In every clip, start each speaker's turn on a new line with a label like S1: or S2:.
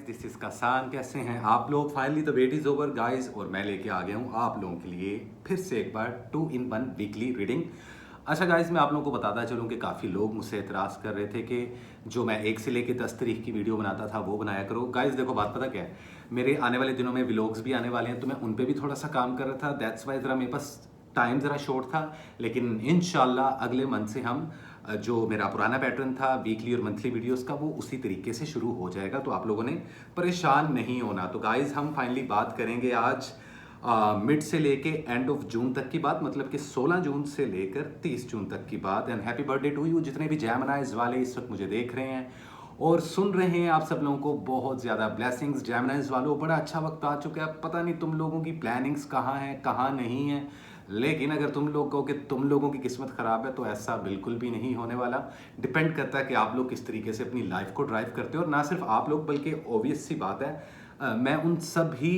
S1: This is कसान। कैसे हैं आप लोग? Finally the wait is over guys, और मैं लेके आ गया हूँ आप लोगों के लिए फिर से एक बार 2-in-1 वीकली रीडिंग। अच्छा गाइस, मैं आप लोगों को बताता चलूँ कि काफ़ी लोग मुझसे एतराज़ कर रहे थे कि जो मैं 1 से लेकर 10 तारीख की वीडियो बनाता था वो बनाया करो। गाइस देखो, बात पता क्या है, मेरे आने वाले दिनों में व्लॉग्स भी आने वाले हैं, तो मैं उन पर भी थोड़ा सा काम कर रहा था। दैट्स वाई ज़रा मेरे पास टाइम ज़रा शॉर्ट था, लेकिन इंशाल्लाह अगले मंथ से हम जो मेरा पुराना पैटर्न था वीकली और मंथली वीडियोस का, वो उसी तरीके से शुरू हो जाएगा। तो आप लोगों ने परेशान नहीं होना। तो गाइस, हम फाइनली बात करेंगे आज मिड से लेके एंड ऑफ जून तक की बात, मतलब कि 16 जून से लेकर 30 जून तक की बात। And happy birthday to you, जितने भी जैमिनाइज वाले इस वक्त मुझे देख रहे हैं और सुन रहे हैं, आप सब लोगों को बहुत ज़्यादा ब्लेसिंग्स। जैमिनाइज वालों, बड़ा अच्छा वक्त आ चुका है। पता नहीं तुम लोगों की प्लानिंग्स कहाँ हैं कहाँ नहीं है, लेकिन अगर तुम लोग कहो कि तुम लोगों की किस्मत ख़राब है, तो ऐसा बिल्कुल भी नहीं होने वाला। डिपेंड करता है कि आप लोग किस तरीके से अपनी लाइफ को ड्राइव करते हो। और ना सिर्फ आप लोग, बल्कि ऑब्वियस सी बात है, मैं उन सभी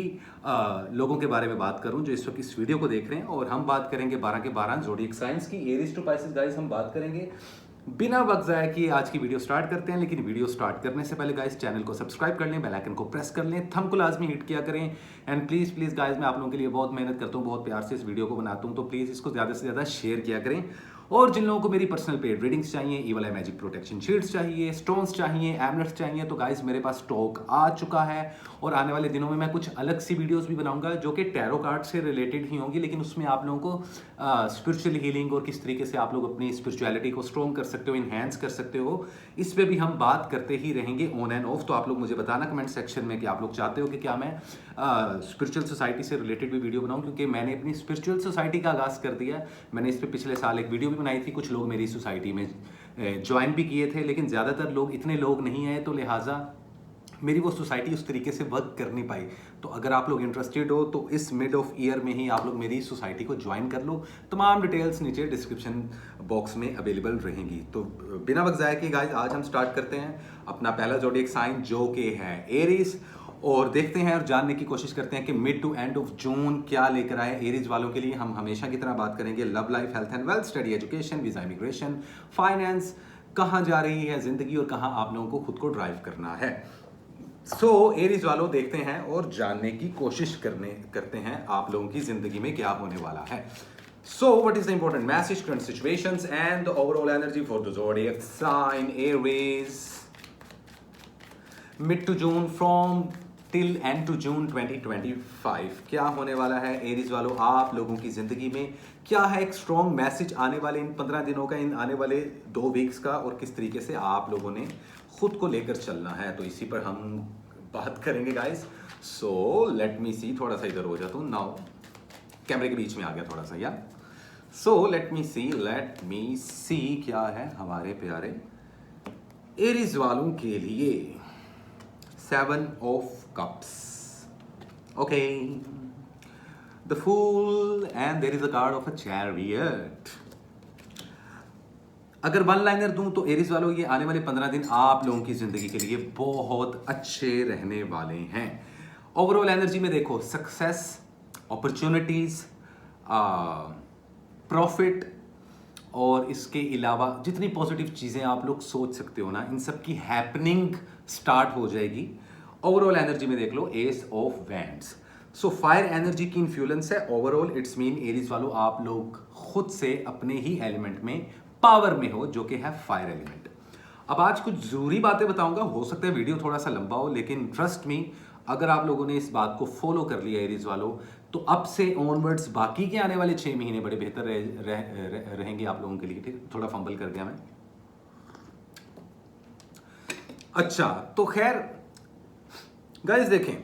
S1: लोगों के बारे में बात करूं जो इस वक्त इस वीडियो को देख रहे हैं। और हम बात करेंगे 12 के 12 ज़ोडिएक साइंस की, एरीज टू पाइसेस। गाइस, हम बात करेंगे बिना वक्त ज़ाया किए। आज की वीडियो स्टार्ट करते हैं, लेकिन वीडियो स्टार्ट करने से पहले गाइस चैनल को सब्सक्राइब कर लें, बेल आइकन को प्रेस कर लें, थंब को लाजमी हिट किया करें। एंड प्लीज़ प्लीज़ गाइस, मैं आप लोगों के लिए बहुत मेहनत करता हूँ, बहुत प्यार से इस वीडियो को बनाता हूँ, तो प्लीज़ इसको ज़्यादा से ज़्यादा शेयर किया करें। और जिन लोगों को मेरी पर्सनल पेड रीडिंग्स चाहिए, ईवल आई मैजिक प्रोटेक्शन शील्ड्स चाहिए, स्टोन्स चाहिए, एमलेट्स चाहिए, तो गाइस मेरे पास स्टॉक आ चुका है। और आने वाले दिनों में मैं कुछ अलग सी वीडियोस भी बनाऊंगा जो कि टैरो कार्ड से रिलेटेड ही होंगी, लेकिन उसमें आप लोगों को स्पिरिचुअल हीलिंग और किस तरीके से आप लोग अपनी स्पिरिचुअलिटी को स्ट्रॉन्ग कर सकते हो, इन्हेंस कर सकते हो, इस पे भी हम बात करते ही रहेंगे ऑन एंड ऑफ। तो आप लोग मुझे बताना कमेंट सेक्शन में कि आप लोग चाहते हो कि क्या मैं स्पिरिचुअल सोसाइटी से रिलेटेड भी वीडियो बनाऊं, क्योंकि मैंने अपनी स्पिरिचुअल सोसाइटी का आगाज़ कर दिया है। मैंने इस पर पिछले साल एक वीडियो भी बनाई थी, कुछ लोग मेरी सोसाइटी में ज्वाइन भी किए थे, लेकिन ज़्यादातर लोग, इतने लोग नहीं आए, तो लिहाजा मेरी वो सोसाइटी उस तरीके से वर्क कर नहीं पाई। तो अगर आप लोग इंटरेस्टेड हो तो इस मिड ऑफ ईयर में ही आप लोग मेरी सोसाइटी को ज्वाइन कर लो। तमाम डिटेल्स नीचे डिस्क्रिप्शन बॉक्स में अवेलेबल रहेंगी। तो बिना वक्त ज़ाया किए गाइस, आज हम स्टार्ट करते हैं अपना पहला ज़ोडिएक साइन, जो कि है एरीज। और देखते हैं और जानने की कोशिश करते हैं कि mid to end of June क्या लेकर आए एरीज वालों के लिए। हम हमेशा की तरह बात करेंगे love life, health and wealth, study, education, visa, immigration, finance, कहाँ जा रही है जिंदगी और कहाँ आप लोगों को खुद को ड्राइव करना है। एरीज वालों, देखते हैं और जानने की कोशिश करते हैं आप लोगों की जिंदगी में क्या होने वाला है। What is the important message, current situations and the overall energy for the zodiac sign Aries mid to June from till end to June 2025। क्या होने वाला है एरीज वालों आप लोगों की जिंदगी में? क्या है एक स्ट्रॉन्ग मैसेज आने वाले इन 15 दिनों का, इन आने वाले 2 वीक्स का, और किस तरीके से आप लोगों ने खुद को लेकर चलना है, तो इसी पर हम बात करेंगे गाइस। लेट मी सी, थोड़ा सा इधर हो जाता हूँ, नाउ कैमरे के बीच में आ गया थोड़ा सा यार। लेट मी सी क्या है हमारे प्यारे एरीज वालों के लिए। 7 of Cups, okay, the Fool, and there is a card of a Chariot। अगर वन लाइनर दूं तो एरीज वालों, ये आने वाले 15 दिन आप लोगों की जिंदगी के लिए बहुत अच्छे रहने वाले हैं। ओवरऑल एनर्जी में देखो, सक्सेस, अपॉर्चुनिटीज, प्रॉफिट, और इसके अलावा जितनी पॉजिटिव चीज़ें आप लोग सोच सकते हो ना, इन सब की हैपनिंग स्टार्ट हो जाएगी। ओवरऑल एनर्जी में देख लो, ace of wands. Fire energy की इन्फ्लुएंस है ओवरऑल। इट्स मीन एरीज वालों, आप लोग खुद से अपने ही एलिमेंट में पावर में हो, जो कि है फायर एलिमेंट। अब आज कुछ जरूरी बातें बताऊंगा, हो सकता है वीडियो थोड़ा सा लंबा हो, लेकिन ट्रस्ट मी, अगर आप लोगों ने इस बात को फॉलो कर लिया एरीज वालों, तो अब से ऑनवर्ड्स बाकी के आने वाले 6 महीने बड़े बेहतर रहेंगे आप लोगों के लिए। ठीक, थोड़ा फंबल कर दिया मैं। अच्छा, तो खैर गाइस देखें,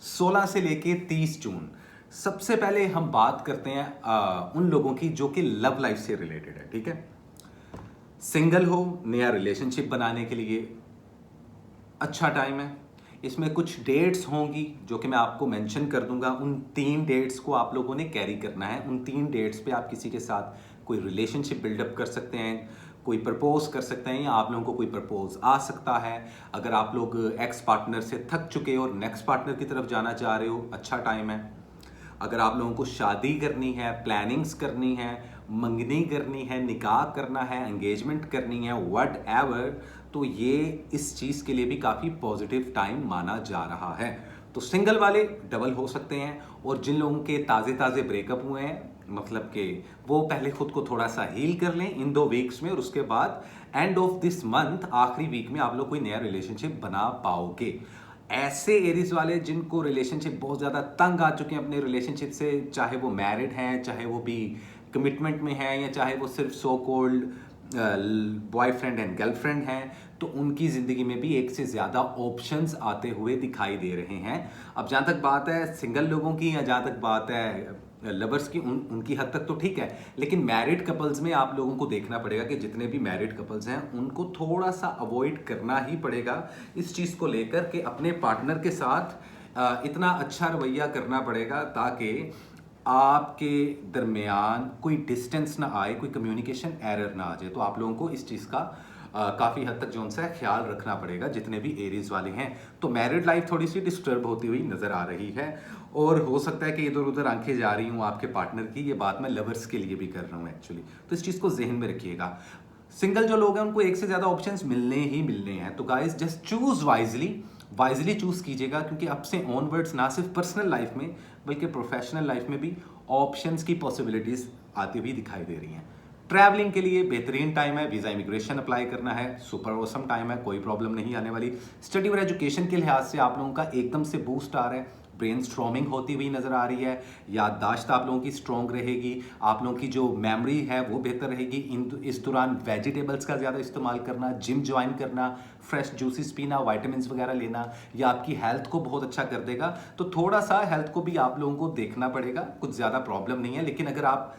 S1: 16 से लेके 30 जून, सबसे पहले हम बात करते हैं उन लोगों की जो कि लव लाइफ से रिलेटेड है। ठीक है, सिंगल हो, नया रिलेशनशिप बनाने के लिए अच्छा टाइम है। इसमें कुछ डेट्स होंगी जो कि मैं आपको मेंशन कर दूंगा। उन 3 डेट्स को आप लोगों ने कैरी करना है। उन 3 डेट्स पे आप किसी के साथ कोई रिलेशनशिप बिल्डअप कर सकते हैं, कोई प्रपोज कर सकते हैं, या आप लोगों को कोई प्रपोज आ सकता है। अगर आप लोग एक्स पार्टनर से थक चुके हो और नेक्स्ट पार्टनर की तरफ जाना चाह रहे हो, अच्छा टाइम है। अगर आप लोगों को शादी करनी है, प्लानिंग्स करनी है, मंगनी करनी है, निकाह करना है, एंगेजमेंट करनी है, व्हाट एवर, तो ये इस चीज़ के लिए भी काफ़ी पॉजिटिव टाइम माना जा रहा है। तो सिंगल वाले डबल हो सकते हैं, और जिन लोगों के ताज़े ताज़े ब्रेकअप हुए हैं, मतलब कि वो पहले खुद को थोड़ा सा हील कर लें इन 2 वीक्स में, और उसके बाद एंड ऑफ दिस मंथ आखिरी वीक में आप लोग कोई नया रिलेशनशिप बना पाओगे। ऐसे एरीज वाले जिनको रिलेशनशिप बहुत ज़्यादा तंग आ चुके हैं अपने रिलेशनशिप से, चाहे वो मैरिड हैं, चाहे वो भी कमिटमेंट में हैं, या चाहे वो सिर्फ so called boyfriend and girlfriend हैं, तो उनकी ज़िंदगी में भी एक से ज़्यादा ऑप्शंस आते हुए दिखाई दे रहे हैं। अब जहाँ तक बात है सिंगल लोगों की, या जहाँ तक बात है लवर्स की, उनकी हद तक तो ठीक है, लेकिन मैरिड कपल्स में आप लोगों को देखना पड़ेगा कि जितने भी मैरिड कपल्स हैं उनको थोड़ा सा अवॉइड करना ही पड़ेगा इस चीज़ को लेकर के अपने पार्टनर के साथ इतना अच्छा रवैया करना पड़ेगा ताकि आपके दरमियान कोई डिस्टेंस ना आए, कोई कम्युनिकेशन एरर ना आ जाए। तो आप लोगों को इस चीज़ का काफ़ी हद तक जो सा ख्याल रखना पड़ेगा जितने भी एरीज वाले हैं। तो मैरिड लाइफ थोड़ी सी डिस्टर्ब होती हुई नज़र आ रही है, और हो सकता है कि इधर उधर आंखें जा रही हूँ आपके पार्टनर की। ये बात मैं लवर्स के लिए भी कर रहा हूँ एक्चुअली, तो इस चीज़ को जहन में रखिएगा। सिंगल जो लोग हैं उनको एक से ज़्यादा ऑप्शंस मिलने ही मिलने हैं, तो guys just choose wisely choose कीजिएगा, क्योंकि अब से ऑनवर्ड्स ना सिर्फ पर्सनल लाइफ में बल्कि प्रोफेशनल लाइफ में भी ऑप्शंस की पॉसिबिलिटीज आती हुई दिखाई दे रही हैं। ट्रैवलिंग के लिए बेहतरीन टाइम है, वीज़ा इमिग्रेशन अप्लाई करना है, सुपर ऑसम टाइम है, कोई प्रॉब्लम नहीं आने वाली। स्टडी और एजुकेशन के लिहाज से आप लोगों का एकदम से बूस्ट आ रहा है, ब्रेन स्ट्रॉमिंग होती हुई नज़र आ रही है, याददाश्त आप लोगों की स्ट्रॉन्ग रहेगी, आप लोगों की जो मेमोरी है वो बेहतर रहेगी। इस दौरान वेजिटेबल्स का ज़्यादा इस्तेमाल करना, जिम ज्वाइन करना, फ्रेश जूसेस पीना, वाइटामिन वगैरह लेना, ये आपकी हेल्थ को बहुत अच्छा कर देगा। तो थोड़ा सा हेल्थ को भी आप लोगों को देखना पड़ेगा, कुछ ज़्यादा प्रॉब्लम नहीं है, लेकिन अगर आप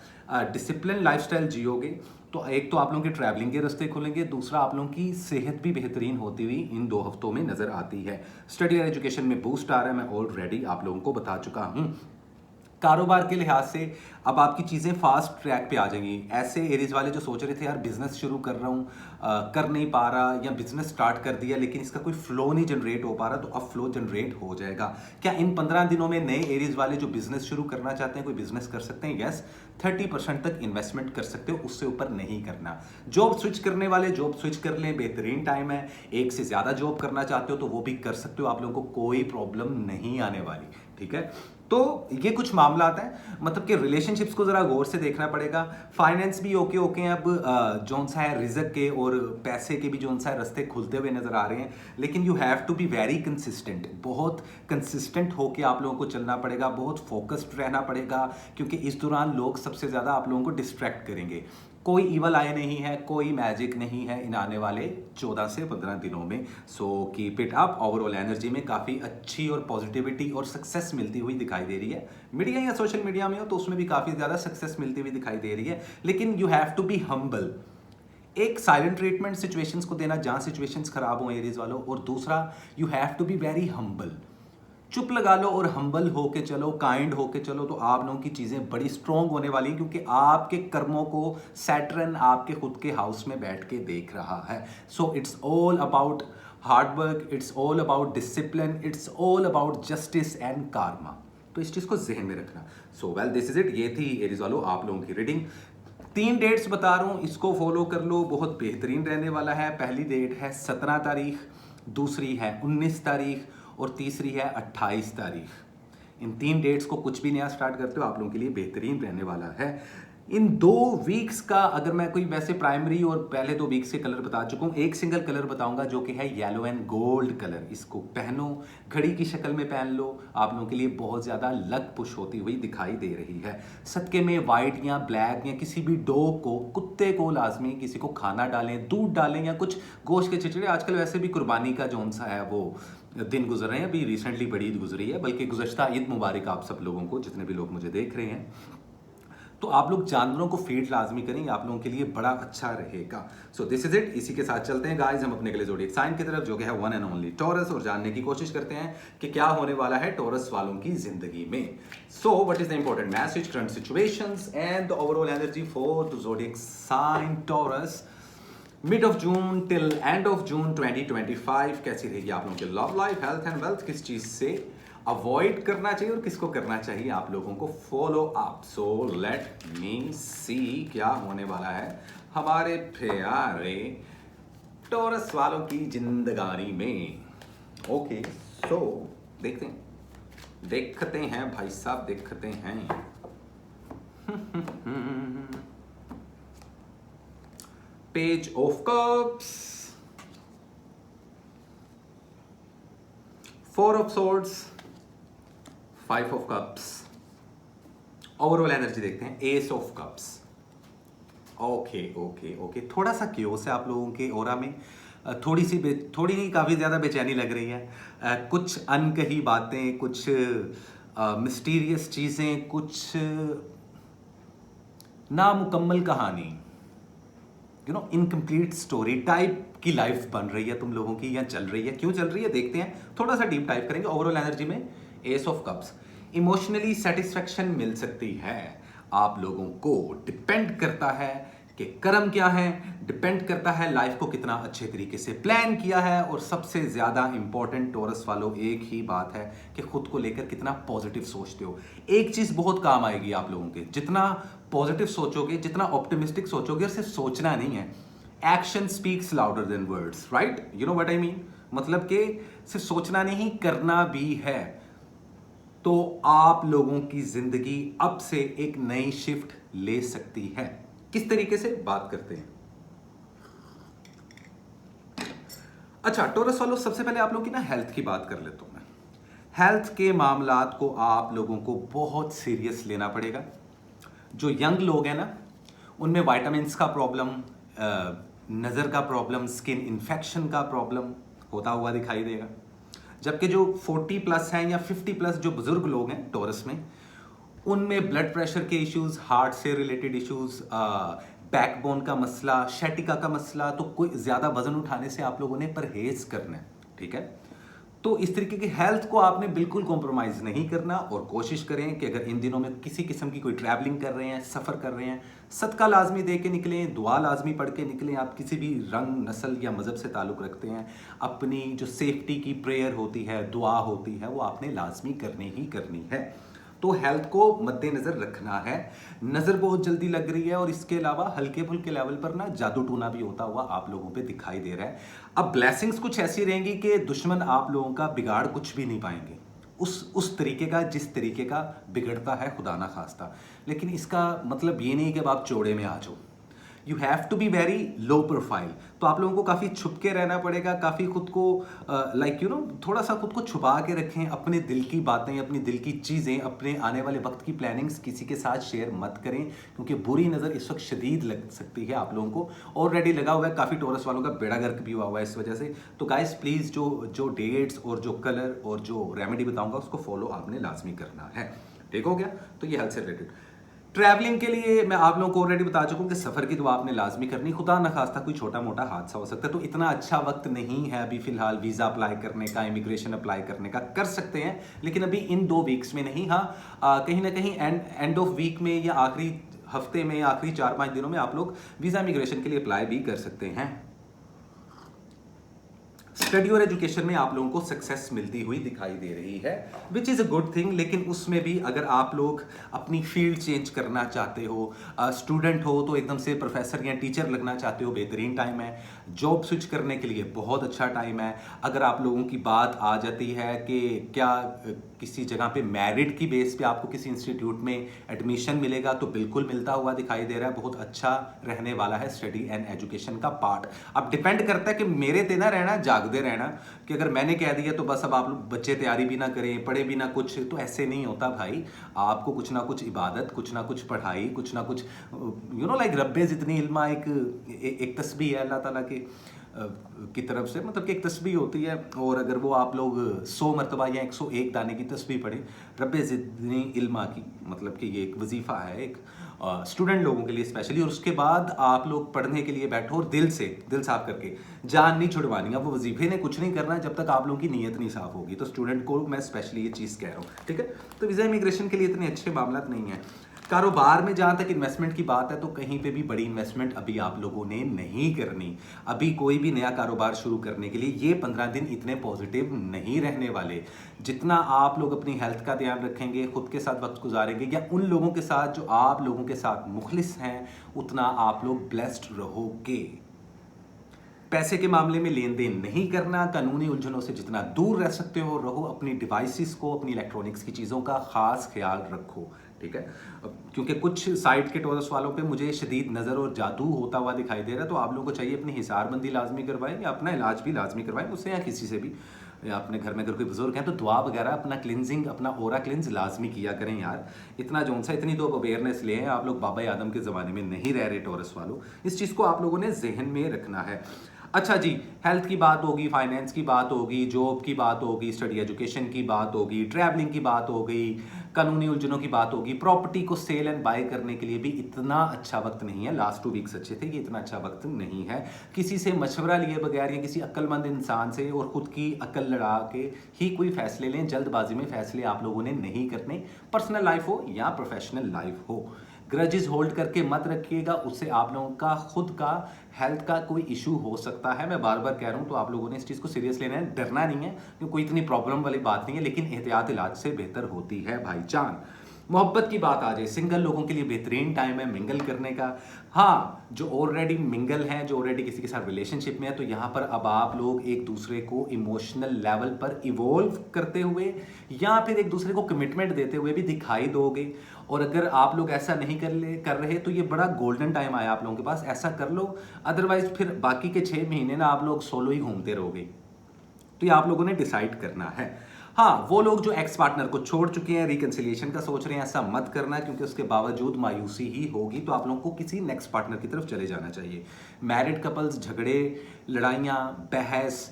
S1: डिसिप्लिन लाइफस्टाइल जियोगे तो एक तो आप लोगों के ट्रैवलिंग के रास्ते खुलेंगे, दूसरा आप लोगों की सेहत भी बेहतरीन होती हुई इन 2 हफ्तों में नज़र आती है। स्टडी और एजुकेशन में बूस्ट आ रहा है, मैं ऑलरेडी आप लोगों को बता चुका हूँ। कारोबार के लिहाज से अब आपकी चीज़ें फास्ट ट्रैक पे आ जाएंगी। ऐसे एरीज वाले जो सोच रहे थे यार बिजनेस शुरू कर रहा हूँ, कर नहीं पा रहा, या बिजनेस स्टार्ट कर दिया लेकिन इसका कोई फ्लो नहीं जनरेट हो पा रहा, तो अब फ्लो जनरेट हो जाएगा। क्या इन 15 दिनों में नए एरीज वाले जो बिजनेस शुरू करना चाहते हैं कोई बिजनेस कर सकते हैं? यस, 30% तक इन्वेस्टमेंट कर सकते हो, उससे ऊपर नहीं करना। जॉब स्विच करने वाले जॉब स्विच कर लें, बेहतरीन टाइम है। एक से ज़्यादा जॉब करना चाहते हो तो वो भी कर सकते हो, आप लोगों को कोई प्रॉब्लम नहीं आने वाली। ठीक है, तो ये कुछ मामला आता है, मतलब कि रिलेशनशिप्स को ज़रा गौर से देखना पड़ेगा। फाइनेंस भी ओके हैं, अब जौन सा है रिजक के और पैसे के भी जौन सा है रास्ते खुलते हुए नज़र आ रहे हैं, लेकिन you have to be very consistent. बहुत कंसिस्टेंट होके आप लोगों को चलना पड़ेगा, बहुत फोकस्ड रहना पड़ेगा, क्योंकि इस दौरान लोग सबसे ज़्यादा आप लोगों को डिस्ट्रैक्ट करेंगे। कोई ईवल आए नहीं है, कोई मैजिक नहीं है इन आने वाले 14 से 15 दिनों में। So keep it up. Overall energy में काफ़ी अच्छी और पॉजिटिविटी और सक्सेस मिलती हुई दिखाई दे रही है। मीडिया या सोशल मीडिया में हो तो उसमें भी काफ़ी ज़्यादा सक्सेस मिलती हुई दिखाई दे रही है, लेकिन you have to be humble. एक साइलेंट ट्रीटमेंट सिचुएशंस को देना जहाँ सिचुएशंस खराब हो एरीज वालों, और दूसरा you have to be very humble. चुप लगा लो और हम्बल होके चलो, काइंड होके चलो, तो आप लोगों की चीज़ें बड़ी स्ट्रॉन्ग होने वाली, क्योंकि आपके कर्मों को सैटर्न आपके खुद के हाउस में बैठ के देख रहा है। So it's all about hard work, it's all about discipline, it's all about justice and Karma. तो इस चीज़ को जहन में रखना। So well this is it. ये थी एरीज वालों आप लोगों की रीडिंग। 3 डेट्स बता रहा हूँ, इसको फॉलो कर लो, बहुत बेहतरीन रहने वाला है। पहली डेट है 17 तारीख, दूसरी है 19 तारीख, और तीसरी है 28 तारीख। इन 3 डेट्स को कुछ भी नया स्टार्ट करते हो आप लोगों के लिए बेहतरीन रहने वाला है। इन 2 वीक्स का अगर मैं कोई वैसे प्राइमरी और पहले 2 वीक्स के कलर बता चुका हूँ, एक सिंगल कलर बताऊंगा जो कि है येलो एंड गोल्ड कलर। इसको पहनो, घड़ी की शक्ल में पहन लो, आप लोगों के लिए बहुत ज़्यादा लक पुश होती हुई दिखाई दे रही है। सदके में वाइट या ब्लैक या किसी भी डॉग को, कुत्ते को लाजमी किसी को खाना डालें, दूध डालें, या कुछ गोश्त के चिचड़े। आजकल वैसे भी कुर्बानी का जौन सा है वो दिन गुजर रहे हैं, अभी रिसेंटली बड़ी ईद गुजरी है, बल्कि गुज़श्ता ईद मुबारक आप सब लोगों को, जितने भी लोग मुझे देख रहे हैं। तो आप लोग जानवरों को फीड लाजमी करें, आप लोगों के लिए बड़ा अच्छा रहेगा। So this is it. इसी के साथ चलते हैं गाइस हम अपने के लिए ज़ोडिएक साइन की तरफ, जो कि है वन एंड ओनली टॉरस, और जानने की कोशिश करते हैं कि क्या होने वाला है टॉरस वालों की जिंदगी में। So what is the important message, current situations and the overall energy for the zodiac sign Taurus mid of June till end of June 2025। कैसी रहेगी आप लोगों की love life, health and wealth, किस चीज से अवॉइड करना चाहिए और किसको करना चाहिए आप लोगों को follow up. So let me see क्या होने वाला है हमारे प्यारे टॉरस वालों की जिंदगानी में। ओके सो देखते हैं भाई साहब, देखते हैं। Page of cups, 4 of swords, 5 of cups. Overall energy देखते हैं, S of cups. Okay okay okay, थोड़ा सा क्योस है आप लोगों के ऑरा में, थोड़ी नहीं काफ़ी ज़्यादा बेचैनी लग रही है। कुछ अनकही बातें, कुछ मिस्टीरियस चीज़ें, कुछ नामुकम्मल कहानी, इनकम्प्लीट स्टोरी टाइप की लाइफ बन रही है तुम लोगों की, या चल रही है। क्यों चल रही है देखते हैं, थोड़ा सा डीप टाइप करेंगे। ओवरऑल एनर्जी में ace of cups, emotionally satisfaction मिल सकती है आप लोगों को। डिपेंड करता है कि कर्म क्या है, डिपेंड करता है लाइफ को कितना अच्छे तरीके से प्लान किया है, और सबसे ज्यादा इंपॉर्टेंट टॉरस वालों एक ही बात है कि खुद को लेकर कितना पॉजिटिव सोचते हो। एक चीज बहुत काम आएगी आप लोगों के, जितना पॉजिटिव सोचोगे, जितना ऑप्टिमिस्टिक सोचोगे, और सिर्फ सोचना नहीं है, action speaks louder than words, right? You know what I mean? मतलब कि सिर्फ सोचना नहीं, करना भी है। तो आप लोगों की जिंदगी अब से एक नई शिफ्ट ले सकती है। किस तरीके से, बात करते हैं। अच्छा टॉरस वालों, सबसे पहले आप लोगों की ना हेल्थ की बात कर लेता हूं मैं। हेल्थ के मामलात को आप लोगों को बहुत सीरियस लेना पड़ेगा। जो यंग लोग हैं ना, उनमें वाइटामिन्स का प्रॉब्लम, नज़र का प्रॉब्लम, स्किन इन्फेक्शन का प्रॉब्लम होता हुआ दिखाई देगा। जबकि जो 40 प्लस हैं या 50 प्लस जो बुजुर्ग लोग हैं टॉरस में, उनमें ब्लड प्रेशर के इश्यूज, हार्ट से रिलेटेड इश्यूज, बैकबोन का मसला, शैटिका का मसला, तो कोई ज़्यादा वजन उठाने से आप लोगों ने परहेज करना है, ठीक है? तो इस तरीके की हेल्थ को आपने बिल्कुल कॉम्प्रोमाइज़ नहीं करना, और कोशिश करें कि अगर इन दिनों में किसी किस्म की कोई ट्रैवलिंग कर रहे हैं, सफ़र कर रहे हैं, सदका लाजमी दे के निकलें, दुआ लाजमी पढ़ के निकलें। आप किसी भी रंग, नस्ल या मज़हब से ताल्लुक़ रखते हैं, अपनी जो सेफ्टी की प्रेयर होती है, दुआ होती है, वो आपने लाजमी करनी ही करनी है। तो हेल्थ को मद्देनज़र रखना है। नज़र बहुत जल्दी लग रही है, और इसके अलावा हल्के फुल्के लेवल पर ना जादू टूना भी होता हुआ आप लोगों पे दिखाई दे रहा है। अब ब्लेसिंग्स कुछ ऐसी रहेंगी कि दुश्मन आप लोगों का बिगाड़ कुछ भी नहीं पाएंगे, उस तरीके का जिस तरीके का बिगड़ता है खुदा ना खास्ता। लेकिन इसका मतलब ये नहीं कि अब आप चौड़े में आ जाओ। You have to be very low profile. तो आप लोगों को काफ़ी छुप के रहना पड़ेगा, काफ़ी खुद को थोड़ा सा खुद को छुपा के रखें। अपने दिल की बातें, अपनी दिल की चीज़ें, अपने आने वाले वक्त की प्लानिंग्स किसी के साथ शेयर मत करें, क्योंकि बुरी नज़र इस वक्त शदीद लग सकती है आप लोगों को। ऑलरेडी लगा हुआ है, काफ़ी टॉरस वालों का बेड़ा गर्क भी हुआ हुआ है इस वजह से। तो गाइस प्लीज़ जो डेट्स और जो कलर और जो रेमेडी बताऊंगा उसको फॉलो आपने लाजमी करना है। ठीक हो गया? तो ये हेल्थ से रिलेटेड। ट्रैवलिंग के लिए मैं आप लोगों को ऑलरेडी बता चुका हूँ कि सफ़र की दुआ आपने लाजमी करनी। खुदा न खास्ता कोई छोटा मोटा हादसा हो सकता है, तो इतना अच्छा वक्त नहीं है अभी फ़िलहाल वीज़ा अप्लाई करने का, इमिग्रेशन अप्लाई करने का। कर सकते हैं लेकिन अभी इन 2 वीक्स में नहीं। हाँ, कहीं ना कहीं एंड ऑफ वीक में या आखिरी हफ्ते में, आखिरी 4-5 दिनों में आप लोग वीज़ा इमिग्रेशन के लिए अप्लाई भी कर सकते हैं। स्टडी और एजुकेशन में आप लोगों को सक्सेस मिलती हुई दिखाई दे रही है, विच इज़ अ गुड थिंग। लेकिन उसमें भी अगर आप लोग अपनी फील्ड चेंज करना चाहते हो, स्टूडेंट हो तो एकदम से प्रोफेसर या टीचर लगना चाहते हो, बेहतरीन टाइम है। जॉब स्विच करने के लिए बहुत अच्छा टाइम है। अगर आप लोगों की बात आ जाती है कि क्या किसी जगह पे मेरिट की बेस पे आपको किसी इंस्टीट्यूट में एडमिशन मिलेगा, तो बिल्कुल मिलता हुआ दिखाई दे रहा है। बहुत अच्छा रहने वाला है स्टडी एंड एजुकेशन का पार्ट। अब डिपेंड करता है कि मेरे ते ना रहना, जागते रहना, कि अगर मैंने कह दिया तो बस अब आप लोग बच्चे तैयारी भी ना करें, पढ़े भी ना कुछ, तो ऐसे नहीं होता भाई। आपको कुछ ना कुछ इबादत, कुछ ना कुछ पढ़ाई, कुछ ना कुछ लाइक रब्बे जितनी इल्मा एक तस्बीह है अल्लाह ताला की तरफ से, मतलब कि एक तस्बीह होती है। और अगर वो आप लोग 100 मरतबा या 101 दाने की तस्बीह पढ़े रब्बे जितनी इल्मा की, मतलब कि ये एक वजीफ़ा है एक स्टूडेंट लोगों के लिए स्पेशली। और उसके बाद आप लोग पढ़ने के लिए बैठो और दिल साफ करके, जान नहीं छुड़वानी। अब वो वजीफे ने कुछ नहीं करना जब तक आप लोगों की नीयत नहीं साफ होगी। तो स्टूडेंट को मैं स्पेशली ये चीज़ कह रहा हूँ, ठीक है? तो वीज़ा इमिग्रेशन के लिए इतने अच्छे मामला नहीं है। कारोबार में जहाँ तक इन्वेस्टमेंट की बात है, तो कहीं पे भी बड़ी इन्वेस्टमेंट अभी आप लोगों ने नहीं करनी। अभी कोई भी नया कारोबार शुरू करने के लिए ये 15 दिन इतने पॉजिटिव नहीं रहने वाले। जितना आप लोग अपनी हेल्थ का ध्यान रखेंगे, खुद के साथ वक्त गुजारेंगे, या उन लोगों के साथ जो आप लोगों के साथ मुखलिस हैं, उतना आप लोग ब्लेस्ड रहोगे। पैसे के मामले में लेन देन नहीं करना, कानूनी उलझनों से जितना दूर रह सकते हो रहो, अपनी डिवाइसेस को, अपनी इलेक्ट्रॉनिक्स की चीज़ों का खास ख्याल रखो, ठीक है। क्योंकि कुछ साइट के टॉरस वालों पे मुझे शदीद नज़र और जादू होता हुआ दिखाई दे रहा है, तो आप लोगों को चाहिए अपनी हिसारबंदी लाजमी करवाएं या अपना इलाज भी लाजमी करवाएं मुझसे या किसी से भी, या अपने घर में अगर कोई बुजुर्ग हैं तो दुआ वगैरह, अपना क्लिनजिंग, अपना ओरा क्लिनज लाजमी किया करें यार। इतना जोन सा इतनी तो अवेयरनेस ले, आप लोग बाबा आदम के ज़माने में नहीं रह रहे टॉरस वालों, इस चीज़ को आप लोगों ने जहन में रखना है। अच्छा जी, हेल्थ की बात होगी, फाइनेंस की बात होगी, जॉब की बात होगी, स्टडी एजुकेशन की बात होगी, ट्रैवलिंग की बात हो गई, कानूनी उलझनों की बात होगी, प्रॉपर्टी को सेल एंड बाय करने के लिए भी इतना अच्छा वक्त नहीं है। लास्ट 2 वीक्स अच्छे थे, ये इतना अच्छा वक्त नहीं है। किसी से मशवरा लिए बगैर या किसी अक्लमंद इंसान से और ख़ुद की अक्ल लड़ा के ही कोई फैसले लें। जल्दबाजी में फैसले आप लोगों ने नहीं करने, पर्सनल लाइफ हो या प्रोफेशनल लाइफ हो। ग्रजेस होल्ड करके मत रखिएगा, उससे आप लोगों का खुद का हेल्थ का कोई इशू हो सकता है। मैं बार बार कह रहा हूं, तो आप लोगों ने इस चीज़ को सीरियस लेना है, डरना नहीं है, क्योंकि कोई इतनी प्रॉब्लम वाली बात नहीं है, लेकिन एहतियात इलाज से बेहतर होती है भाईजान। मोहब्बत की बात आ जाए, सिंगल लोगों के लिए बेहतरीन टाइम है मिंगल करने का। हाँ, जो ऑलरेडी मिंगल हैं, जो ऑलरेडी किसी के साथ रिलेशनशिप में है, तो यहाँ पर अब आप लोग एक दूसरे को इमोशनल लेवल पर इवॉल्व करते हुए या फिर एक दूसरे को कमिटमेंट देते हुए भी दिखाई दोगे। और अगर आप लोग ऐसा नहीं कर रहे तो ये बड़ा गोल्डन टाइम आया आप लोगों के पास, ऐसा कर लो। अदरवाइज फिर बाकी के 6 महीने ना आप लोग सोलो ही घूमते रहोगे। तो ये आप लोगों ने डिसाइड करना है। हाँ, वो लोग जो एक्स पार्टनर को छोड़ चुके हैं, रिकंसिलिएशन का सोच रहे हैं, ऐसा मत करना, क्योंकि उसके बावजूद मायूसी ही होगी। तो आप लोगों को किसी नेक्स्ट पार्टनर की तरफ चले जाना चाहिए। मैरिड कपल्स झगड़े, लड़ाइयाँ, बहस,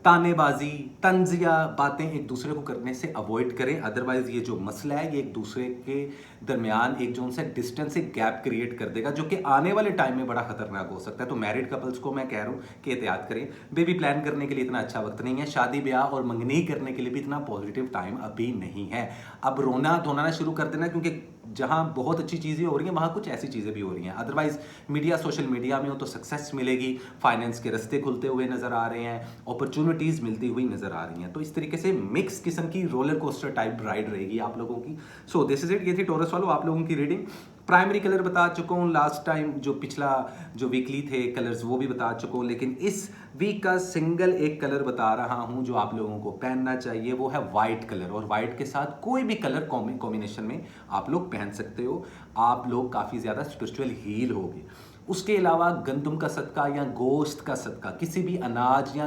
S1: तानेबाजी, तंजिया बातें एक दूसरे को करने से अवॉइड करें। अदरवाइज ये जो मसला है, ये एक दूसरे के दरमियान एक जो उनसे डिस्टेंस, एक गैप क्रिएट कर देगा, जो कि आने वाले टाइम में बड़ा खतरनाक हो सकता है। तो मैरिड कपल्स को मैं कह रहा हूँ कि एहतियात करें। बेबी प्लान करने के लिए इतना अच्छा वक्त नहीं है, शादी ब्याह और मंगनी करने के लिए भी इतना पॉजिटिव टाइम अभी नहीं है। अब रोना धोना शुरू कर देना, क्योंकि जहाँ बहुत अच्छी चीज़ें हो रही हैं वहाँ कुछ ऐसी चीज़ें भी हो रही हैं। अदरवाइज मीडिया, सोशल मीडिया में हो तो सक्सेस मिलेगी, फाइनेंस के रास्ते खुलते हुए नजर आ रहे हैं, अपॉर्चुनिटीज़ मिलती हुई नजर आ रही हैं। तो इस तरीके से मिक्स किस्म की रोलर कोस्टर टाइप राइड रहेगी आप लोगों की। सो दिस इज इट, ये थी टॉरस वालों आप लोगों की रीडिंग। प्राइमरी कलर बता चुका हूँ लास्ट टाइम, जो पिछला जो वीकली थे कलर्स वो भी बता चुका हूँ, लेकिन इस वीक का सिंगल एक कलर बता रहा हूँ जो आप लोगों को पहनना चाहिए, वो है वाइट कलर। और वाइट के साथ कोई भी कलर कॉम्बिनेशन में आप लोग पहन सकते हो। आप लोग काफ़ी ज़्यादा स्पिरिचुअल हील होगे। उसके अलावा गंदम का सदका या गोश्त का सदका, किसी भी अनाज या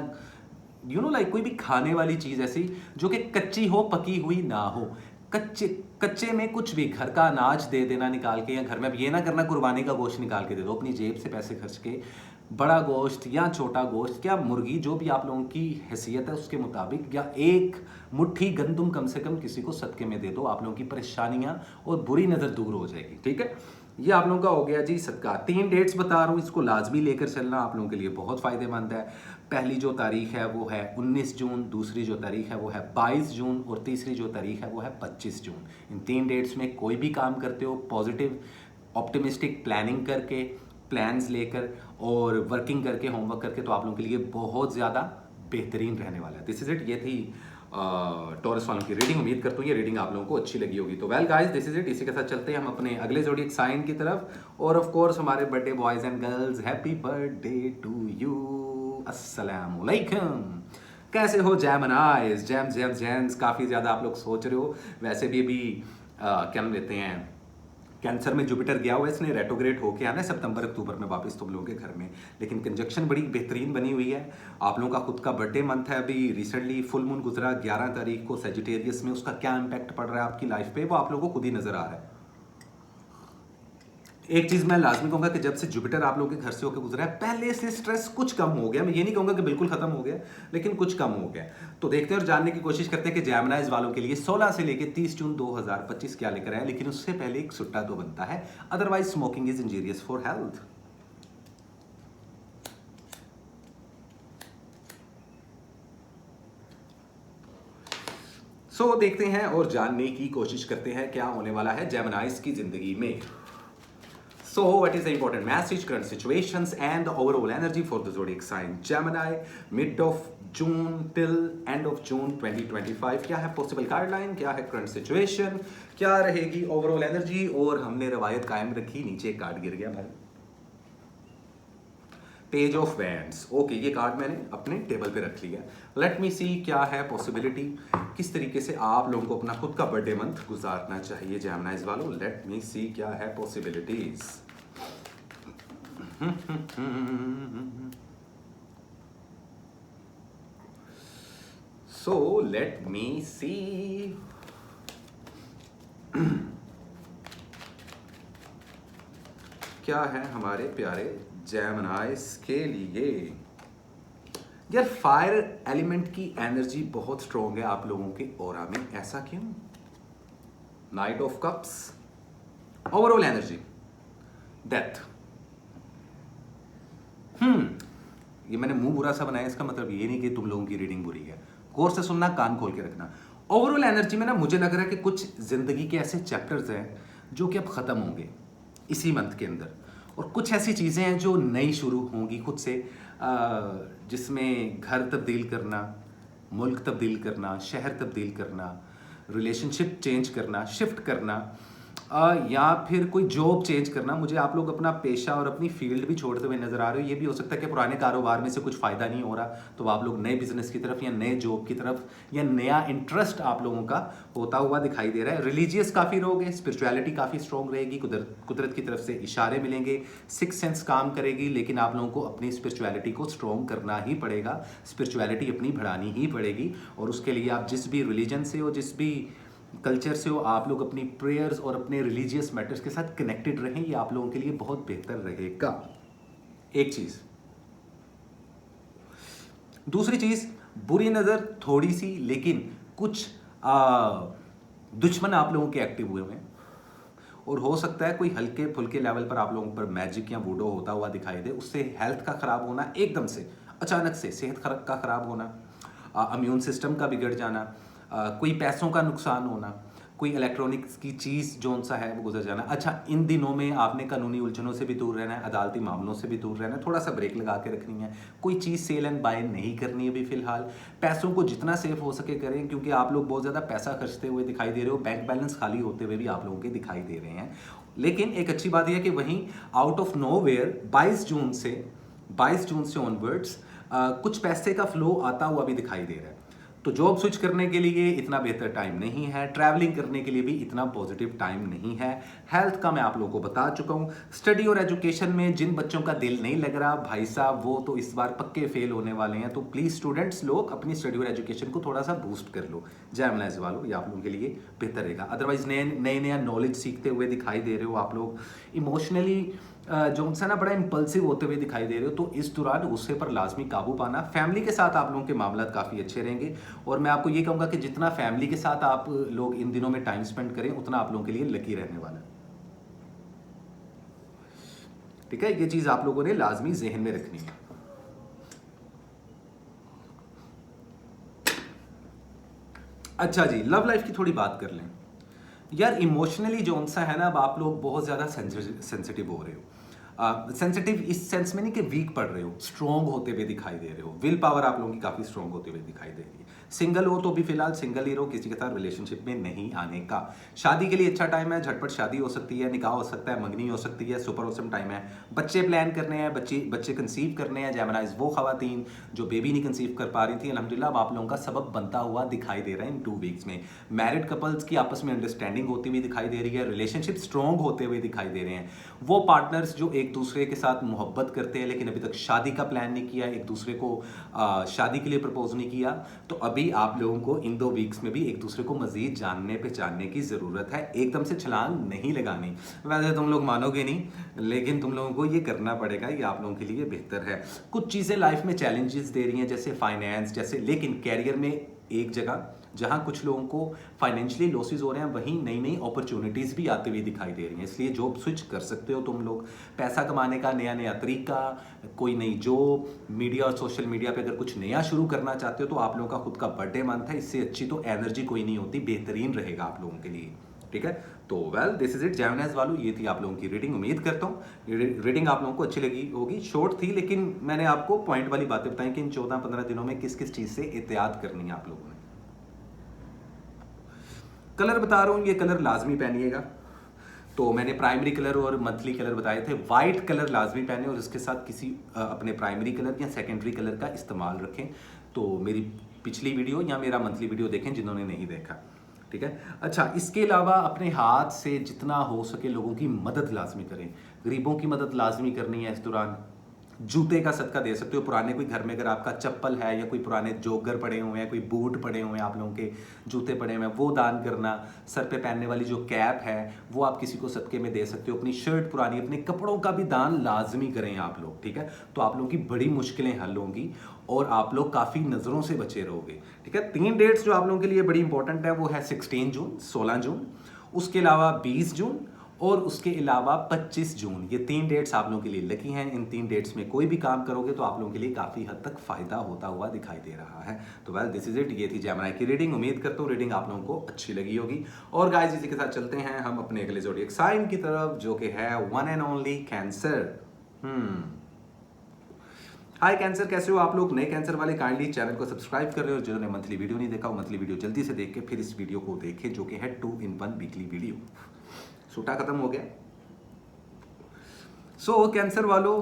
S1: लाइक कोई भी खाने वाली चीज़ ऐसी जो कि कच्ची हो, पकी हुई ना हो। कच्चे में कुछ भी घर का अनाज दे देना निकाल के, या घर में अब ये ना करना कुर्बानी का गोश्त निकाल के दे दो, अपनी जेब से पैसे खर्च के बड़ा गोश्त या छोटा गोश्त, क्या मुर्गी, जो भी आप लोगों की हैसियत है उसके मुताबिक, या एक मुट्ठी गंदम कम से कम किसी को सदके में दे दो। आप लोगों की परेशानियां और बुरी नज़र दूर हो जाएगी, ठीक है। ये आप लोगों का हो गया जी सदका। 3 डेट्स बता रहा हूँ, इसको लाजमी लेकर चलना, आप लोगों के लिए बहुत फ़ायदेमंद है। पहली जो तारीख है वो है 19 जून, दूसरी जो तारीख है वो है 22 जून और तीसरी जो तारीख है वो है 25 जून। इन 3 डेट्स में कोई भी काम करते हो, पॉजिटिव ऑप्टिमिस्टिक प्लानिंग करके, प्लान्स लेकर और वर्किंग करके, होमवर्क करके, तो आप लोगों के लिए बहुत ज़्यादा बेहतरीन रहने वाला है। दिस इज इट, ये थी टॉरस वालों की रीडिंग। उम्मीद करता हूँ ये रीडिंग आप लोगों को अच्छी लगी होगी। तो well guys, this is it. इसी के साथ चलते हैं हम अपने अगले ज़ोडिएक साइन की तरफ। और ऑफ कोर्स हमारे birthday boys and girls, happy birthday to you, अस्सलाम वालेकुम। कैसे हो जैमनाइज, जैम्स? काफ़ी ज़्यादा आप लोग सोच रहे हो। वैसे भी अभी क्या लेते हैं, कैंसर में जुपिटर गया हुआ है, इसने रेट्रोग्रेड होके आना है सितंबर अक्टूबर में वापस तुम लोगों के घर में। लेकिन कंजक्शन बड़ी बेहतरीन बनी हुई है। आप लोगों का खुद का बर्थडे मंथ है। अभी रिसेंटली फुल मून गुजरा 11 तारीख को सेजिटेरियस में, उसका क्या इम्पैक्ट पड़ रहा है आपकी लाइफ पे वो आप लोगों को खुद ही नजर आ रहा है। एक चीज मैं लाजमी कहूंगा कि जब से जुपिटर आप लोगों के घर से होकर गुजरा है, पहले से स्ट्रेस कुछ कम हो गया। मैं ये नहीं कहूंगा कि बिल्कुल खत्म हो गया, लेकिन कुछ कम हो गया। तो देखते हैं और जानने की कोशिश करते हैं कि जैमनाइज वालों के लिए 16 से लेकर 30 जून 2025 क्या लेकर आया। लेकिन उससे पहले एक सुट्टा तो बनता है, otherwise smoking is injurious for health. So देखते हैं और जानने की कोशिश करते हैं क्या होने वाला है जेमिनाइज की जिंदगी में। So, what is the important message, current situations, and the overall energy for the zodiac sign Gemini, mid of June till end of June 2025? क्या है possible card line, क्या है current situation, क्या रहेगी overall energy? और हमने रवायत कायम रखी, नीचे एक कार्ड गिर गया भाई। Page of wands. ओके, ये कार्ड मैंने अपने टेबल पे रख लिया। लेट मी सी क्या है पॉसिबिलिटी, किस तरीके से आप लोगों को अपना खुद का बर्थडे मंथ गुजारना चाहिए जेमिनाइज वालों। लेट मी सी क्या है पॉसिबिलिटीज। सो लेट मी सी क्या है हमारे प्यारे जेमिनाइज के लिए। यार फायर एलिमेंट की एनर्जी बहुत स्ट्रॉन्ग है आप लोगों के ऑरा में, ऐसा क्यों? Night of cups, overall energy, death. ये मैंने मुंह बुरा सा बनाया, इसका मतलब ये नहीं कि तुम लोगों की रीडिंग बुरी है। गौर से सुनना, कान खोल के रखना। ओवरऑल एनर्जी में ना मुझे लग रहा है कि कुछ जिंदगी के ऐसे चैप्टर्स हैं जो कि अब खत्म होंगे इसी मंथ के अंदर, और कुछ ऐसी चीज़ें हैं जो नई शुरू होंगी खुद से, जिसमें घर तब्दील करना, मुल्क तब्दील करना, शहर तब्दील करना, रिलेशनशिप चेंज करना, शिफ्ट करना, या फिर कोई जॉब चेंज करना। मुझे आप लोग अपना पेशा और अपनी फील्ड भी छोड़ते हुए नजर आ रहे हो। ये भी हो सकता है कि पुराने कारोबार में से कुछ फ़ायदा नहीं हो रहा, तो आप लोग नए बिजनेस की तरफ या नए जॉब की तरफ या नया इंटरेस्ट आप लोगों का होता हुआ दिखाई दे रहा है। रिलीजियस काफ़ी रहोगे, स्पिरिचुअलिटी काफ़ी स्ट्रॉन्ग रहेगी, कुदरत की तरफ से इशारे मिलेंगे, सिक्स सेंस काम करेगी, लेकिन आप लोगों को अपनी स्पिरिचुअलिटी को स्ट्रॉन्ग करना ही पड़ेगा, स्पिरिचुअलिटी अपनी बढ़ानी ही पड़ेगी। और उसके लिए आप जिस भी रिलीजन से हो, जिस भी कल्चर से हो, आप लोग अपनी प्रेयर्स और अपने रिलीजियस मैटर्स के साथ कनेक्टेड रहें, ये आप लोगों के लिए बहुत बेहतर रहेगा। एक चीज। दूसरी चीज, बुरी नजर थोड़ी सी, लेकिन कुछ दुश्मन आप लोगों के एक्टिव हुए हैं, और हो सकता है कोई हल्के फुल्के लेवल पर आप लोगों पर मैजिक या वूडो होता हुआ दिखाई दे। उससे हेल्थ का खराब होना, एकदम से अचानक से सेहत का खराब होना, इम्यून सिस्टम का बिगड़ जाना, कोई पैसों का नुकसान होना, कोई इलेक्ट्रॉनिक्स की चीज़ जो सा है वो गुजर जाना। अच्छा, इन दिनों में आपने कानूनी उलझनों से भी दूर रहना है, अदालती मामलों से भी दूर रहना है, थोड़ा सा ब्रेक लगा के रखनी है, कोई चीज़ सेल एंड बाय नहीं करनी है अभी फिलहाल। पैसों को जितना सेफ हो सके करें, क्योंकि आप लोग बहुत ज़्यादा पैसा खर्चते हुए दिखाई दे रहे हो, बैंक बैलेंस खाली होते हुए भी आप लोगों के दिखाई दे रहे हैं। लेकिन एक अच्छी बात यह है कि वहीं आउट ऑफ नो वेयर 22 जून से ऑनवर्ड्स कुछ पैसे का फ्लो आता हुआ भी दिखाई दे रहा है। तो जॉब स्विच करने के लिए इतना बेहतर टाइम नहीं है, ट्रैवलिंग करने के लिए भी इतना पॉजिटिव टाइम नहीं है। हेल्थ का मैं आप लोगों को बता चुका हूँ। स्टडी और एजुकेशन में जिन बच्चों का दिल नहीं लग रहा भाई साहब, वो तो इस बार पक्के फेल होने वाले हैं। तो प्लीज़ स्टूडेंट्स लोग अपनी स्टडी और एजुकेशन को थोड़ा सा बूस्ट कर लो जेमिनाइज वालों, ये आप लोगों के लिए बेहतर रहेगा। अदरवाइज नया नॉलेज सीखते हुए दिखाई दे रहे हो आप लोग, इमोशनली जो सा ना बड़ा इंपल्सिव होते हुए दिखाई दे रहे हो, तो इस दौरान गुस्से पर लाजमी काबू पाना। फैमिली के साथ आप लोगों के मामला काफ़ी अच्छे रहेंगे, और मैं आपको ये कहूँगा कि जितना फैमिली के साथ आप लोग इन दिनों में टाइम स्पेंड करें, उतना आप लोगों के लिए लकी रहने वाला है। ठीक है, ये चीज़ आप लोगों ने लाजमी जहन में रखनी है। अच्छा जी, लव लाइफ की थोड़ी बात कर लें। यार इमोशनली जो सा है ना, अब आप लोग बहुत ज़्यादा सेंसिटिव हो रहे हो। सेंसिटिव इस सेंस में नहीं कि वीक पड़ रहे हो, स्ट्रॉन्ग होते हुए दिखाई दे रहे हो। विल पावर आप लोगों की काफ़ी स्ट्रॉन्ग होते हुए दिखाई दे रही है। सिंगल हो तो भी फिलहाल सिंगल ही रहो, किसी के साथ रिलेशनशिप में नहीं आने का। शादी के लिए अच्छा टाइम है, झटपट शादी हो सकती है, निकाह हो सकता है, मंगनी हो सकती है, सुपर ऑसम टाइम है। बच्चे प्लान करने हैं, बच्चे कंसीव करने हैं। जेमिनाइज वो खवातीन जो बेबी नहीं कंसीव कर पा रही थी, अल्हम्दुलिल्लाह अब आप लोगों का सबब बनता हुआ दिखाई दे रहा है इन 2 वीक्स में। मैरिड कपल्स की आपस में अंडरस्टैंडिंग होती हुई दिखाई दे रही है, रिलेशनशिप स्ट्रॉन्ग होते हुए दिखाई दे रहे हैं। वो पार्टनर्स जो एक दूसरे के साथ मोहब्बत करते हैं लेकिन अभी तक शादी का प्लान नहीं किया, एक दूसरे को शादी के लिए प्रपोज नहीं किया, तो अभी आप लोगों को इन 2 वीक्स में भी एक दूसरे को मजीद जानने पहचानने की ज़रूरत है। एकदम से छलांग नहीं लगानी। वैसे तुम लोग मानोगे नहीं, लेकिन तुम लोगों को ये करना पड़ेगा, ये आप लोगों के लिए बेहतर है। कुछ चीज़ें लाइफ में चैलेंजेस दे रही हैं, जैसे फाइनेंस जैसे, लेकिन कैरियर में एक जगह जहां कुछ लोगों को फाइनेंशियली लॉसेस हो रहे हैं, वहीं नई नई अपॉर्चुनिटीज़ भी आती हुई दिखाई दे रही हैं। इसलिए जॉब स्विच कर सकते हो तुम लोग। पैसा कमाने का नया नया तरीका, कोई नई जॉब, मीडिया और सोशल मीडिया पे अगर कुछ नया शुरू करना चाहते हो तो आप लोगों का खुद का बर्थडे मंथ है, इससे अच्छी तो एनर्जी कोई नहीं होती। बेहतरीन रहेगा आप लोगों के लिए। ठीक है, तो वेल दिस इज इट जेमिनाइज वालों, ये थी आप लोगों की रीडिंग। उम्मीद करता हूँ रीडिंग आप लोगों को अच्छी लगी होगी। शॉर्ट थी, लेकिन मैंने आपको पॉइंट वाली बातें बताई कि इन 14-15 दिनों में किस किस चीज़ से एहतियात करनी है आप लोगों ने। कलर बता रहा हूँ, ये कलर लाजमी पहनिएगा। तो मैंने प्राइमरी कलर और मंथली कलर बताए थे। वाइट कलर लाजमी पहने और उसके साथ किसी अपने प्राइमरी कलर या सेकेंडरी कलर का इस्तेमाल रखें। तो मेरी पिछली वीडियो या मेरा मंथली वीडियो देखें जिन्होंने नहीं देखा, ठीक है। अच्छा, इसके अलावा अपने हाथ से जितना हो सके लोगों की मदद लाजमी करें। गरीबों की मदद लाजमी करनी है इस दौरान। जूते का सदका दे सकते हो। पुराने कोई घर में अगर आपका चप्पल है या कोई पुराने जोगर पड़े हुए हैं, कोई बूट पड़े हुए हैं, आप लोगों के जूते पड़े हुए हैं, वो दान करना। सर पे पहनने वाली जो कैप है वो आप किसी को सदके में दे सकते हो। अपनी शर्ट पुरानी, अपने कपड़ों का भी दान लाजमी करें आप लोग, ठीक है। तो आप लोगों की बड़ी मुश्किलें हल होंगी और आप लोग काफ़ी नज़रों से बचे रहोगे, ठीक है। 3 डेट्स जो आप लोगों के लिए बड़ी इंपॉर्टेंट है वो है 16 जून, 16 जून, उसके अलावा 20 जून और उसके अलावा 25 जून। ये 3 डेट्स आप लोगों के लिए लकी हैं। इन 3 डेट्स में कोई भी काम करोगे तो आप लोगों के लिए काफ़ी हद तक फ़ायदा होता हुआ दिखाई दे रहा है। तो वेल दिस इज इट। ये थी जेमिनी की रीडिंग। उम्मीद करता हूँ रीडिंग आप लोगों को अच्छी लगी होगी। और गाइस इसी के साथ चलते हैं हम अपने अगले ज़ोडिएक साइन की तरफ, जो कि है one and only cancer. Hi cancer, कैसे हो आप लोग? नए कैंसर वाले काइंडली चैनल को सब्सक्राइब कर रहे हो। जिन्होंने मंथली वीडियो नहीं देखा वो मंथली वीडियो जल्दी से देख के फिर इस वीडियो को देखें, जो कि है 2 in 1 वीकली वीडियो। सूटा खत्म हो गया। सो कैंसर वालों,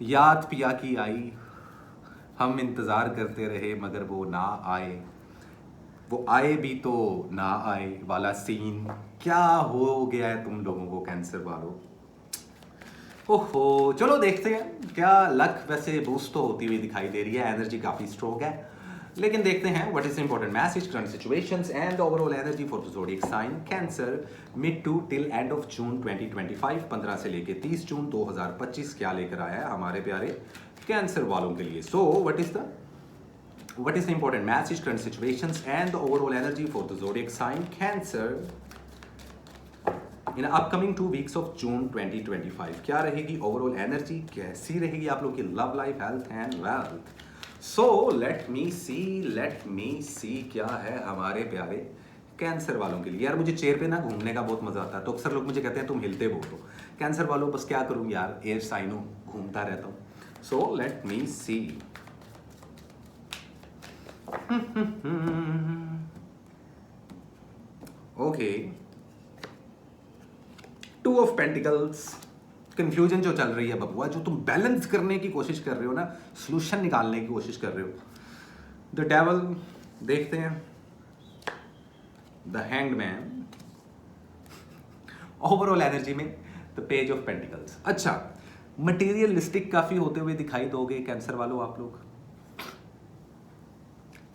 S1: याद पिया की आई, हम इंतज़ार करते रहे मगर वो ना आए, वो आए भी तो ना आए वाला सीन क्या हो गया है तुम लोगों को कैंसर वालों। ओहो, चलो देखते हैं क्या लक वैसे बूस्ट तो होती हुई दिखाई दे रही है। एनर्जी काफ़ी स्ट्रॉन्ग है, लेकिन देखते हैं what is important message, current situations and overall energy for the zodiac sign Cancer mid to till end of June 2025। 15 से लेके 30 जून 2025 क्या लेकर आया है हमारे प्यारे कैंसर वालों के लिए। So what is the important message, current situations and overall energy for the zodiac sign Cancer in upcoming 2 weeks of June 2025। क्या रहेगी ओवरऑल एनर्जी, कैसी रहेगी आप लोग की love life, health and wealth. So let me see क्या है हमारे प्यारे कैंसर वालों के लिए। यार मुझे चेयर पे ना घूमने का बहुत मजा आता है, तो अक्सर लोग मुझे कहते हैं तुम हिलते बहुत हो। कैंसर वालों बस क्या करूं यार, एयर साइन हूं, घूमता रहता हूं। So let me see. Okay, 2 of pentacles. Confusion जो चल रही है बबुआ, जो तुम बैलेंस करने की कोशिश कर रहे हो ना, सॉल्यूशन निकालने की कोशिश कर रहे हो। द डेविल, देखते हैं the hanged man. Overall energy में द पेज ऑफ पेंटिकल्स। अच्छा, मटेरियलिस्टिक काफी होते हुए दिखाई दोगे कैंसर वालों आप लोग।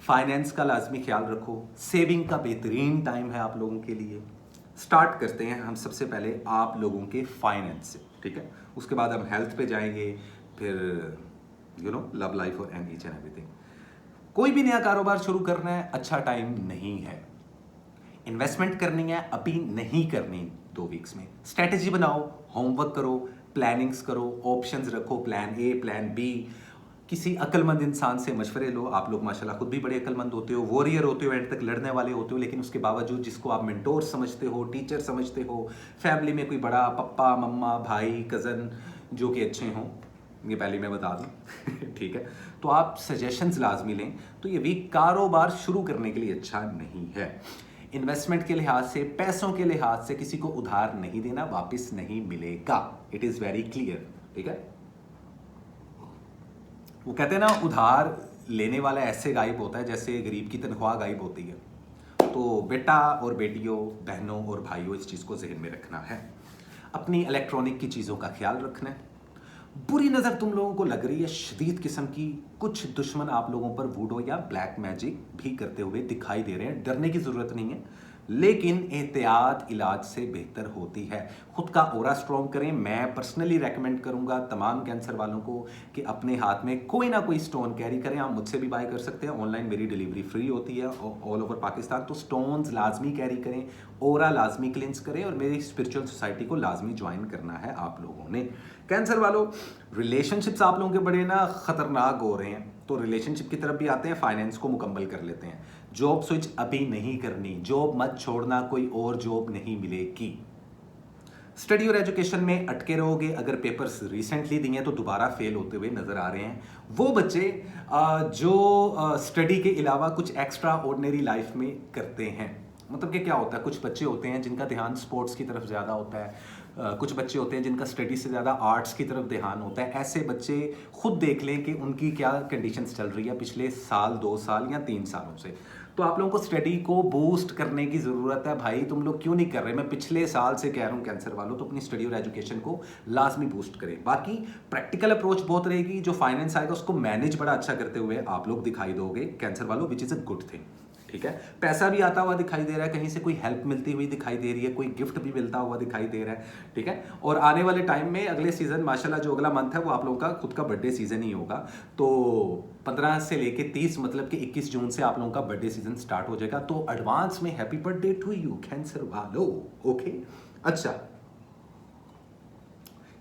S1: फाइनेंस का लाजमी ख्याल रखो। सेविंग का बेहतरीन टाइम है आप लोगों के लिए। स्टार्ट करते हैं हम सबसे पहले आप लोगों के फाइनेंस से, ठीक है। उसके बाद हम हेल्थ पे जाएंगे, फिर लव लाइफ और एंड ईच एंड एवरीथिंग। कोई भी नया कारोबार शुरू करना है, अच्छा टाइम नहीं है। इन्वेस्टमेंट करनी है, अभी नहीं करनी 2 वीक्स में। स्ट्रेटेजी बनाओ, होमवर्क करो, प्लानिंग्स करो, ऑप्शंस रखो, प्लान ए, प्लान बी। किसी अक्लमंद इंसान से मशवरे लो। आप लोग माशाल्लाह खुद भी बड़े अक्लमंद होते हो, वॉरियर होते हो, एंड तक लड़ने वाले होते हो, लेकिन उसके बावजूद जिसको आप मेंटोर समझते हो, टीचर समझते हो, फैमिली में कोई बड़ा पप्पा मम्मा भाई कज़न जो कि अच्छे हों, ये पहले मैं बता दूं ठीक है। तो आप सजेशंस लाजमी लें। तो ये वीक कारोबार शुरू करने के लिए अच्छा नहीं है। इन्वेस्टमेंट के लिहाज से, पैसों के लिहाज से किसी को उधार नहीं देना, वापस नहीं मिलेगा। इट इज़ वेरी क्लियर, ठीक है। वो कहते हैं ना, उधार लेने वाला ऐसे गायब होता है जैसे गरीब की तनख्वाह गायब होती है। तो बेटा और बेटियों, बहनों और भाइयों, इस चीज़ को जहन में रखना है। अपनी इलेक्ट्रॉनिक की चीज़ों का ख्याल रखना है। बुरी नज़र तुम लोगों को लग रही है शदीद किस्म की। कुछ दुश्मन आप लोगों पर वूडो या ब्लैक मैजिक भी करते हुए दिखाई दे रहे हैं। डरने की ज़रूरत नहीं है, लेकिन एहतियात इलाज से बेहतर होती है। खुद का ऑरा स्ट्रॉन्ग करें। मैं पर्सनली रेकमेंड करूंगा तमाम कैंसर वालों को कि अपने हाथ में कोई ना कोई स्टोन कैरी करें। आप मुझसे भी बाय कर सकते हैं, ऑनलाइन मेरी डिलीवरी फ्री होती है ऑल ओवर पाकिस्तान। तो स्टोन्स लाजमी कैरी करें, ऑरा लाजमी क्लिंस करें, और मेरी स्पिरिचुअल सोसाइटी को लाजमी ज्वाइन करना है आप लोगों ने। कैंसर वालों, रिलेशनशिप्स आप लोगों के बड़े ना खतरनाक हो रहे हैं, तो रिलेशनशिप की तरफ भी आते हैं। फाइनेंस को मुकम्मल कर लेते हैं। जॉब स्विच अभी नहीं करनी, जॉब मत छोड़ना, कोई और जॉब नहीं मिलेगी। स्टडी और एजुकेशन में अटके रहोगे। अगर पेपर्स रिसेंटली दिए तो दोबारा फेल होते हुए नजर आ रहे हैं वो बच्चे जो स्टडी के अलावा कुछ एक्स्ट्रा ऑर्डिनरी लाइफ में करते हैं। मतलब कि क्या होता है, कुछ बच्चे होते हैं जिनका ध्यान स्पोर्ट्स की तरफ ज़्यादा होता है, कुछ बच्चे होते हैं जिनका स्टडी से ज़्यादा आर्ट्स की तरफ ध्यान होता है। ऐसे बच्चे खुद देख लें कि उनकी क्या कंडीशंस चल रही है पिछले साल, 2 साल या 3 सालों से। तो आप लोगों को स्टडी को बूस्ट करने की ज़रूरत है। भाई तुम लोग क्यों नहीं कर रहे? मैं पिछले साल से कह रहा हूँ कैंसर वालों, तो अपनी स्टडी और एजुकेशन को लाजमी बूस्ट करें। बाकी प्रैक्टिकल अप्रोच बहुत रहेगी, जो फाइनेंस आएगा उसको मैनेज बड़ा अच्छा करते हुए आप लोग दिखाई दोगे कैंसर वालों, विच इज़ अ गुड थिंग। ठीक है, पैसा भी आता हुआ दिखाई दे रहा है, कहीं से कोई हेल्प मिलती हुई दिखाई दे रही है, कोई गिफ्ट भी मिलता हुआ दिखाई दे रहा है। ठीक है, और आने वाले टाइम में अगले सीजन माशाल्लाह जो अगला मंथ है वो आप लोगों का खुद का बर्थडे सीजन ही होगा। तो 15 से लेके 30 मतलब कि 21 जून से आप लोगों का बर्थडे सीजन स्टार्ट हो जाएगा। तो एडवांस में happy birthday to you Cancer वालों। ओके, अच्छा,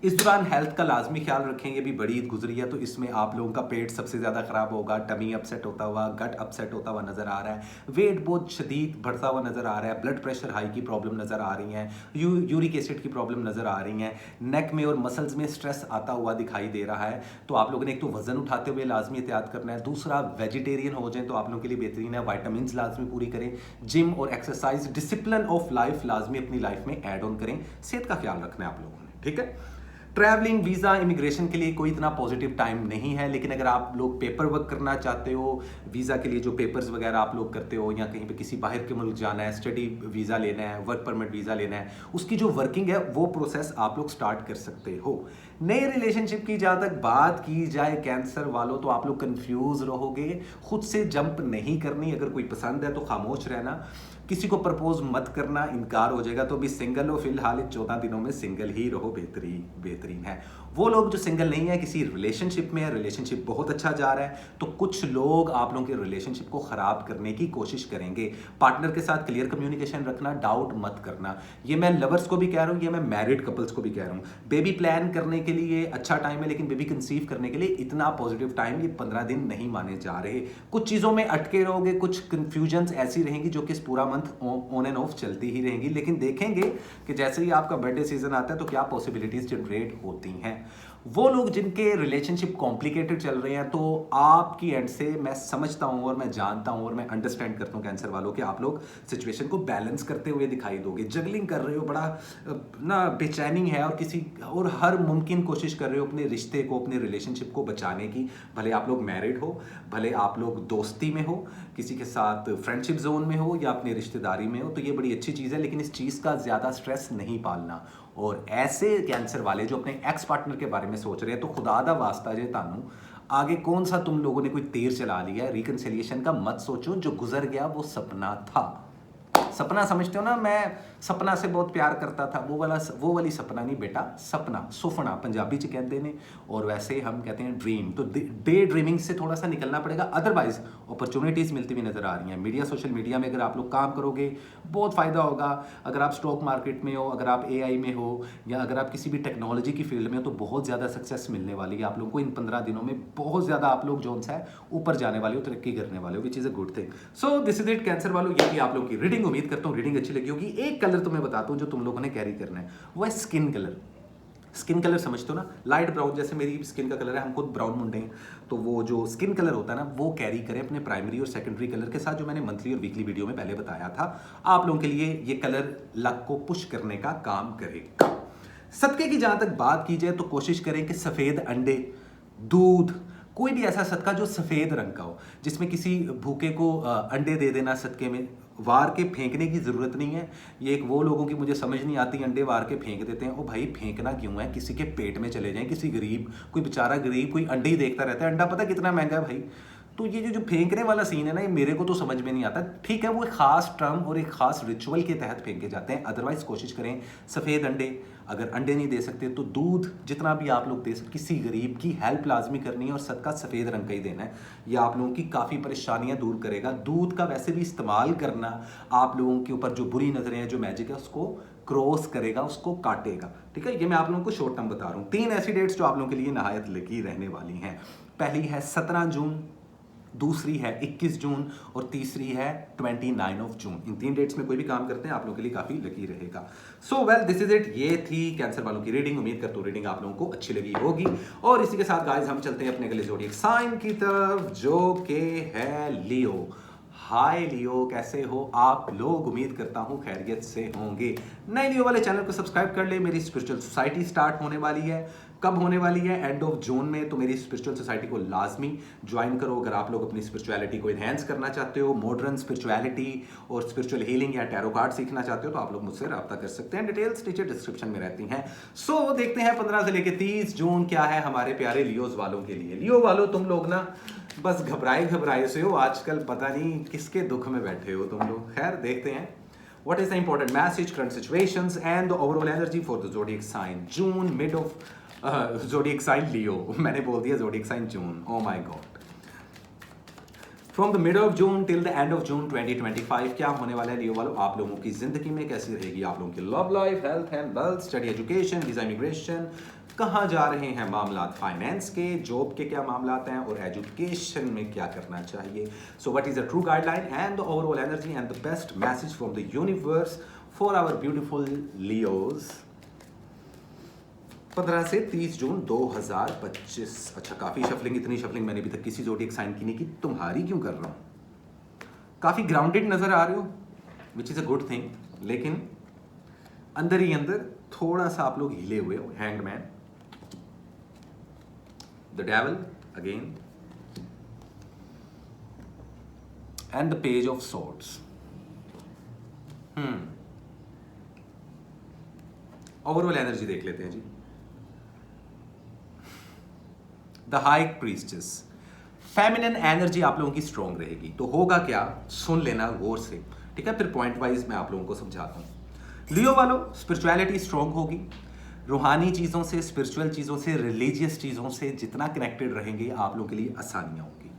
S1: इस दौरान हेल्थ का लाजमी ख्याल रखें। ये भी बड़ी ईद गुजरी है, तो इसमें आप लोगों का पेट सबसे ज़्यादा ख़राब होगा, टमी अपसेट होता हुआ, गट अपसेट होता हुआ नज़र आ रहा है, वेट बहुत शदीद बढ़ता हुआ नज़र आ रहा है, ब्लड प्रेशर हाई की प्रॉब्लम नज़र आ रही है, यूरिक एसिड की प्रॉब्लम नज़र आ रही है, नेक में और मसल्स में स्ट्रेस आता हुआ दिखाई दे रहा है। तो आप लोगों ने एक तो वज़न उठाते हुए लाजमी एहतियात करना है, दूसरा वेजिटेरियन हो जाए तो आप लोगों के लिए बेहतरीन है, वाइटामिन लाजमी पूरी करें, जिम और एक्सरसाइज डिसिप्लिन ऑफ लाइफ लाजमी अपनी लाइफ में ऐड ऑन करें, सेहत का ख्याल रखना है आप लोगों ने। ठीक है, ट्रैवलिंग, वीज़ा, इमिग्रेशन के लिए कोई इतना पॉजिटिव टाइम नहीं है, लेकिन अगर आप लोग पेपर वर्क करना चाहते हो, वीज़ा के लिए जो पेपर्स वगैरह आप लोग करते हो, या कहीं पे किसी बाहर के मुल्क जाना है, स्टडी वीज़ा लेना है, वर्क परमिट वीज़ा लेना है, उसकी जो वर्किंग है वो प्रोसेस आप लोग स्टार्ट कर सकते हो। नए रिलेशनशिप की जहाँ तक बात की जाए कैंसर वालों, तो आप लोग कंफ्यूज रहोगे, खुद से जंप नहीं करनी। अगर कोई पसंद है तो खामोश रहना, किसी को प्रपोज मत करना, इनकार हो जाएगा। तो भी सिंगल हो फिलहाल, 14 दिनों में सिंगल ही रहो, बेहतरीन है। वो लोग जो सिंगल नहीं है, किसी रिलेशनशिप में है, रिलेशनशिप बहुत अच्छा जा रहा है, तो कुछ लोग आप लोगों के रिलेशनशिप को ख़राब करने की कोशिश करेंगे। पार्टनर के साथ क्लियर कम्युनिकेशन रखना, डाउट मत करना। ये मैं लवर्स को भी कह रहा हूँ, ये मैं मैरिड कपल्स को भी कह रहा हूँ। बेबी प्लान करने के लिए अच्छा टाइम है, लेकिन बेबी कंसीव करने के लिए इतना पॉजिटिव टाइम ये 15 दिन नहीं माने जा रहे। कुछ चीज़ों में अटके रहोगे, कुछ कन्फ्यूजन्स ऐसी रहेंगी जो कि इस पूरा मंथ ऑन एंड ऑफ चलती ही रहेंगी, लेकिन देखेंगे कि जैसे ही आपका बर्थडे सीजन आता है तो क्या पॉसिबिलिटीज जनरेट होती हैं। वो लोग जिनके रिलेशनशिप कॉम्प्लिकेटेड चल रहे हैं, तो आपकी एंड से मैं समझता हूं और मैं जानता हूं और मैं अंडरस्टैंड करता हूं कैंसर वालों कि आप लोग सिचुएशन को बैलेंस करते हुए दिखाई दोगे। जगलिंग कर रहे हो, बड़ा ना बेचैनी है, और हर मुमकिन कोशिश कर रहे हो अपने रिश्ते को, अपने रिलेशनशिप को बचाने की। भले आप लोग मैरिड हो, भले आप लोग दोस्ती में हो, किसी के साथ फ्रेंडशिप जोन में हो, या अपनी रिश्तेदारी में हो, तो ये बड़ी अच्छी चीज़ है, लेकिन इस चीज़ का ज़्यादा स्ट्रेस नहीं पालना। और ऐसे कैंसर वाले जो अपने एक्स पार्टनर के बारे में सोच रहे हैं, तो खुदा दा वास्ता जे तानू आगे कौन सा तुम लोगों ने कोई तीर चला लिया है, रिकंसिलिएशन का मत सोचो। जो गुजर गया वो सपना था। सपना समझते हो ना, मैं सपना से बहुत प्यार करता था, वो वाली सपना नहीं बेटा, सपना, सुफना पंजाबी च कहते हैं, और वैसे हम कहते हैं ड्रीम। तो डे ड्रीमिंग से थोड़ा सा निकलना पड़ेगा, अदरवाइज अपॉर्चुनिटीज़ मिलती हुई नज़र आ रही हैं। मीडिया, सोशल मीडिया में अगर आप लोग काम करोगे बहुत फ़ायदा होगा। अगर आप स्टॉक मार्केट में हो, अगर आप AI में हो, या अगर आप किसी भी टेक्नोलॉजी की फील्ड में हो, तो बहुत ज़्यादा सक्सेस मिलने वाली है आप लोगों को इन 15 दिनों में। बहुत ज़्यादा आप लोग जो है ऊपर जाने वाले हो, तरक्की करने वाले हो, विच is a good thing. So this is it cancer वालों, ये भी आप लोगों की रीडिंग। उम्मीद करता हूँ रीडिंग अच्छी लगी होगी। एक कलर तो मैं बताता हूँ जो तुम लोगों ने कैरी करना है, वो है स्किन कलर। स्किन कलर समझते हो ना, लाइट ब्राउन, जैसे मेरी स्किन का कलर है, हम खुद ब्राउन मुंडे हैं, तो वो जो स्किन कलर होता है ना, वो कैरी करें अपने प्राइमरी और सेकेंडरी कलर के साथ, जो मैंने मंथली और वीकली वीडियो में पहले बताया था। आप लोगों के लिए ये कलर लक को पुश करने का काम करेगा। सदके की जहां तक बात की जाए, तो कोशिश करें कि सफ़ेद अंडे, दूध, कोई भी ऐसा सदका जो सफ़ेद रंग का हो, जिसमें किसी भूखे को अंडे दे देना सदके में। वार के फेंकने की ज़रूरत नहीं है। ये एक वो लोगों की मुझे समझ नहीं आती, अंडे वार के फेंक देते हैं। ओ भाई, फेंकना क्यों है? किसी के पेट में चले जाएं, किसी गरीब, कोई बेचारा गरीब कोई अंडे ही देखता रहता है। अंडा पता कितना महंगा है भाई। तो ये जो फेंकने वाला सीन है ना, ये मेरे को तो समझ में नहीं आता। ठीक है, वो एक खास टर्म और एक खास रिचुअल के तहत फेंके जाते हैं, अदरवाइज कोशिश करें सफ़ेद अंडे। अगर अंडे नहीं दे सकते तो दूध, जितना भी आप लोग दे सकते, किसी गरीब की हेल्प लाजमी करनी है, और सदका सफ़ेद रंग का ही देना है। यह आप लोगों की काफ़ी परेशानियां दूर करेगा। दूध का वैसे भी इस्तेमाल करना आप लोगों के ऊपर जो बुरी नज़रें हैं, जो मैजिक है, उसको क्रॉस करेगा, उसको काटेगा। ठीक है, ये मैं आप लोगों को शॉर्ट टर्म बता रहा हूँ। 3 ऐसी डेट्स जो आप लोगों के लिए नहायत लकी रहने वाली हैं। पहली है 17 जून, दूसरी है 21 जून, और तीसरी है 29 जून। इन 3 डेट्स में कोई भी काम करते हैं आप लोगों के लिए काफ़ी लकी रहेगा। So well, this is it. ये थी कैंसर वालों की रीडिंग। उम्मीद करता हूँ रीडिंग आप लोगों को अच्छी लगी होगी। और इसी के साथ गाइस हम चलते हैं अपने अगले ज़ोडिएक साइन की तरफ, जो कि है लियो। हाय लियो, कैसे हो आप लोग? उम्मीद करता हूँ खैरियत से होंगे। नए लियो वाले चैनल को सब्सक्राइब कर ले। मेरी स्पिरिचुअल सोसाइटी स्टार्ट होने वाली है। कब होने वाली है? एंड ऑफ जून में। तो मेरी स्पिरिचुअल सोसाइटी को लाजमी ज्वाइन करो अगर आप लोग अपनी स्पिरिचुअलिटी को इन्हेंस करना चाहते हो, मॉडर्न स्पिरिचुअलिटी और स्पिरिचुअल हीलिंग या टैरो कार्ड सीखना चाहते हो, तो आप लोग मुझसे रब्ता कर सकते हैं। डिटेल्स नीचे डिस्क्रिप्शन में रहती हैं। सो देखते हैं 15 से लेकर 30 जून क्या है हमारे प्यारे लियोज वालों के लिए। लियो वालों, तुम लोग ना बस घबराए से हो आजकल, पता नहीं किसके दुख में बैठे हो तुम लोग। खैर देखते हैं what is the important message, current situations and the overall energy for the zodiac sign June, mid of zodiac sign Leo। मैंने बोल दिया zodiac sign June, oh my god। From the middle of June till the end of June 2025 क्या होने वाला है लियो वालों आप लोगों की जिंदगी में? कैसी रहेगी आप लोगों की love life, health and wealth, study, education, visa, immigration, कहाँ जा रहे हैं मामलात फाइनेंस के, जॉब के क्या मामलात हैं और एजुकेशन में क्या करना चाहिए। So what is the true guideline and the overall energy and the best message from the universe for our beautiful Leos 15 से 30 जून 2025। अच्छा, काफी शफलिंग, इतनी शफलिंग मैंने अभी तक किसी ज़ोडिएक साइन की नहीं की। तुम्हारी क्यों कर रहा हूं? काफी ग्राउंडेड नजर आ रहे हो, which is a good thing, लेकिन अंदर ही अंदर थोड़ा सा आप लोग हिले हुए हो। Hanged man, the devil again and the page of swords। Overall energy देख लेते हैं जी। The high priestess, feminine energy आप लोगों की स्ट्रॉन्ग रहेगी। तो होगा क्या, सुन लेना गौर से, ठीक है? फिर पॉइंट वाइज मैं आप लोगों को समझाता हूं। लियो वालों, स्पिरिचुअलिटी स्ट्रॉन्ग होगी। रूहानी चीज़ों से, स्पिरिचुअल चीज़ों से, रिलीजियस चीज़ों से जितना कनेक्टेड रहेंगे आप लोगों के लिए आसानियाँ होंगी,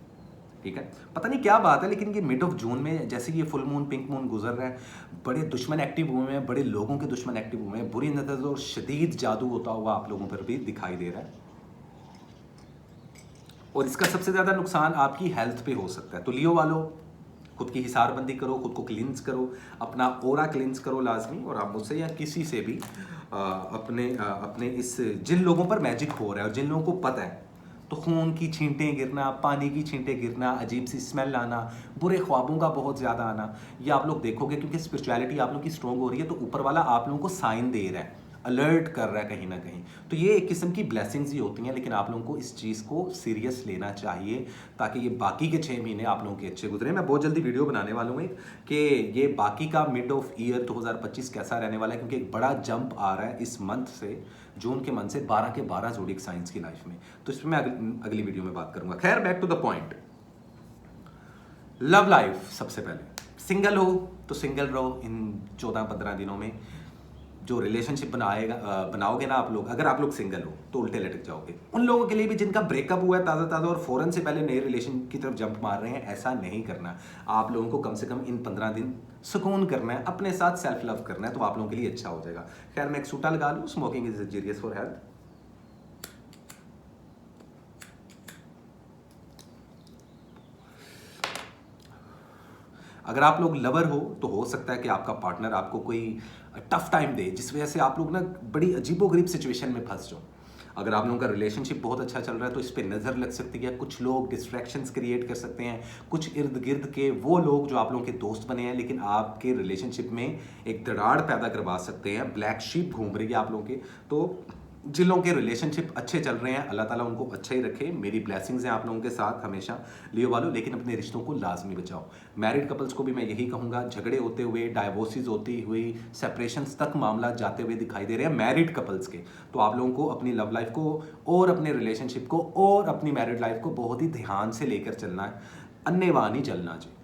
S1: ठीक है? पता नहीं क्या बात है, लेकिन ये मिड ऑफ जून में जैसे ये फुल मून, पिंक मून गुजर रहा है, बड़े दुश्मन एक्टिव हुए हैं, बड़े लोगों के दुश्मन एक्टिव हुए हैं, बुरी नजर और शदीद जादू होता हुआ आप लोगों पर भी दिखाई दे रहा है। और इसका सबसे ज़्यादा नुकसान आपकी हेल्थ पे हो सकता है। तो लियो वालों, खुद की हिसारबंदी करो, खुद को क्लींस करो, अपना ओरा क्लींस करो लाजमी। और आप मुझसे या किसी से भी अपने इस, जिन लोगों पर मैजिक हो रहा है और जिन लोगों को पता है, तो खून की छींटें गिरना, पानी की छींटें गिरना, अजीब सी स्मेल आना, बुरे ख्वाबों का बहुत ज़्यादा आना, ये आप लोग देखोगे। क्योंकि स्पिरिचुअलिटी आप लोगों की स्ट्रॉन्ग हो रही है, तो ऊपर वाला आप लोगों को साइन दे रहा है, अलर्ट कर रहा है कहीं ना कहीं। तो ये एक किस्म की ब्लेसिंग्स ही होती हैं, लेकिन आप लोगों को इस चीज़ को सीरियस लेना चाहिए ताकि ये बाकी के 6 महीने आप लोगों के अच्छे गुजरे। मैं बहुत जल्दी वीडियो बनाने वाला हूँ कि ये बाकी का मिड ऑफ ईयर 2025 कैसा रहने वाला है, क्योंकि एक बड़ा जंप आ रहा है इस मंथ से, जून के मंथ से 12 के 12 ज़ोडिएक साइंस की लाइफ में। तो इस पर मैं अगली वीडियो में बात करूंगा। खैर, back to the point. Love life, सबसे पहले सिंगल हो तो सिंगल रहो इन 14-15 दिनों में। जो रिलेशनशिप बनाओगे ना आप लोग, अगर आप लोग सिंगल हो तो उल्टे लटक जाओगे। उन लोगों के लिए भी जिनका ब्रेकअप हुआ है ताज़ा ताज़ा और फौरन से पहले नए रिलेशन की तरफ जंप मार रहे हैं, ऐसा नहीं करना। आप लोगों को कम से कम इन 15 दिन सुकून करना है, अपने साथ सेल्फ लव करना है, तो आप लोगों के लिए अच्छा हो जाएगा। खैर, मैं एक सूटा लगा लूँ। Smoking is injurious for health. अगर आप लोग लवर हो तो हो सकता है कि आपका पार्टनर आपको कोई टफ टाइम दे, जिस वजह से आप लोग ना बड़ी अजीबोगरीब सिचुएशन में फंस जाओ। अगर आप लोगों का रिलेशनशिप बहुत अच्छा चल रहा है तो इस पर नज़र लग सकती है। कुछ लोग डिस्ट्रैक्शंस क्रिएट कर सकते हैं, कुछ इर्द गिर्द के वो लोग जो आप लोगों के दोस्त बने हैं लेकिन आपके रिलेशनशिप में एक दरार पैदा करवा सकते हैं। ब्लैक शीप घूम रही है आप लोगों के। तो जिन लोगों के रिलेशनशिप अच्छे चल रहे हैं, अल्लाह ताला उनको अच्छा ही रखे। मेरी ब्लेसिंग्स हैं आप लोगों के साथ हमेशा लियो वालों, लेकिन अपने रिश्तों को लाजमी बचाओ। मैरिड कपल्स को भी मैं यही कहूँगा, झगड़े होते हुए, डाइवोर्सेस होती हुई, सेपरेशंस तक मामला जाते हुए दिखाई दे रहे हैं मैरिड कपल्स के। तो आप लोगों को अपनी लव लाइफ को और अपने रिलेशनशिप को और अपनी मैरिड लाइफ को बहुत ही ध्यान से लेकर चलना है, अन्नेवाह नहीं चलना चाहिए।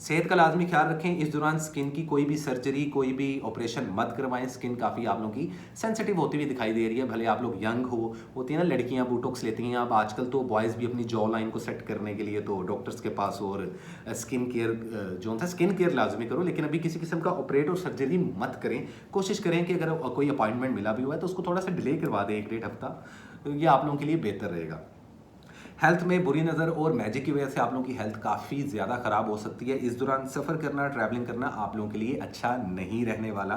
S1: सेहत का लाजमी ख्याल रखें। इस दौरान स्किन की कोई भी सर्जरी, कोई भी ऑपरेशन मत करवाएं। स्किन काफ़ी आप लोगों की सेंसिटिव होती हुई दिखाई दे रही है। भले आप लोग यंग होती है ना लड़कियां, बोटॉक्स लेती हैं। अब आजकल तो बॉयज़ भी अपनी जॉ लाइन को सेट करने के लिए तो डॉक्टर्स के पास और स्किन केयर जो था, स्किन केयर लाजमी करो। लेकिन अभी किसी किस्म का ऑपरेट और सर्जरी मत करें। कोशिश करें कि अगर कोई अपॉइंटमेंट मिला भी हुआ है तो उसको थोड़ा सा डिले करवा दें, 1-1.5 हफ्ता। तो ये आप लोगों के लिए बेहतर रहेगा। हेल्थ में बुरी नज़र और मैजिक की वजह से आप लोगों की हेल्थ काफ़ी ज़्यादा ख़राब हो सकती है। इस दौरान सफ़र करना, ट्रैवलिंग करना आप लोगों के लिए अच्छा नहीं रहने वाला।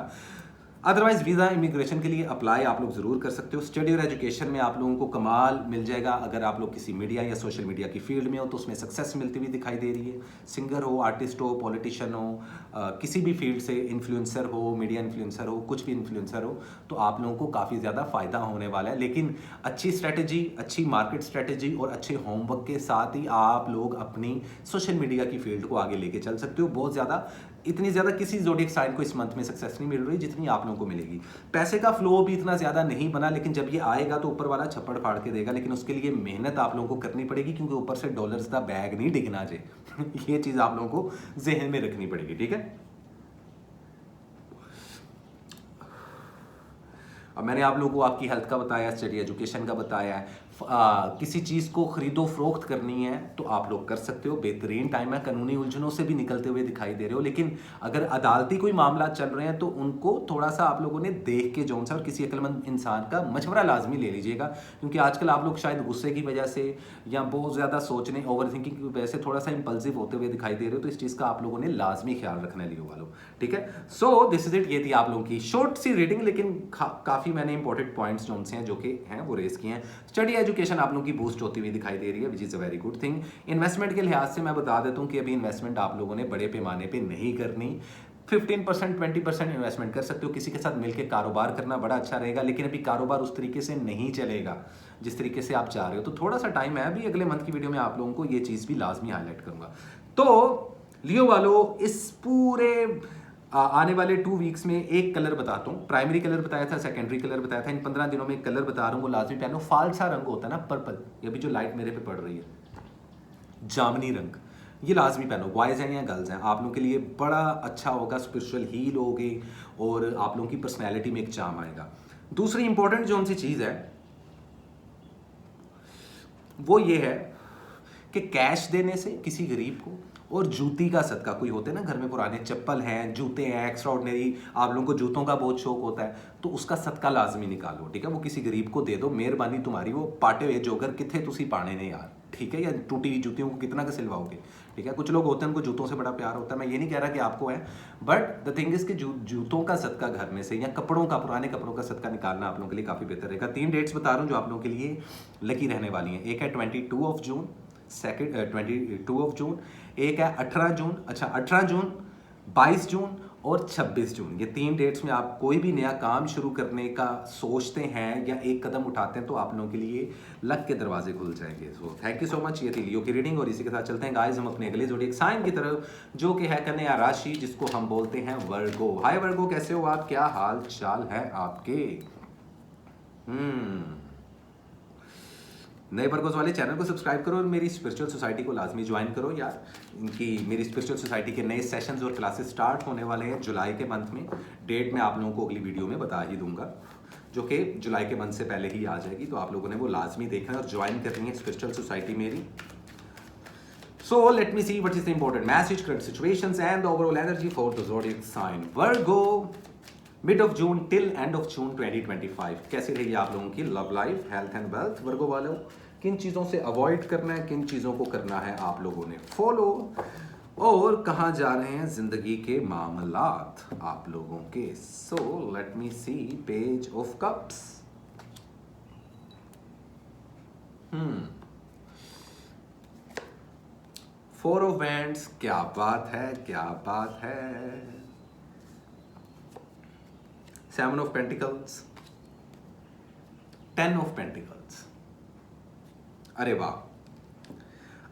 S1: अदरवाइज वीज़ा इमिग्रेशन के लिए अप्लाई आप लोग ज़रूर कर सकते हो। स्टडी और एजुकेशन में आप लोगों को कमाल मिल जाएगा। अगर आप लोग किसी मीडिया या सोशल मीडिया की फील्ड में हो तो उसमें सक्सेस मिलती हुई दिखाई दे रही है। सिंगर हो, आर्टिस्ट हो, पॉलिटिशियन हो, किसी भी फील्ड से, इन्फ्लुएंसर हो, मीडिया इन्फ्लुएंसर हो, कुछ भी इन्फ्लुएंसर हो, तो आप लोगों को काफ़ी ज़्यादा फ़ायदा होने वाला है। लेकिन अच्छी स्ट्रैटेजी, अच्छी मार्केट स्ट्रैटेजी और अच्छे होमवर्क के साथ ही आप लोग अपनी सोशल मीडिया की फील्ड को आगे लेके चल सकते हो। बहुत ज़्यादा, इतनी ज़्यादा किसी ज़ोडिएक साइन को इस मंथ में सक्सेस नहीं मिल रही जितनी आप लोगों को मिलेगी। पैसे का फ्लो भी इतना ज़्यादा नहीं बना, लेकिन जब ये आएगा तो ऊपर वाला छप्पड़ फाड़ के देगा। लेकिन उसके लिए मेहनत आप लोगों को करनी पड़ेगी, क्योंकि ऊपर से डॉलर्स का बैग नहीं डिगना जे ये चीज़ आप लोगों को जहन में रखनी पड़ेगी, ठीक है। अब मैंने आप लोगों को आपकी हेल्थ का बताया, स्टडी एजुकेशन का बताया है। किसी चीज़ को खरीदो फरोख्त करनी है तो आप लोग कर सकते हो, बेहतरीन टाइम है। कानूनी उलझनों से भी निकलते हुए दिखाई दे रहे हो, लेकिन अगर अदालती कोई मामला चल रहे हैं तो उनको थोड़ा सा आप लोगों ने देख के जोन सा, और किसी अक्लमंद इंसान का मशवरा लाजमी ले लीजिएगा। क्योंकि आजकल आप लोग शायद गुस्से की वजह से या बहुत ज़्यादा सोचने, ओवर थिंकिंग की वजह से थोड़ा सा इंपल्सिव होते हुए दिखाई दे रहे हो, तो इस चीज़ का आप लोगों ने लाजमी ख्याल रखना है लियो वालों, ठीक है। So this is it. ये थी आप लोगों की शॉर्ट सी रीडिंग, लेकिन काफ़ी मैंने इंपॉर्टेंट पॉइंट्स जो हैं जो कि हैं वो रेस किए हैं। स्टडी एजुकेशन आप लोगों की बूस्ट होती हुई दिखाई दे रही है, विच is a very good thing. Investment के लिहाज से मैं बता देता हूँ कि अभी इन्वेस्टमेंट आप लोगों ने बड़े पैमाने पे नहीं करनी। 15% 20% इन्वेस्टमेंट कर सकते हो। किसी के साथ मिलकर कारोबार करना बड़ा अच्छा रहेगा, लेकिन अभी कारोबार उस तरीके से नहीं चलेगा जिस तरीके से आप चाह रहे हो। तो थोड़ा सा टाइम है अभी, अगले मंथ की वीडियो में आप लोगों को ये चीज़ भी लाजमी हाईलाइट करूंगा। तो लियो वालों, इस पूरे आने वाले 2 वीक्स में एक कलर बताता हूँ। प्राइमरी कलर बताया था, सेकेंडरी कलर बताया था। इन 15 दिनों में एक कलर बता रहा हूँ, वो लाजमी पहनो। फालसा रंग होता है ना, पर्पल, ये भी जो लाइट मेरे पे पड़ रही है, जामनी रंग, ये लाजमी पहनो। बॉयज़ हैं या गर्ल्स हैं, आप लोगों के लिए बड़ा अच्छा होगा। स्पिरिचुअल हील होगे और आप लोगों की पर्सनैलिटी में एक चार्म आएगा। दूसरी इंपॉर्टेंट जो उनसी चीज़ है वो ये है कि कैश देने से किसी गरीब को, और जूती का सदका, कोई होते हैं ना घर में पुराने चप्पल हैं, जूते हैं, एक्स्ट्रा ऑर्डिनरी, आप लोगों को जूतों का बहुत शौक होता है, तो उसका सदका लाजमी निकालो, ठीक है। वो किसी गरीब को दे दो, मेहरबानी तुम्हारी। वो पाटे हुए जोगर किथे तुसी पाने ने यार, ठीक है। या टूटी हुई जूतियों को कितना का सिलवाओगे, ठीक है। कुछ लोग होते हैं उनको जूतों से बड़ा प्यार होता है, मैं ये नहीं कह रहा कि आपको है, बट द थिंग इज कि जूतों का सदका घर में से, या कपड़ों का, पुराने कपड़ों का सदका निकालना आप लोगों के लिए काफ़ी बेहतर रहेगा। 3 डेट्स बता रहा हूँ जो आप लोगों के लिए लकी रहने वाली हैं। एक है 22 ऑफ जून, 22 ऑफ जून, एक है 18 जून, अच्छा 18 जून, 22 जून और 26 जून। ये 3 डेट्स में आप कोई भी नया काम शुरू करने का सोचते हैं या एक कदम उठाते हैं तो आप लोगों के लिए लक के दरवाजे खुल जाएंगे। So thank you so much. ये थी लियो की रीडिंग, और इसी के साथ चलते हैं गाइस हम अपने अगले ज़ोडिएक साइन की तरफ, जो कि है कन्या राशि, जिसको हम बोलते हैं वर्गो। हाय वर्गो, कैसे हो आप, क्या हाल चाल है आपके? नए वर्गोस वाले चैनल को सब्सक्राइब करो और मेरी स्पिरिचुअल सोसाइटी को लाजमी ज्वाइन करो यार। इनकी मेरी स्पिरिचुअल सोसाइटी के नए सेशंस और क्लासेस स्टार्ट होने वाले हैं जुलाई के मंथ में। डेट मैं आप लोगों को अगली वीडियो में बता ही दूंगा, जो कि जुलाई के मंथ से पहले ही आ जाएगी। तो आप लोगों ने वो लाजमी देखना है और ज्वाइन करनी है स्पिरिचुअल सोसाइटी मेरी। So let me see what is the important message, current situations and the overall energy for the zodiac sign Virgo mid of June till end of June 2025। कैसी रहेगी आप लोगों की love life, health and wealth Virgo वालों? किन चीज़ों से avoid करना है, किन चीज़ों को करना है आप लोगों ने फॉलो, और कहाँ जा रहे हैं जिंदगी के मामलात आप लोगों के? So let me see page of cups. 4 of wands, क्या बात है, क्या बात है। 7 ऑफ पेंटिकल्स, 10 ऑफ पेंटिकल्स। अरे वाह।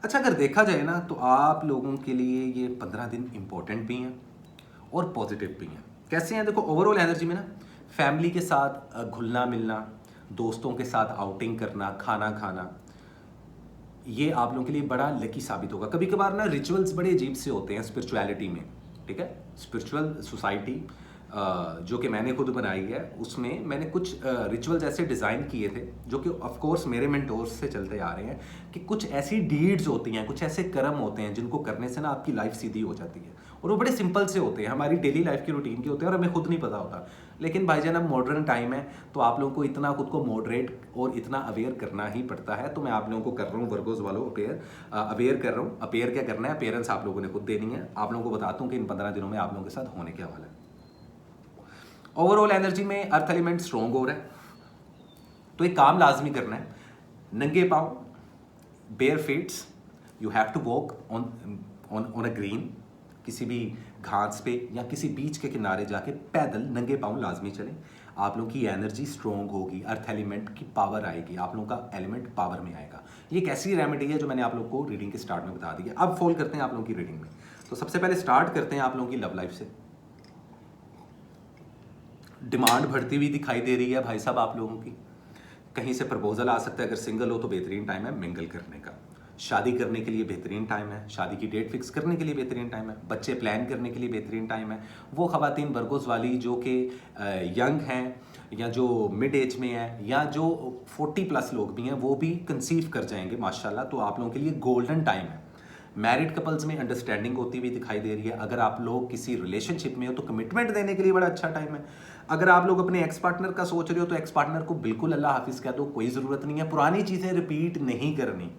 S1: अच्छा, अगर देखा जाए ना तो आप लोगों के लिए ये 15 दिन इंपॉर्टेंट भी हैं और पॉजिटिव भी हैं। कैसे हैं देखो, ओवरऑल एनर्जी में ना फैमिली के साथ घुलना मिलना, दोस्तों के साथ आउटिंग करना, खाना खाना, ये आप लोगों के लिए बड़ा लकी साबित होगा। कभी कभार ना रिचुअल्स बड़े अजीब से होते हैं स्पिरिचुअलिटी में, ठीक है। स्पिरिचुअल सोसाइटी जो कि मैंने खुद बनाई है, उसमें मैंने कुछ रिचुअल्स ऐसे डिज़ाइन किए थे जो कि ऑफ कोर्स मेरे मेंटोर्स से चलते आ रहे हैं, कि कुछ ऐसी डीड्स होती हैं, कुछ ऐसे कर्म होते हैं जिनको करने से ना आपकी लाइफ सीधी हो जाती है, और वो बड़े सिंपल से होते हैं, हमारी डेली लाइफ की रूटीन के होते हैं और हमें खुद नहीं पता होता। लेकिन भाईजान अब मॉडर्न टाइम है तो आप लोगों को इतना खुद को मॉडरेट और इतना अवेयर करना ही पड़ता है। तो मैं आप लोगों को कर रहा हूँ वर्गोस वालों अवेयर कर रहा हूँ। अपेयर क्या करना है, अपेयरेंस आप लोगों ने खुद देनी है। आप लोगों को बताता हूँ कि इन 15 दिनों में आप लोगों के साथ होने क्या वाला है। ओवरऑल एनर्जी में अर्थ एलिमेंट स्ट्रॉन्ग हो रहा है, तो एक काम लाजमी करना है, नंगे पाँव, bare feets, you have to walk on a green, किसी भी घास पे या किसी बीच के किनारे जाके पैदल नंगे पाँव लाजमी चलें। आप लोगों की एनर्जी स्ट्रॉन्ग होगी, अर्थ एलिमेंट की पावर आएगी, आप लोगों का एलिमेंट पावर में आएगा। ये एक ऐसी रेमेडी है जो मैंने आप लोगों को रीडिंग के स्टार्ट में बता दी है। अब फॉल करते हैं आप लोगों की रीडिंग में। तो सबसे पहले स्टार्ट करते हैं आप लोगों की लव लाइफ से। डिमांड बढ़ती हुई दिखाई दे रही है भाई साहब आप लोगों की, कहीं से प्रपोजल आ सकता है। अगर सिंगल हो तो बेहतरीन टाइम है मिंगल करने का, शादी करने के लिए बेहतरीन टाइम है, शादी की डेट फिक्स करने के लिए बेहतरीन टाइम है, बच्चे प्लान करने के लिए बेहतरीन टाइम है। वो ख़वातीन वर्गोस वाली जो कि यंग हैं या जो मिड एज में है या जो 40+ लोग भी हैं, वो भी कंसीव कर जाएंगे माशाल्लाह, तो आप लोगों के लिए गोल्डन टाइम है। मैरिड कपल्स में अंडरस्टैंडिंग होती हुई दिखाई दे रही है। अगर आप लोग किसी रिलेशनशिप में हो तो कमिटमेंट देने के लिए बड़ा अच्छा टाइम है। अगर आप लोग अपने एक्स पार्टनर का सोच रहे हो तो एक्स पार्टनर को बिल्कुल अल्लाह हाफिज़ कह दो, कोई ज़रूरत नहीं है, पुरानी चीज़ें रिपीट नहीं करनी।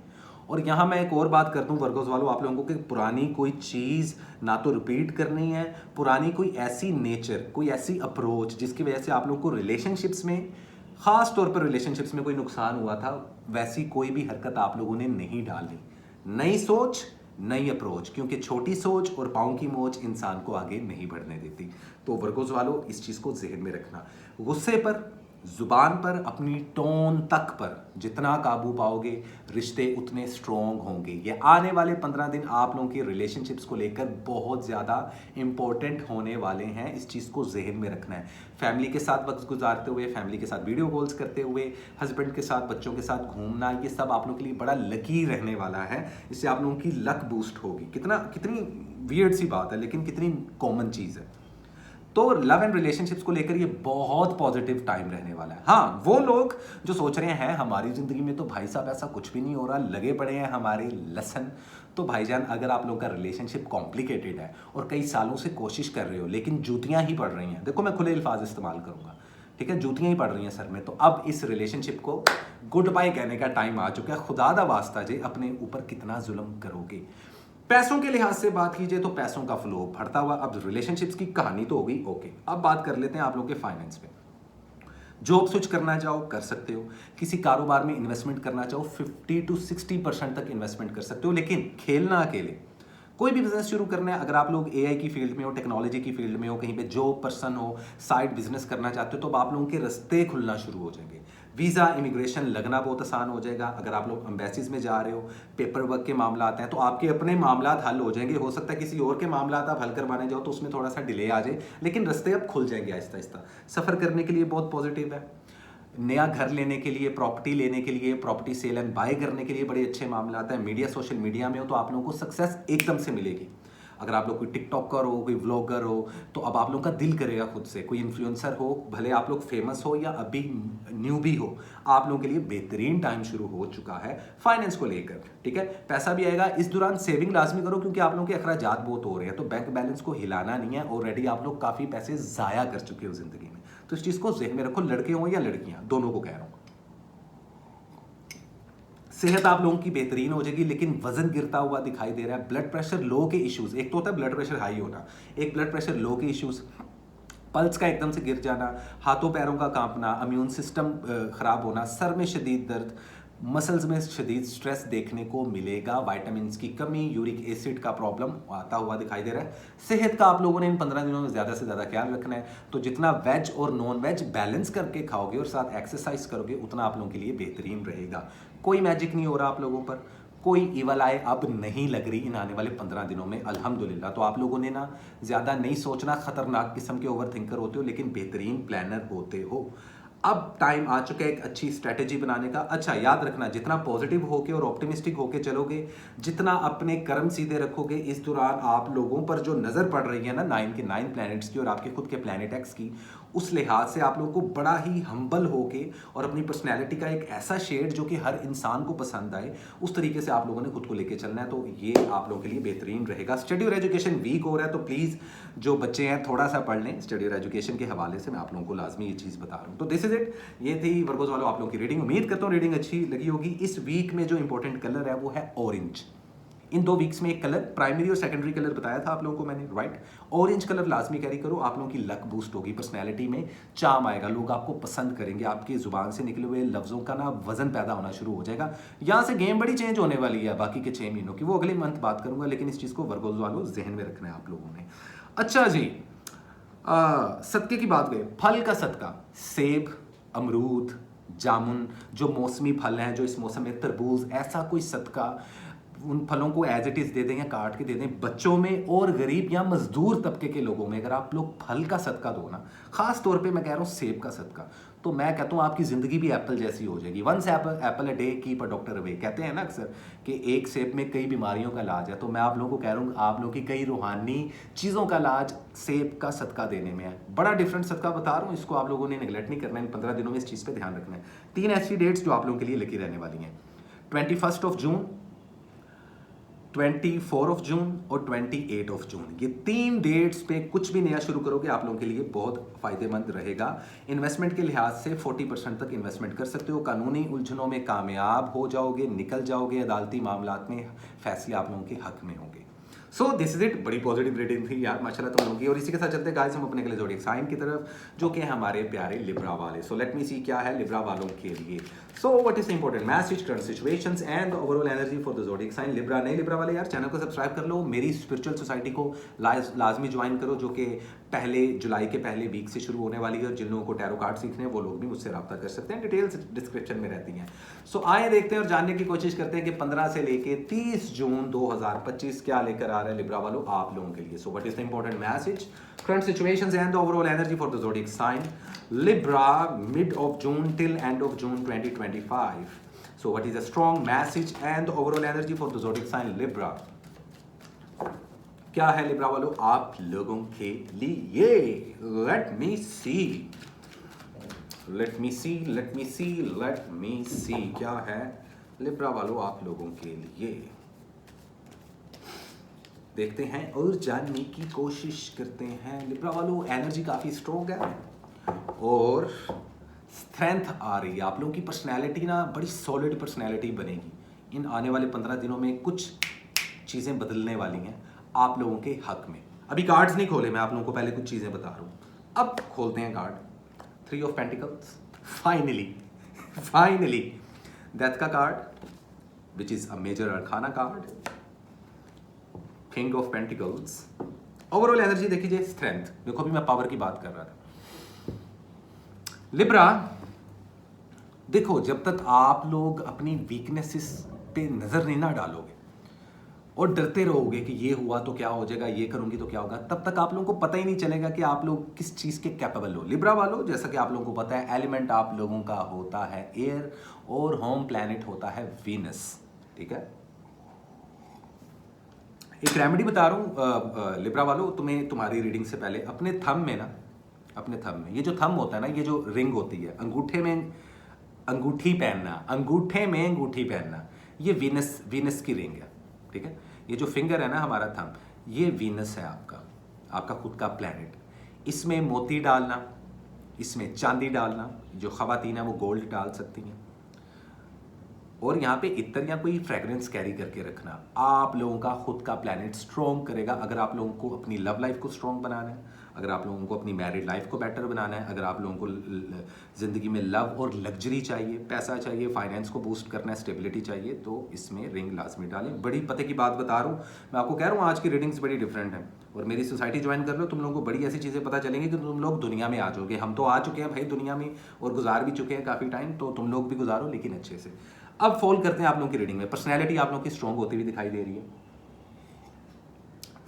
S1: और यहाँ मैं एक और बात कर दूँ वर्गोस वालों आप लोगों को कि पुरानी कोई चीज़ ना तो रिपीट करनी है, पुरानी कोई ऐसी नेचर, कोई ऐसी अप्रोच जिसकी वजह से आप लोगों को रिलेशनशिप्स में, ख़ास तौर पर रिलेशनशिप्स में कोई नुकसान हुआ था, वैसी कोई भी हरकत आप लोगों ने नहीं डालनी। नई सोच, नई अप्रोच, क्योंकि छोटी सोच और पाँव की मोच इंसान को आगे नहीं बढ़ने देती। तो वर्गोस वालों इस चीज़ को जहन में रखना। गुस्से पर, जुबान पर, अपनी टोन तक पर जितना काबू पाओगे रिश्ते उतने स्ट्रॉन्ग होंगे। ये आने वाले 15 दिन आप लोगों की रिलेशनशिप्स को लेकर बहुत ज़्यादा इंपॉर्टेंट होने वाले हैं, इस चीज़ को जहन में रखना है। फैमिली के साथ वक्त गुजारते हुए, फैमिली के साथ वीडियो कॉल्स करते हुए, हस्बैंड के साथ, बच्चों के साथ घूमना, ये सब आप लोगों के लिए बड़ा लकी रहने वाला है। इससे आप लोगों की लक बूस्ट होगी। कितनी वियर्ड सी बात है लेकिन कितनी कॉमन चीज़ है। तो लव एंड रिलेशनशिप्स को लेकर ये बहुत पॉजिटिव टाइम रहने वाला है। हाँ, वो लोग जो सोच रहे हैं हमारी ज़िंदगी में तो भाई साहब ऐसा कुछ भी नहीं हो रहा, लगे पड़े हैं हमारे लेसन, तो भाईजान अगर आप लोगों का रिलेशनशिप कॉम्प्लिकेटेड है और कई सालों से कोशिश कर रहे हो लेकिन जूतियाँ ही पड़ रही हैं, देखो मैं खुले अल्फाज इस्तेमाल करूँगा, ठीक है, जूतियाँ ही पड़ रही हैं सर में, तो अब इस रिलेशनशिप को गुड बाय कहने का टाइम आ चुका है। खुदा दा वास्ता जे अपने ऊपर कितना जुल्म करोगे। पैसों के लिहाज से बात कीजिए तो पैसों का फ्लो बढ़ता हुआ। अब रिलेशनशिप्स की कहानी तो हो गई, ओके, अब बात कर लेते हैं आप लोगों के फाइनेंस पे। जॉब स्विच करना चाहो कर सकते हो, किसी कारोबार में इन्वेस्टमेंट करना चाहो 50 to 60% तक इन्वेस्टमेंट कर सकते हो, लेकिन खेलना अकेले। कोई भी बिजनेस शुरू करना है, अगर आप लोग एआई की फील्ड में हो, टेक्नोलॉजी की फील्ड में हो, कहीं पे जॉब पर्सन हो, साइड बिजनेस करना चाहते हो, तो आप लोगों के रास्ते खुलना शुरू हो जाएंगे। वीज़ा इमिग्रेशन लगना बहुत आसान हो जाएगा। अगर आप लोग एम्बेसीज में जा रहे हो, पेपर वर्क के मामला आते हैं तो आपके अपने मामला हल हो जाएंगे। हो सकता है किसी और के मामला आप हल करवाने जाओ तो उसमें थोड़ा सा डिले आ जाए, लेकिन रास्ते अब खुल जाएंगे आहिस्ता आहिस्ता। सफ़र करने के लिए बहुत पॉजिटिव है। नया घर लेने के लिए, प्रॉपर्टी लेने के लिए, प्रॉपर्टी सेल एंड बाय करने के लिए बड़े अच्छे मामला आता है। मीडिया, सोशल मीडिया में हो तो आप लोगों को सक्सेस एकदम से मिलेगी। अगर आप लोग कोई टिकटॉकर हो, कोई व्लॉगर हो, तो अब आप लोगों का दिल करेगा खुद से, कोई इन्फ्लुएंसर हो, भले आप लोग फेमस हो या अभी न्यू भी हो, आप लोगों के लिए बेहतरीन टाइम शुरू हो चुका है फाइनेंस को लेकर, ठीक है। पैसा भी आएगा, इस दौरान सेविंग लाजमी करो क्योंकि आप लोगों के अखराजात बहुत हो रहे हैं, तो बैंक बैलेंस को हिलाना नहीं है। ऑलरेडी आप लोग काफ़ी पैसे ज़ाया कर चुके हो ज़िंदगी में, तो इस चीज़ को ज़हन में रखो, लड़के हों या लड़कियाँ, दोनों को कह रहा हूँ। सेहत आप लोगों की बेहतरीन हो जाएगी, लेकिन वजन गिरता हुआ दिखाई दे रहा है। ब्लड प्रेशर लो के इश्यूज, एक तो होता है ब्लड प्रेशर हाई होना, एक ब्लड प्रेशर लो के इश्यूज, पल्स का एकदम से गिर जाना, हाथों पैरों का कांपना, इम्यून सिस्टम खराब होना, सर में शदीद दर्द, मसल्स में शदीद स्ट्रेस देखने को मिलेगा, विटामिन की कमी, यूरिक एसिड का प्रॉब्लम आता हुआ दिखाई दे रहा है। सेहत का आप लोगों ने इन 15 दिनों में ज़्यादा से ज़्यादा ख्याल रखना है, तो जितना वेज और नॉन वेज बैलेंस करके खाओगे और साथ एक्सरसाइज करोगे उतना आप लोगों के लिए बेहतरीन रहेगा। कोई मैजिक नहीं हो रहा आप लोगों पर, कोई इवल आय अब नहीं लग रही इन आने वाले 15 दिनों में अल्हम्दुलिल्लाह। तो आप लोगों ने ना ज़्यादा नहीं सोचना, खतरनाक किस्म के ओवर थिंकर होते हो लेकिन बेहतरीन प्लानर होते हो। अब टाइम आ चुका है एक अच्छी स्ट्रैटेजी बनाने का। अच्छा याद रखना, जितना पॉजिटिव होके और ऑप्टिमिस्टिक होके चलोगे, जितना अपने कर्म सीधे रखोगे, इस दौरान आप लोगों पर जो नज़र पड़ रही है ना 9 के 9 प्लैनेट्स की और आपके खुद के प्लैनेट एक्स की, उस लिहाज से आप लोगों को बड़ा ही हम्बल होके और अपनी पर्सनैलिटी का एक ऐसा शेड जो कि हर इंसान को पसंद आए, उस तरीके से आप लोगों ने खुद को लेके चलना है। तो ये आप लोगों के लिए बेहतरीन रहेगा। स्टडी और एजुकेशन वीक हो रहा है तो प्लीज़ जो बच्चे हैं थोड़ा सा पढ़ लें। स्टडी और एजुकेशन के हवाले से मैं आप लोगों को लाजमी ये चीज़ बता रहा हूँ। तो दिस इज इट, ये थी वर्गोस वालों आप लोगों की रीडिंग। उम्मीद करता हूँ रीडिंग अच्छी लगी होगी। इस वीक में जो इंपॉर्टेंट कलर है वो है ऑरेंज। इन 2 वीक्स में एक कलर प्राइमरी और सेकेंडरी कलर बताया था आप लोगों को मैंने, राइट। ऑरेंज कलर लाजमी कैरी करो, आप लोगों की लक बूस्ट होगी, पर्सनैलिटी में चार्म आएगा, लोग आपको पसंद करेंगे, आपकी जुबान से निकले हुए लफ्ज़ों का ना वजन पैदा होना शुरू हो जाएगा। यहाँ से गेम बड़ी चेंज होने वाली है बाकी के 6 महीनों की, वो अगले मंथ बात करूंगा, लेकिन इस चीज़ को वर्गोज वालों जहन में रखना है आप लोगों ने। अच्छा जी, सदके की बात करें, फल का सदका, सेब, अमरूद, जामुन, जो मौसमी फल हैं, जो इस मौसम में तरबूज, ऐसा कोई सदका उन फलों को एज इट इज़ दे दें या काट के दे दें बच्चों में और गरीब या मजदूर तबके के लोगों में। अगर आप लोग फल का सदका दो ना, खास तौर पे मैं कह रहा हूँ सेब का सदका, तो मैं कहता हूँ आपकी ज़िंदगी भी एप्पल जैसी हो जाएगी। Once apple a day keep a doctor away, कहते हैं ना अक्सर कि एक सेब में कई बीमारियों का इलाज है। तो मैं आप लोगों को कह रहा हूँ आप लोगों की कई रूहानी चीज़ों का इलाज सेब का सदका देने में है। बड़ा डिफरेंट सदका बता रहा हूँ, इसको आप लोगों ने निगलेक्ट नहीं करना है। इन 15 दिनों में इस चीज़ पर ध्यान रखना है। 3 ऐसी डेट्स जो आप लोगों के लिए लिखी रहने वाली हैं, 21 जून, 24 जून और 28 जून। ये 3 डेट्स पे कुछ भी नया शुरू करोगे आप लोगों के लिए बहुत फायदेमंद रहेगा। इन्वेस्टमेंट के लिहाज से 40% तक इन्वेस्टमेंट कर सकते हो, कानूनी उलझनों में कामयाब हो जाओगे, निकल जाओगे, अदालती मामलात में फैसले आप लोगों के हक में होंगे। सो दिस इज इट, बड़ी पॉजिटिव रीडिंग थी यार माशाल्लाह तुम लोगों की। और इसी के साथ चलते गाइस हम अपने अगले ज़ोडिएक साइन की तरफ, जो कि हमारे प्यारे लिब्रा वाले। सो लेट मी सी क्या है लिब्रा वालों के लिए। So what is important message, current situations and overall energy for the zodiac sign Libra. नए लिब्रा वाले यार चैनल को सब्सक्राइब कर लो, मेरी स्पिरिचुअल सोसाइटी को लाजमी ज्वाइन करो, जो कि पहले जुलाई के पहले वीक से शुरू होने वाली है। और जिन लोगों को टैरो कार्ड सीखने हैं वो लोग भी मुझसे रब्ता कर सकते हैं, डिटेल्स डिस्क्रिप्शन में रहती हैं। सो आए देखते हैं और जानने की कोशिश करते हैं कि 15 से लेके 30 जून 2025 क्या लेकर आ रहा है लिब्रा वालों आप लोगों के लिए। So what is the important message, current situations and the overall energy for the zodiac sign Libra mid of June till end of June 2025. So what is a strong message and the overall energy for the zodiac sign Libra? क्या है Libra वालों आप लोगों के लिए? Let me see. Let me see. Let me see. Let me see. क्या है Libra वालों आप लोगों के लिए? देखते हैं और जानने की कोशिश करते हैं। लिब्रा वालों एनर्जी काफी स्ट्रॉन्ग है और स्ट्रेंथ आ रही है। आप लोगों की पर्सनैलिटी ना बड़ी सॉलिड पर्सनैलिटी बनेगी। इन आने वाले 15 दिनों में कुछ चीज़ें बदलने वाली हैं आप लोगों के हक में। अभी कार्ड्स नहीं खोले, मैं आप लोगों को पहले कुछ चीज़ें बता रहा हूँ, अब खोलते हैं card. 3 of pentacles, finally death का card which is a major arcana card, king of pentacles. Overall energy देखिए, स्ट्रेंथ। देखो अभी मैं पावर की बात कर रहा था। लिब्रा देखो, जब तक आप लोग अपनी वीकनेसेस पे नजर नहीं ना डालोगे और डरते रहोगे कि ये हुआ तो क्या हो जाएगा, ये करूंगी तो क्या होगा, तब तक आप लोगों को पता ही नहीं चलेगा कि आप लोग किस चीज के कैपेबल हो। लिब्रा वालों, जैसा कि आप लोगों को पता है, एलिमेंट आप लोगों का होता है एयर और होम प्लैनेट होता है वीनस, ठीक है। एक रेमेडी बता रहा हूं लिब्रा वालों, तुम्हें तुम्हारी रीडिंग से पहले अपने थंब में ये जो थंब होता है ना, ये जो रिंग होती है, अंगूठे में अंगूठी पहनना, ये वीनस की रिंग है, ठीक है। ये जो फिंगर है ना हमारा थंब, ये वीनस है आपका खुद का प्लैनेट। इसमें मोती डालना, इसमें चांदी डालना, जो खवातीन है वो गोल्ड डाल सकती हैं। और यहाँ पे इत्र या कोई फ्रेग्रेंस कैरी करके रखना, आप लोगों का खुद का प्लैनेट स्ट्रॉन्ग करेगा। अगर आप लोगों को अपनी लव लाइफ को स्ट्रॉन्ग बनाना है, अगर आप लोगों को अपनी मैरिड लाइफ को बेटर बनाना है, अगर आप लोगों को ज़िंदगी में लव और लग्जरी चाहिए, पैसा चाहिए, फाइनेंस को बूस्ट करना है, स्टेबिलिटी चाहिए, तो इसमें रिंग लाजमी डालें। बड़ी पते की बात बता रहा हूँ, मैं आपको कह रहा हूँ आज की रीडिंग्स बड़ी डिफरेंट हैं। और मेरी सोसाइटी ज्वाइन कर लो, तुम लोगों को बड़ी ऐसी चीज़ें पता चलेंगी कि तुम लोग दुनिया में आ जाओगे। हम तो आ चुके हैं भाई दुनिया में और गुजार भी चुके हैं काफ़ी टाइम, तो तुम लोग भी गुजारो लेकिन अच्छे से। अब फॉल करते हैं आप लोगों की रीडिंग में। पर्सनैलिटी आप लोगों की स्ट्रॉन्ग होती हुई दिखाई दे रही है,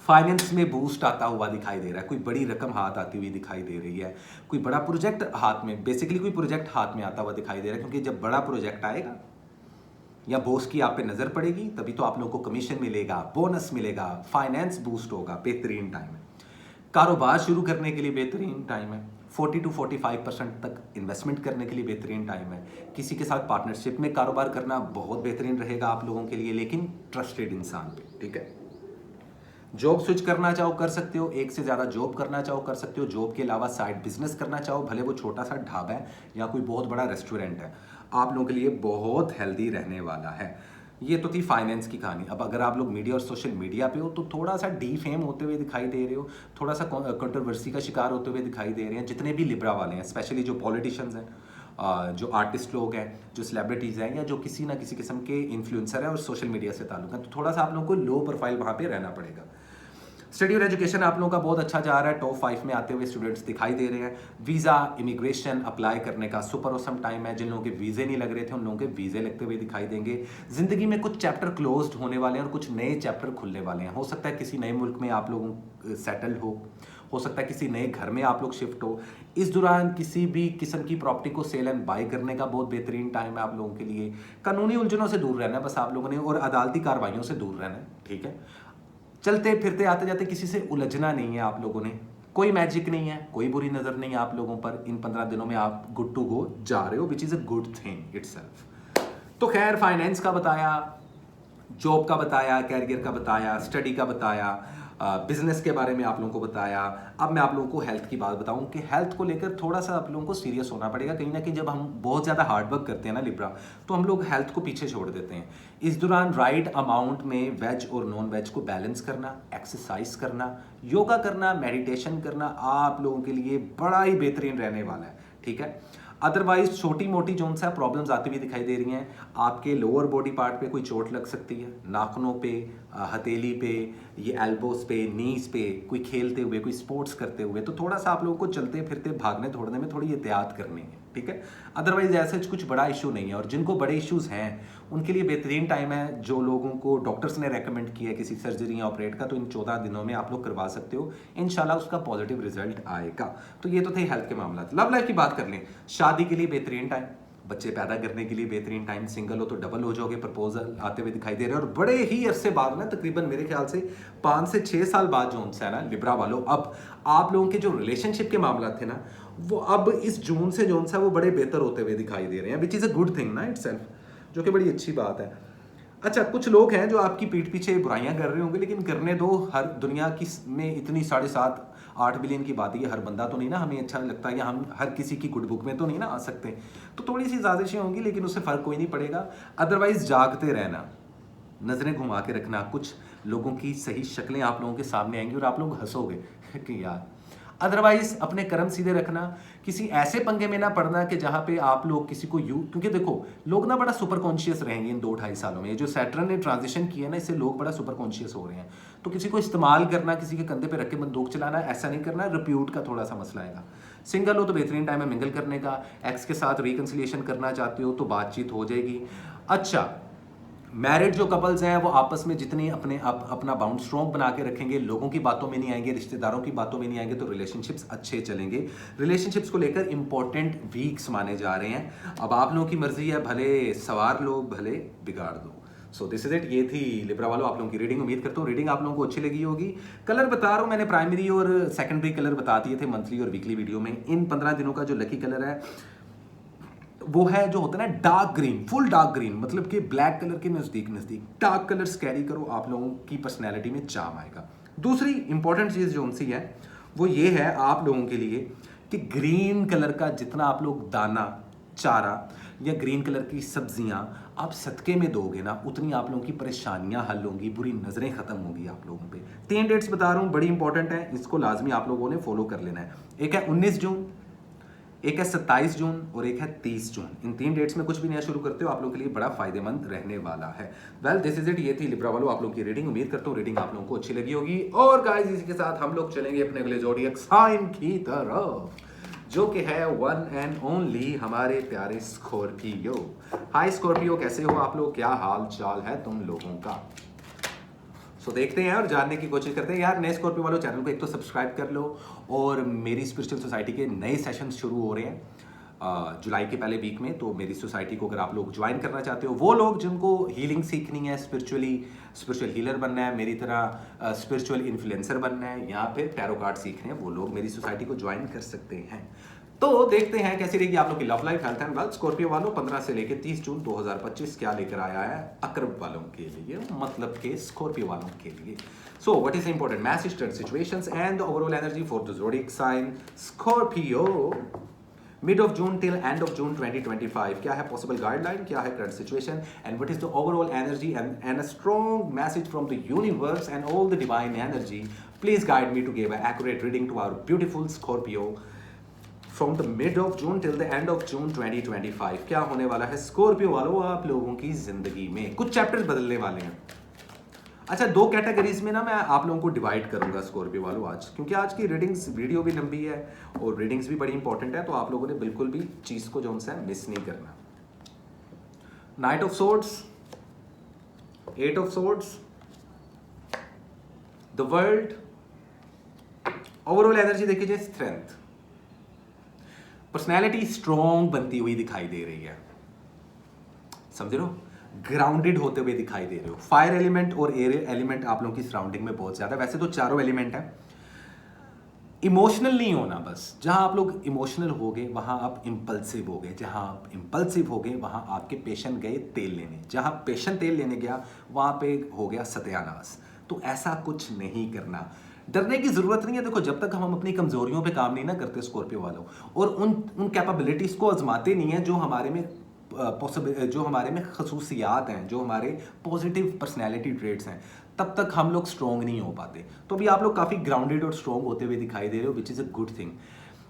S1: फाइनेंस में बूस्ट आता हुआ दिखाई दे रहा है, कोई बड़ी रकम हाथ आती हुई दिखाई दे रही है, कोई बड़ा प्रोजेक्ट हाथ में, बेसिकली कोई प्रोजेक्ट हाथ में आता हुआ दिखाई दे रहा है। क्योंकि जब बड़ा प्रोजेक्ट आएगा या बॉस की आप पे नज़र पड़ेगी, तभी तो आप लोगों को कमीशन मिलेगा, बोनस मिलेगा, फाइनेंस बूस्ट होगा। बेहतरीन टाइम है, कारोबार शुरू करने के लिए बेहतरीन टाइम है, 40 to 45% तक इन्वेस्टमेंट करने के लिए बेहतरीन टाइम है। किसी के साथ पार्टनरशिप में कारोबार करना बहुत बेहतरीन रहेगा आप लोगों के लिए, लेकिन ट्रस्टेड इंसान पे, ठीक है। जॉब स्विच करना चाहो कर सकते हो, एक से ज़्यादा जॉब करना चाहो कर सकते हो। जॉब के अलावा साइड बिजनेस करना चाहो, भले वो छोटा सा ढाबा है या कोई बहुत बड़ा रेस्टोरेंट है, आप लोगों के लिए बहुत हेल्दी रहने वाला है। ये तो थी फाइनेंस की कहानी। अब अगर आप लोग मीडिया और सोशल मीडिया पे हो तो थोड़ा सा डीफेम होते हुए दिखाई दे रहे हो, थोड़ा सा कंट्रोवर्सी का शिकार होते हुए दिखाई दे रहे हैं जितने भी लिब्रा वाले हैं, स्पेशली जो पॉलिटिशियंस हैं, जो आर्टिस्ट लोग हैं, जो सेलिब्रिटीज़ हैं, या जो किसी ना किसी किस्म के इन्फ्लुएंसर हैं और सोशल मीडिया से ताल्लुक है, तो थोड़ा सा आप लोगों को लो प्रोफाइल वहाँ पे रहना पड़ेगा। स्टडी और एजुकेशन आप लोगों का बहुत अच्छा जा रहा है, टॉप 5 में आते हुए स्टूडेंट्स दिखाई दे रहे हैं। वीज़ा इमिग्रेशन अप्लाई करने का सुपर ऑसम टाइम है। जिन लोगों के वीज़े नहीं लग रहे थे उन लोगों के वीज़े लगते हुए दिखाई देंगे। ज़िंदगी में कुछ चैप्टर क्लोज्ड होने वाले हैं और कुछ नए चैप्टर खुलने वाले हैं। हो सकता है किसी नए मुल्क में आप लोगों सेटल्ड हो सकता है किसी नए घर में आप लोग शिफ्ट हो। इस दौरान किसी भी किस्म की प्रॉपर्टी को सेल एंड बाय करने का बहुत बेहतरीन टाइम है आप लोगों के लिए। कानूनी उलझनों से दूर रहना है बस आप लोगों ने, और अदालती कार्रवाइयों से दूर रहना है, ठीक है। चलते फिरते आते जाते किसी से उलझना नहीं है आप लोगों ने। कोई मैजिक नहीं है, कोई बुरी नज़र नहीं है आप लोगों पर। इन 15 दिनों में आप गुड टू गो जा रहे हो, विच is a good thing itself. तो खैर, फाइनेंस का बताया, जॉब का बताया, कैरियर का बताया, स्टडी का बताया, बिजनेस के बारे में आप लोगों को बताया। अब मैं आप लोगों को हेल्थ की बात बताऊं कि हेल्थ को लेकर थोड़ा सा आप लोगों को सीरियस होना पड़ेगा। कहीं ना कहीं जब हम बहुत ज़्यादा हार्ड वर्क करते हैं ना लिब्रा, तो हम लोग हेल्थ को पीछे छोड़ देते हैं। इस दौरान राइट अमाउंट में वेज और नॉन वेज को बैलेंस करना, एक्सरसाइज करना, योगा करना, मेडिटेशन करना आप लोगों के लिए बड़ा ही बेहतरीन रहने वाला है, ठीक है। अदरवाइज छोटी मोटी जो सा प्रॉब्लम्स आती हुई दिखाई दे रही हैं। आपके लोअर बॉडी पार्ट पे कोई चोट लग सकती है, नाखूनों पे, हथेली पे, ये एल्बोस पे, नीज पे, कोई खेलते हुए, कोई स्पोर्ट्स करते हुए, तो थोड़ा सा आप लोगों को चलते फिरते भागने दौड़ने में थोड़ी एहतियात करनी है, ठीक है। अदरवाइज ऐसे कुछ बड़ा इशू नहीं है। और जिनको बड़े इश्यूज हैं उनके लिए बेहतरीन टाइम है। जो लोगों को डॉक्टर्स ने रेकमेंड किया है किसी सर्जरी या ऑपरेट का, तो इन 14 दिनों में आप लोग करवा सकते हो। इंशाल्लाह उसका पॉजिटिव रिजल्ट आएगा। तो ये तो थे हेल्थ के मामला। लव लाइफ की बात कर लें, शादी के लिए बेहतरीन टाइम, बच्चे पैदा करने के लिए बेहतरीन टाइम, सिंगल हो तो डबल हो जाओगे, प्रपोजल आते हुए दिखाई दे रहे हैं। और बड़े ही अरसे बाद ना, तकरीबन मेरे ख्याल से 5 से 6 साल बाद जो उनसे है ना लिब्रा वालों, अब आप लोगों के जो रिलेशनशिप के मामला थे ना, वो अब इस जून से जो सा वो बड़े बेहतर होते हुए दिखाई दे रहे हैं, विच इज़ अ गुड थिंग ना इटसेल्फ, जो कि बड़ी अच्छी बात है। अच्छा, कुछ लोग हैं जो आपकी पीठ पीछे बुराइयां कर रहे होंगे, लेकिन करने दो। हर दुनिया की में इतनी 7.5-8 बिलियन की बात है, हर बंदा तो नहीं ना हमें अच्छा लगता है, या हम हर किसी की गुड बुक में तो नहीं ना आ सकते। तो थोड़ी सी साजिशें होंगी, लेकिन उससे फ़र्क कोई नहीं पड़ेगा। अदरवाइज जागते रहना, नज़रें घुमा के रखना। कुछ लोगों की सही शक्लें आप लोगों के सामने आएंगी और आप लोग हंसोगे कि यार। अदरवाइज अपने कर्म सीधे रखना, किसी ऐसे पंगे में ना पड़ना कि जहां पे आप लोग किसी को क्योंकि देखो, लोग ना बड़ा सुपर कॉन्शियस रहेंगे इन 2-2.5 सालों में। ये जो सैटर्न ने ट्रांजिशन किया ना, इससे लोग बड़ा सुपर कॉन्शियस हो रहे हैं। तो किसी को इस्तेमाल करना, किसी के कंधे पे रख के बंदूक चलाना, ऐसा नहीं करना। रिप्यूट का थोड़ा सा मसला आएगा। सिंगल हो तो बेहतरीन टाइम है मिंगल करने का। एक्स के साथ रिकन्सिलिएशन करना चाहते हो तो बातचीत हो जाएगी। अच्छा, मैरिड जो कपल्स हैं वो आपस में जितनी अपना बाउंड स्ट्रॉन्ग बना के रखेंगे, लोगों की बातों में नहीं आएंगे, रिश्तेदारों की बातों में नहीं आएंगे, तो रिलेशनशिप्स अच्छे चलेंगे। रिलेशनशिप्स को लेकर इंपॉर्टेंट वीक्स माने जा रहे हैं। अब आप लोगों की मर्जी है, भले सवार लो भले बिगाड़ दो। So this is it. ये थी लिब्रा वालों आप लोगों की रीडिंग। उम्मीद करता हूँ रीडिंग आप लोगों को अच्छी लगी होगी। कलर बता रहा हूँ मैंने, प्राइमरी और सेकेंडरी कलर बता दिए थे मंथली और वीकली वीडियो में। इन 15 दिनों का जो लकी कलर है वो है जो होता है ना dark green, full dark green, मतलब कि ब्लैक कलर के नज़दीक नज़दीक। डार्क कलर्स कैरी करो, आप लोगों की पर्सनैलिटी में चार्म आएगा। दूसरी इंपॉर्टेंट चीज़ जो उनसी है वो ये है आप लोगों के लिए कि ग्रीन कलर का जितना आप लोग दाना, चारा या ग्रीन कलर की सब्जियां आप सदके में दोगे ना, उतनी आप लोगों की परेशानियां हल होंगी, बुरी नज़रें ख़त्म होंगी आप लोगों पे। 3 डेट्स बता रहा हूँ, बड़ी इंपॉर्टेंट है, इसको लाजमी आप लोगों ने फॉलो कर लेना है। एक है 19 जून, एक है 27 जून और एक है 30 जून। इन 3 डेट्स में कुछ भी नया शुरू करते हो आप लोगों के लिए बड़ा फायदेमंद रहने वाला है। Well this is it. ये थी लिब्रा वालों आप लोगों की रीडिंग। उम्मीद करता हूँ रीडिंग आप लोगों को अच्छी लगी होगी। और गाइस, इसी के साथ हम लोग चलेंगे अपने अगले ज़ोडिएक साइन की तरफ, जो कि है वन एंड ओनली हमारे प्यारे स्कॉर्पियो। हाय स्कॉर्पियो, कैसे हो आप लोग? क्या हाल चाल है तुम लोगों का? सो देखते हैं और जानने की कोशिश करते हैं। यार, नए स्कॉर्पियो वालों चैनल को एक तो सब्सक्राइब कर लो, और मेरी स्पिरिचुअल सोसाइटी के नए सेशंस शुरू हो रहे हैं जुलाई के पहले वीक में। तो मेरी सोसाइटी को अगर आप लोग ज्वाइन करना चाहते हो, वो लोग जिनको हीलिंग सीखनी है, स्पिरिचुअल हीलर बनना है, मेरी तरह स्पिरिचुअल इन्फ्लुएंसर बनना है, या फिर टैरो कार्ड सीखने हैं, वो लोग मेरी सोसाइटी को ज्वाइन कर सकते हैं। तो देखते हैं कैसी रहेगी आप लोग की love life, health and wealth. Scorpio वालों 15 से लेकर 30 जून 2025 क्या लेकर आया है अक्रब वालों के लिए, मतलब के स्कॉर्पियो वालों के लिए। So what is important message, situations and the overall energy for the zodiac sign Scorpio mid of June till end of June 2025 क्या है पॉसिबल गाइडलाइन, क्या है current situation and what is the overall energy and a strong message from the universe and all the divine energy. Please guide me to give a accurate reading to our beautiful Scorpio from the mid of June till the end of June 2025. क्या होने वाला है Scorpio वालों आप लोगों की जिंदगी में? कुछ चैप्टर्स बदलने वाले हैं. अच्छा, दो कैटेगरीज में ना मैं आप लोगों को डिवाइड करूंगा स्कॉर्पियो वालों आज, क्योंकि आज की रीडिंग्स वीडियो भी लंबी है और रीडिंग्स भी बड़ी इंपॉर्टेंट है, तो आप लोगों ने बिल्कुल भी चीज को जो है मिस नहीं करना. Knight of swords, eight of swords, the world. Overall energy देखिए, स्ट्रेंथ, पर्सनैलिटी स्ट्रॉन्ग बनती हुई दिखाई दे रही है, समझ रहे हो, ग्राउंडेड होते हुए दिखाई दे रहे हो. फायर एलिमेंट और एयर एलिमेंट आप लोगों की सराउंडिंग में बहुत ज्यादा. वैसे तो चारों एलिमेंट है. इमोशनल नहीं होना, बस जहां आप लोग इमोशनल हो गए वहां आप इंपल्सिव हो गए, जहां आप इंपल्सिव हो गए वहां आपके पेशेंट गए तेल लेने, जहां पेशेंट तेल लेने गया वहां पे हो गया सत्यानाश. तो ऐसा कुछ नहीं करना, डरने की जरूरत नहीं है. देखो, जब तक हम अपनी कमजोरियों पे काम नहीं ना करते स्कॉर्पियो वालों, और उन कैपेबिलिटीज को आजमाते नहीं है जो हमारे में जो हमारे में खसूसियात हैं, जो हमारे पॉजिटिव पर्सनैलिटी ट्रेट्स हैं, तब तक हम लोग स्ट्रॉन्ग नहीं हो पाते. तो अभी आप लोग काफ़ी ग्राउंडेड और स्ट्रॉन्ग होते हुए दिखाई दे रहे हो, विच इज़ अ गुड थिंग.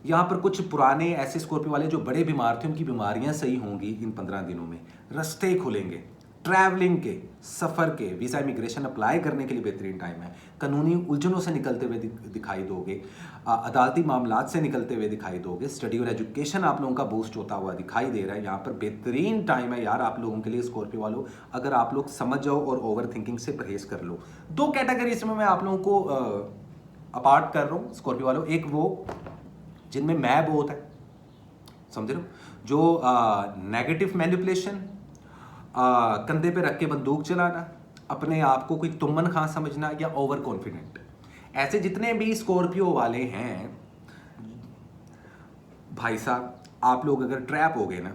S1: यहाँ पर कुछ पुराने ऐसे स्कॉर्पियो वाले जो बड़े बीमार थे, उनकी बीमारियां सही होंगी इन 15 दिनों में. रास्ते खुलेंगे, ट्रैवलिंग के, सफ़र के, वीज़ा इमिग्रेशन अप्लाई करने के लिए बेहतरीन टाइम है. कानूनी उलझनों से निकलते हुए दिखाई दोगे, अदालती मामलात से निकलते हुए दिखाई दोगे. स्टडी और एजुकेशन आप लोगों का बूस्ट होता हुआ दिखाई दे रहा है. यहाँ पर बेहतरीन टाइम है यार आप लोगों के लिए स्कॉर्पियो वालों, अगर आप लोग समझ जाओ और ओवर थिंकिंग से परहेज कर लो. दो कैटेगरीज में मैं आप लोगों को अपार्ट कर रहा हूँ स्कॉर्पियो वालों. एक वो जिनमें मैं बहुत है, समझ रहे हो, जो नेगेटिव मैनिपुलेशन, कंधे पे रख के बंदूक चलाना, अपने आप को कोई तुमन खां समझना या ओवर कॉन्फिडेंट, ऐसे जितने भी स्कॉर्पियो वाले हैं भाई साहब, आप लोग अगर ट्रैप हो गए ना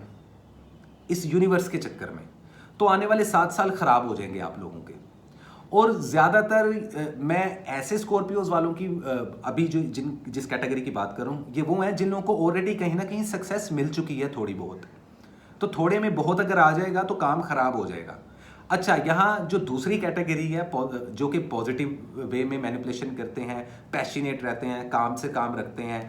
S1: इस यूनिवर्स के चक्कर में, तो आने वाले 7 साल खराब हो जाएंगे आप लोगों के. और ज़्यादातर मैं ऐसे स्कॉर्पियोज वालों की अभी जिस कैटेगरी की बात करूं, ये वो हैं जिन लोगों को ऑलरेडी कहीं ना कहीं सक्सेस मिल चुकी है थोड़ी बहुत. तो थोड़े में बहुत अगर आ जाएगा तो काम खराब हो जाएगा. अच्छा, यहाँ जो दूसरी कैटेगरी है जो कि पॉजिटिव वे में मैनिपुलेशन करते हैं, पैशनेट रहते हैं, काम से काम रखते हैं,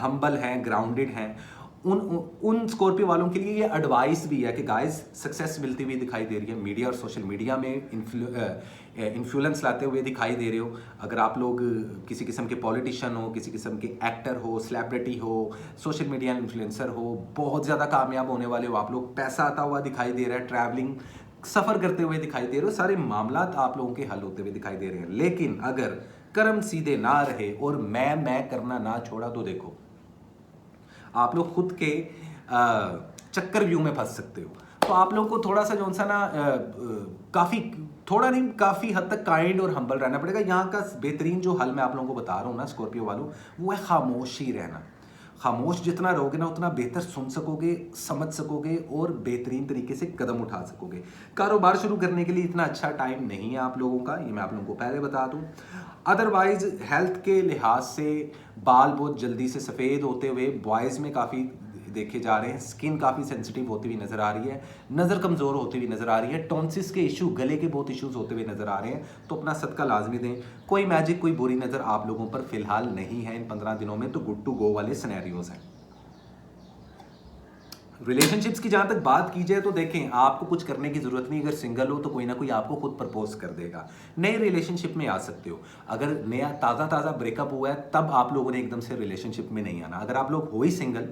S1: हम्बल हैं, ग्राउंडेड हैं, उन स्कॉर्पियो वालों के लिए ये एडवाइस भी है कि गाइस सक्सेस मिलती हुई दिखाई दे रही है. मीडिया और सोशल मीडिया में इन्फ्लुएंस लाते हुए दिखाई दे रहे हो. अगर आप लोग किसी किस्म के पॉलिटिशियन हो, किसी किस्म के एक्टर हो, सेलिब्रिटी हो, सोशल मीडिया इन्फ्लुएंसर हो, बहुत ज़्यादा कामयाब होने वाले हो आप लोग. पैसा आता हुआ दिखाई दे रहा है, ट्रैवलिंग, सफ़र करते हुए दिखाई दे रहे हो. सारे मामलात आप लोगों के हल होते हुए दिखाई दे रहे हैं. लेकिन अगर कर्म सीधे ना रहे और मैं करना ना छोड़ा, तो देखो आप लोग खुद के चक्कर व्यू में फंस सकते हो. तो आप लोग को थोड़ा सा जो सा ना काफ़ी, थोड़ा नहीं काफ़ी हद तक काइंड और हम्बल रहना पड़ेगा. यहाँ का बेहतरीन जो हल मैं आप लोगों को बता रहा हूँ ना स्कॉर्पियो वालों, वो है खामोशी रहना. खामोश जितना रहोगे ना उतना बेहतर सुन सकोगे, समझ सकोगे और बेहतरीन तरीके से कदम उठा सकोगे. कारोबार शुरू करने के लिए इतना अच्छा टाइम नहीं है आप लोगों का, ये मैं आप लोगों को पहले बता दूं. अदरवाइज हेल्थ के लिहाज से बाल बहुत जल्दी से सफ़ेद होते हुए बॉयज़ में काफ़ी देखे जा रहे हैं. स्किन काफ़ी सेंसिटिव होती हुई नज़र आ रही है, नज़र कमज़ोर होती हुई नज़र आ रही है, टॉन्सिस के इशू, गले के बहुत इश्यूज होते हुए नज़र आ रहे हैं. तो अपना सदका लाजमी दें. कोई मैजिक, कोई बुरी नज़र आप लोगों पर फिलहाल नहीं है इन 15 दिनों में, तो गुड टू गो वाले सिनेरियोज हैं. रिलेशनशिप्स की जहाँ तक बात की जाए तो देखें, आपको कुछ करने की ज़रूरत नहीं. अगर सिंगल हो तो कोई ना कोई आपको खुद प्रपोज कर देगा. नए रिलेशनशिप में आ सकते हो. अगर नया ताज़ा ब्रेकअप हुआ है तब आप लोगों ने एकदम से रिलेशनशिप में नहीं आना. अगर आप लोग हो ही सिंगल,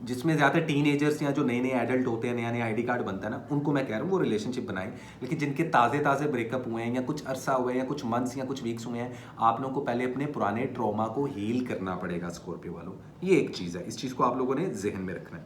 S1: जिसमें ज़्यादा टीनेजर्स या जो नए एडल्ट होते हैं, नया आईडी कार्ड बनता है ना, उनको मैं कह रहा हूँ वो रिलेशनशिप बनाएं. लेकिन जिनके ताज़े ब्रेकअप हुए हैं या कुछ अरसा हुए हैं या कुछ मंथ्स या कुछ वीक्स हुए हैं, आप लोगों को पहले अपने पुराने ट्रॉमा को हील करना पड़ेगा स्कॉर्पियो वालों. ये एक चीज़ है, इस चीज़ को आप लोगों ने जहन में रखना है.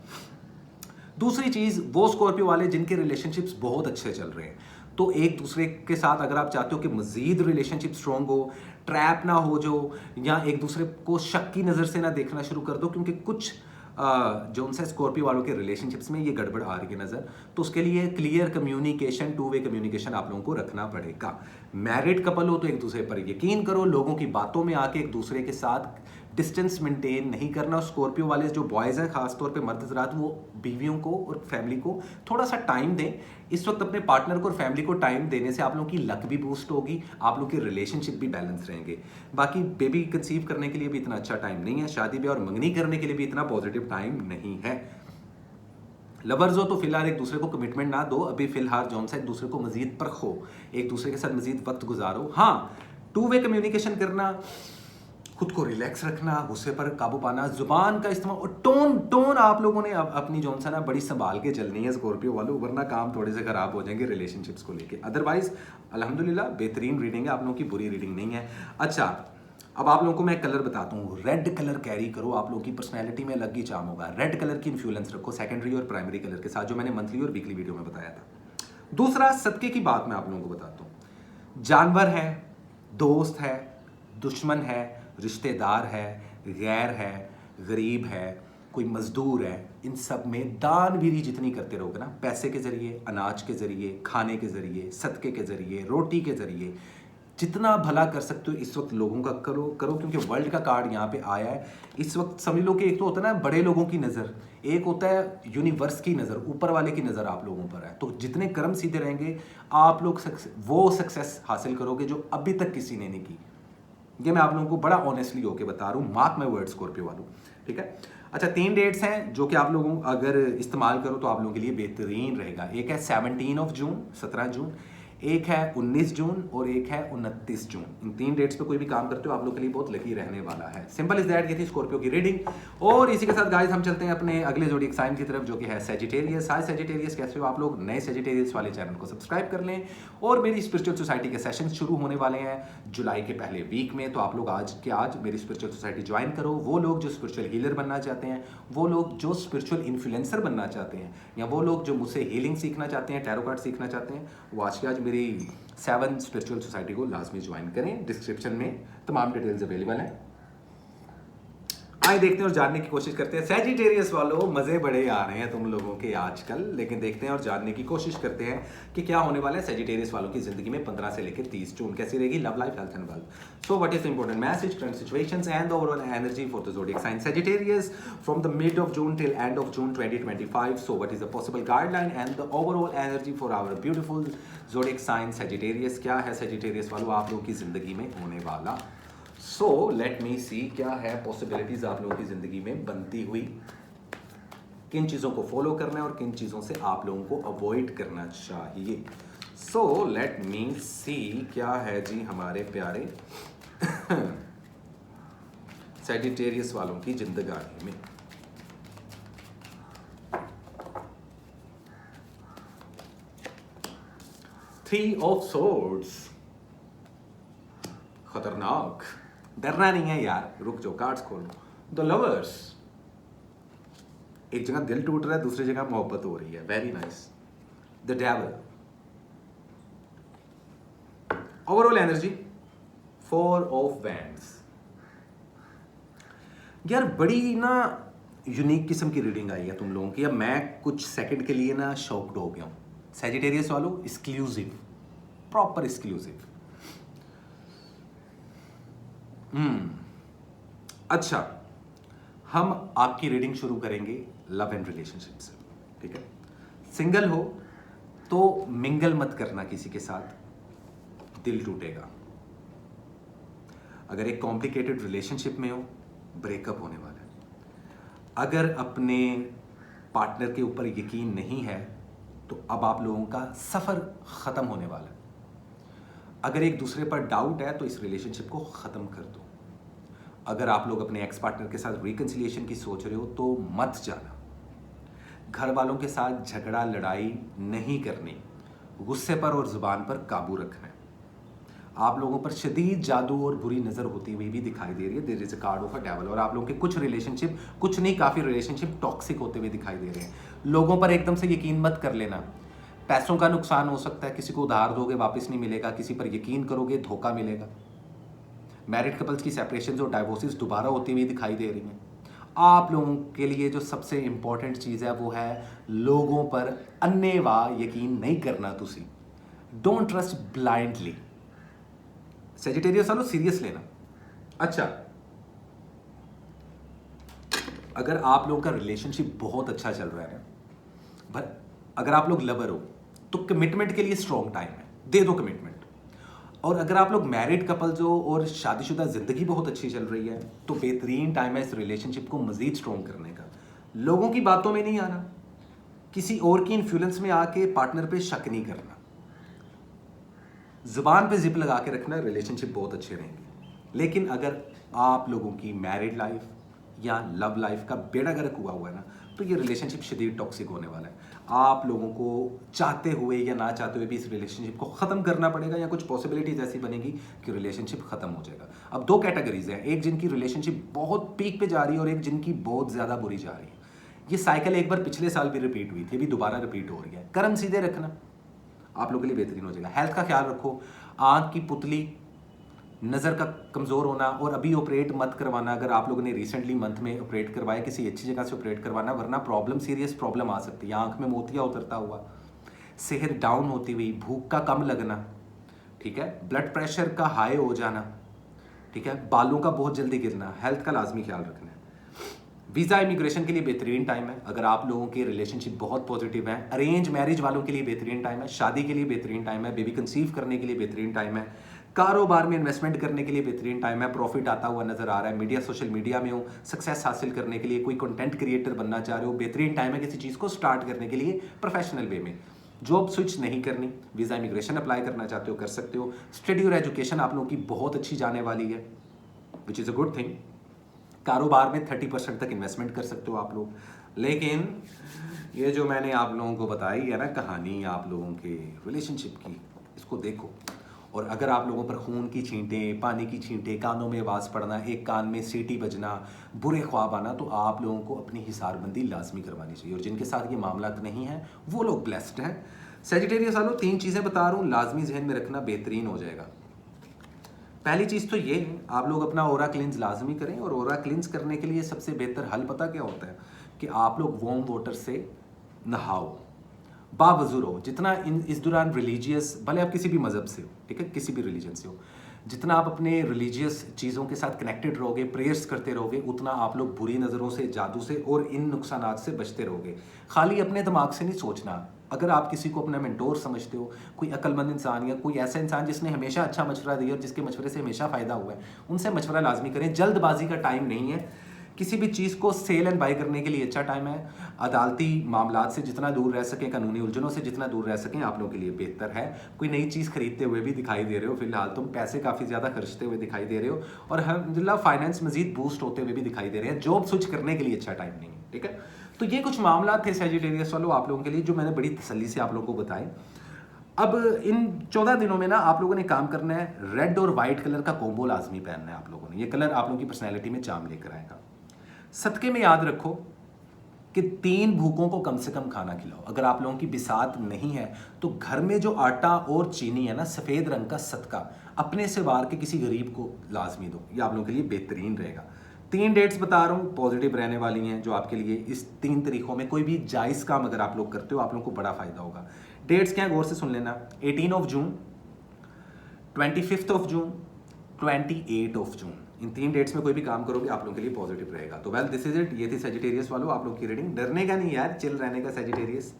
S1: दूसरी चीज़, वो स्कॉर्पियो वाले जिनके रिलेशनशिप्स बहुत अच्छे चल रहे हैं, तो एक दूसरे के साथ अगर आप चाहते हो कि मज़ीद रिलेशनशिप स्ट्रॉन्ग हो, ट्रैप ना हो जो, या एक दूसरे को शक की नज़र से ना देखना शुरू कर दो, क्योंकि कुछ जो उनसे स्कॉर्पियो वालों के रिलेशनशिप्स में ये गड़बड़ आ रही है नज़र. तो उसके लिए क्लियर कम्युनिकेशन, 2 वे कम्युनिकेशन आप लोगों को रखना पड़ेगा. मैरिड कपल हो तो एक दूसरे पर यकीन करो, लोगों की बातों में आके एक दूसरे के साथ डिस्टेंस मेंटेन नहीं करना। स्कॉर्पियो वाले जो बॉयज़ हैं, खासतौर पे मर्द हज़रात, वो बीवियों को और फैमिली को थोड़ा सा टाइम दें। इस वक्त अपने पार्टनर को और फैमिली को टाइम देने से आप लोगों की लक भी बूस्ट होगी, आप लोग के रिलेशनशिप भी बैलेंस रहेंगे। बाकी बेबी कंसीव करने के लिए भी इतना अच्छा टाइम नहीं है, शादी ब्याह और मंगनी करने के लिए भी इतना पॉजिटिव टाइम नहीं है। लवर्स हो तो फिलहाल एक दूसरे को कमिटमेंट ना दो, अभी फिलहाल जौन सा एक दूसरे को मजीद परखो, एक दूसरे के साथ मजीद वक्त गुजारो। हाँ, टू वे कम्युनिकेशन करना, खुद को रिलैक्स रखना, गुस्से पर काबू पाना, जुबान का इस्तेमाल और टोन आप लोगों ने अपनी जौन सा ना बड़ी संभाल के चलनी है स्कॉर्पियो वालों, वरना काम थोड़े से खराब हो जाएंगे रिलेशनशिप्स को लेके। अदरवाइज अल्हम्दुलिल्लाह बेहतरीन रीडिंग है, आप लोगों की बुरी रीडिंग नहीं है। अच्छा, अब आप लोगों को मैं कलर बताता हूँ। रेड कलर कैरी करो, आप लोगों की पर्सनैलिटी में अलग ही चार्म होगा। रेड कलर की इन्फ्लुएंस रखो सेकेंडरी और प्राइमरी कलर के साथ, जो मैंने मंथली और वीकली वीडियो में बताया था। दूसरा, सदके की बात मैं आप लोगों को बताता हूँ। जानवर है, दोस्त है, दुश्मन है, रिश्तेदार है, गैर है, गरीब है, कोई मजदूर है, इन सब में दानवीरी जितनी करते रहोगे ना, पैसे के जरिए, अनाज के जरिए, खाने के जरिए, सदके के जरिए, रोटी के जरिए, जितना भला कर सकते हो इस वक्त लोगों का करो करो, क्योंकि वर्ल्ड का कार्ड यहाँ पे आया है। इस वक्त समझ लो कि एक तो होता है ना बड़े लोगों की नज़र, एक होता है यूनिवर्स की नज़र, ऊपर वाले की नज़र आप लोगों पर है। तो जितने कर्म सीधे रहेंगे आप लोग वो सक्सेस हासिल करोगे जो अभी तक किसी ने नहीं की। ये मैं आप लोगों को बड़ा ऑनेस्टली होके बता रहा हूँ, मार्क माई वर्ड स्कॉर्पियो वालों, ठीक है। अच्छा, 3 डेट्स हैं जो कि आप लोगों अगर इस्तेमाल करो तो आप लोगों के लिए बेहतरीन रहेगा। एक है 17 जून, 17 जून, एक है 19 जून और एक है 29 जून। इन 3 डेट्स पे कोई भी काम करते हो आप लोग के लिए बहुत लकी रहने वाला है। Simple is that. ये थी स्कॉर्पियो की रीडिंग, और इसी के साथ गाइस हम चलते हैं अपने अगले ज़ोडिएक साइन की तरफ, जो कि है सैजिटेरियस। हाय सैजिटेरियस, कैसे हो आप लोग? नए सैजिटेरियस वाले चैनल को सब्सक्राइब कर लें, और मेरी स्पिरिचुअल सोसाइटी के सेशंस शुरू होने वाले हैं जुलाई के पहले वीक में, तो आप लोग आज मेरी स्पिरिचुअल सोसाइटी ज्वाइन करो। वो लोग जो स्पिरिचुअल हीलर बनना चाहते हैं, वो लोग जो स्पिरिचुअल इन्फ्लुएंसर बनना चाहते हैं, या वो लोग जो मुझसे हीलिंग सीखना चाहते हैं, टैरो कार्ड सीखना चाहते हैं, वो आज के आज मेरी 7 स्पिरिचुअल सोसाइटी को लाजमी ज्वाइन करें। डिस्क्रिप्शन में तमाम डिटेल्स अवेलेबल हैं। आइए देखते हैं और जानने की कोशिश करते हैं। सैजिटेरियस वालों, मज़े बड़े आ रहे हैं तुम लोगों के आजकल, लेकिन देखते हैं और जानने की कोशिश करते हैं कि क्या होने वाला है सैजिटेरियस वालों की ज़िंदगी में 15 से लेकर 30 जून। कैसी रहेगी love life, health and wealth. So what is the important message, current situations and the overall energy for the zodiac sign Sagittarius from the mid of June till end of June 2025. So what is the possible guideline and the overall energy for our beautiful zodiac sign Sagittarius. क्या है Sagittarius वालों आप लोगों की ज़िंदगी में होने वाला? सो लेट मी सी क्या है पॉसिबिलिटीज आप लोगों की जिंदगी में बनती हुई, किन चीजों को फॉलो करना है और किन चीजों से आप लोगों को अवॉइड करना चाहिए। सो लेट मी सी क्या है जी हमारे प्यारे सैजिटेरियस वालों की जिंदगानी में। थ्री ऑफ सोर्ड्स, खतरनाक। डरना नहीं है यार, रुक जाओ, कार्ड्स खोलो। द लवर्स, एक जगह दिल टूट रहा है, दूसरी जगह मोहब्बत हो रही है। Very nice. The devil, overall energy 4 of wands. यार बड़ी ना यूनिक किस्म की रीडिंग आई है तुम लोगों की। अब मैं कुछ सेकंड के लिए ना शॉक्ड हो गया हूं। सैजिटेरियस वालों, एक्सक्लूसिव, प्रॉपर एक्सक्लूसिव। अच्छा, हम आपकी रीडिंग शुरू करेंगे लव एंड रिलेशनशिप से, ठीक है। सिंगल हो तो मिंगल मत करना किसी के साथ, दिल टूटेगा। अगर एक कॉम्प्लिकेटेड रिलेशनशिप में हो, ब्रेकअप होने वाला है। अगर अपने पार्टनर के ऊपर यकीन नहीं है तो अब आप लोगों का सफर खत्म होने वाला है। अगर एक दूसरे पर डाउट है तो इस रिलेशनशिप को ख़त्म कर दो। अगर आप लोग अपने एक्स पार्टनर के साथ रिकन्सिलिएशन की सोच रहे हो तो मत जाना। घर वालों के साथ झगड़ा लड़ाई नहीं करनी, गुस्से पर और ज़ुबान पर काबू रखना है। आप लोगों पर शदीद जादू और बुरी नज़र होती हुई भी दिखाई दे रही है। There is a card of a devil. और आप लोगों के कुछ रिलेशनशिप, कुछ नहीं काफ़ी रिलेशनशिप टॉक्सिक होते हुए दिखाई दे रहे हैं। लोगों पर एकदम से यकीन मत कर लेना। पैसों का नुकसान हो सकता है, किसी को उधार दोगे वापस नहीं मिलेगा, किसी पर यकीन करोगे धोखा मिलेगा। मैरिड कपल्स की सेपरेशन और डाइवोर्सेस दोबारा होती हुई दिखाई दे रही हैं। आप लोगों के लिए जो सबसे इंपॉर्टेंट चीज़ है वो है लोगों पर अन्नेवाह यकीन नहीं करना। तुसी डोंट ट्रस्ट ब्लाइंडली। सैजिटेरियस वालों, सीरियस लेना। अच्छा, अगर आप लोगों का रिलेशनशिप बहुत अच्छा चल रहा है ना, पर अगर आप लोग लवर हो तो कमिटमेंट के लिए स्ट्रॉन्ग टाइम है, दे दो कमिटमेंट। और अगर आप लोग मैरिड कपल्स हो और शादीशुदा जिंदगी बहुत अच्छी चल रही है तो बेहतरीन टाइम है इस रिलेशनशिप को मजीद स्ट्रॉन्ग करने का। लोगों की बातों में नहीं आना, किसी और की इन्फ्लुएंस में आके पार्टनर पे शक नहीं करना, जुबान पे जिप लगा के रखना, रिलेशनशिप बहुत अच्छे रहेंगे। लेकिन अगर आप लोगों की मैरिड लाइफ या लव लाइफ का बेड़ा गर्क हुआ हुआ है ना, तो ये रिलेशनशिप शदीद टॉक्सिक होने वाला है। आप लोगों को चाहते हुए या ना चाहते हुए भी इस रिलेशनशिप को ख़त्म करना पड़ेगा, या कुछ पॉसिबिलिटीज ऐसी बनेगी कि रिलेशनशिप ख़त्म हो जाएगा। अब दो कैटेगरीज हैं, एक जिनकी रिलेशनशिप बहुत पीक पे जा रही है और एक जिनकी बहुत ज़्यादा बुरी जा रही है। ये साइकिल एक बार पिछले साल भी रिपीट हुई थी, अभी दोबारा रिपीट हो रही है। कर्म सीधे रखना आप लोगों के लिए बेहतरीन हो जाएगा। हेल्थ का ख्याल रखो, आंख की पुतली, नज़र का कमज़ोर होना, और अभी ऑपरेट मत करवाना। अगर आप लोगों ने रिसेंटली मंथ में ऑपरेट करवाया, किसी अच्छी जगह से ऑपरेट करवाना, वरना प्रॉब्लम, सीरियस प्रॉब्लम आ सकती है। आंख में मोतिया उतरता हुआ, सेहत डाउन होती हुई, भूख का कम लगना, ठीक है, ब्लड प्रेशर का हाई हो जाना, ठीक है, बालों का बहुत जल्दी गिरना, हेल्थ का लाजमी ख्याल रखना है। वीज़ा इमिग्रेशन के लिए बेहतरीन टाइम है अगर आप लोगों के रिलेशनशिप बहुत पॉजिटिव है। अरेंज मैरिज वालों के लिए बेहतरीन टाइम है, शादी के लिए बेहतरीन टाइम है, बेबी कंसीव करने के लिए बेहतरीन टाइम है, कारोबार में इन्वेस्टमेंट करने के लिए बेहतरीन टाइम है, प्रॉफिट आता हुआ नजर आ रहा है, मीडिया, सोशल मीडिया में हो, सक्सेस हासिल करने के लिए, कोई कंटेंट क्रिएटर बनना चाह रहे हो, बेहतरीन टाइम है किसी चीज़ को स्टार्ट करने के लिए प्रोफेशनल वे में। जॉब स्विच नहीं करनी, वीज़ा इमिग्रेशन अप्लाई करना चाहते हो कर सकते हो। स्टडी और एजुकेशन आप लोगों की बहुत अच्छी जाने वाली है, विच इज़ अ गुड थिंग। कारोबार में 30% तक इन्वेस्टमेंट कर सकते हो आप लोग। लेकिन ये जो मैंने आप लोगों को बताई है ना कहानी आप लोगों के रिलेशनशिप की, इसको देखो। और अगर आप लोगों पर खून की छींटें, पानी की छींटें, कानों में आवाज़ पड़ना, एक कान में सीटी बजना, बुरे ख्वाब आना, तो आप लोगों को अपनी हिसारबंदी लाजमी करवानी चाहिए। और जिनके साथ ये मामला नहीं है वो लोग ब्लेस्ड हैं। सेजिटेरियस वालों, 3 चीज़ें बता रहा हूँ, लाजमी जहन में रखना, बेहतरीन हो जाएगा। पहली चीज़ तो ये है, आप लोग अपना ओरा क्लिंज लाजमी करें। और ओरा क्लिंज करने के लिए सबसे बेहतर हल पता क्या होता है कि आप लोग वार्म वाटर से नहाओ, बावजूर हो। जितना इस दौरान रिलीजियस, भले आप किसी भी मज़हब से हो, ठीक है, किसी भी रिलीजन से हो, जितना आप अपने रिलीजियस चीज़ों के साथ कनेक्टेड रहोगे, प्रेयर्स करते रहोगे, उतना आप लोग बुरी नज़रों से, जादू से और इन नुकसानात से बचते रहोगे। खाली अपने दिमाग से नहीं सोचना। अगर आप किसी को अपना मेंटोर समझते हो, कोई अक्लमंद इंसान या कोई ऐसा इंसान जिसने हमेशा अच्छा मशवरा दिया और जिसके मशवरे से हमेशा फ़ायदा हुआ है, उनसे मशवरा लाजमी करें। जल्दबाजी का टाइम नहीं है। किसी भी चीज़ को सेल एंड बाय करने के लिए अच्छा टाइम है। अदालती मामलात से जितना दूर रह सकें, कानूनी उलझनों से जितना दूर रह सकें, आप लोगों के लिए बेहतर है। कोई नई चीज़ खरीदते हुए भी दिखाई दे रहे हो, फिलहाल तुम पैसे काफ़ी ज़्यादा खर्चते हुए दिखाई दे रहे हो, और अल्हम्दुलिल्लाह फाइनेंस मजीद बूस्ट होते हुए भी दिखाई दे रहे हैं। जॉब स्विच करने के लिए अच्छा टाइम नहीं है, ठीक है। तो ये कुछ मामला थे सैजिटेरियस वालों आप लोगों के लिए, जो मैंने बड़ी तसल्ली से आप लोगों को बताए। अब इन 14 दिनों में ना आप लोगों ने काम करना है, रेड और वाइट कलर का कॉम्बो लाजमी पहनना है आप लोगों ने। ये कलर आप लोगों की पर्सनैलिटी में चार्म लेकर आएगा। सदके में याद रखो कि 3 भूखों को कम से कम खाना खिलाओ। अगर आप लोगों की बिसात नहीं है तो घर में जो आटा और चीनी है ना, सफ़ेद रंग का सदका अपने से वार के किसी गरीब को लाजमी दो। ये आप लोगों के लिए बेहतरीन रहेगा। 3 डेट्स बता रहा हूँ, पॉजिटिव रहने वाली हैं, जो आपके लिए इस 3 तरीक़ों में कोई भी जायज़ काम अगर आप लोग करते हो, आप लोगों को बड़ा फ़ायदा होगा। डेट्स क्या है, गौर से सुन लेना। 18 of June, 25 of June, 28 of June. इन 3 डेट्स में कोई भी काम करोगे आप लोगों के लिए पॉजिटिव रहेगा। तो वेल दिस इज इट, ये थी सैजिटेरियस वालों आप लोग की रीडिंग। डरने का नहीं यार, चिल रहने का सैजिटेरियस।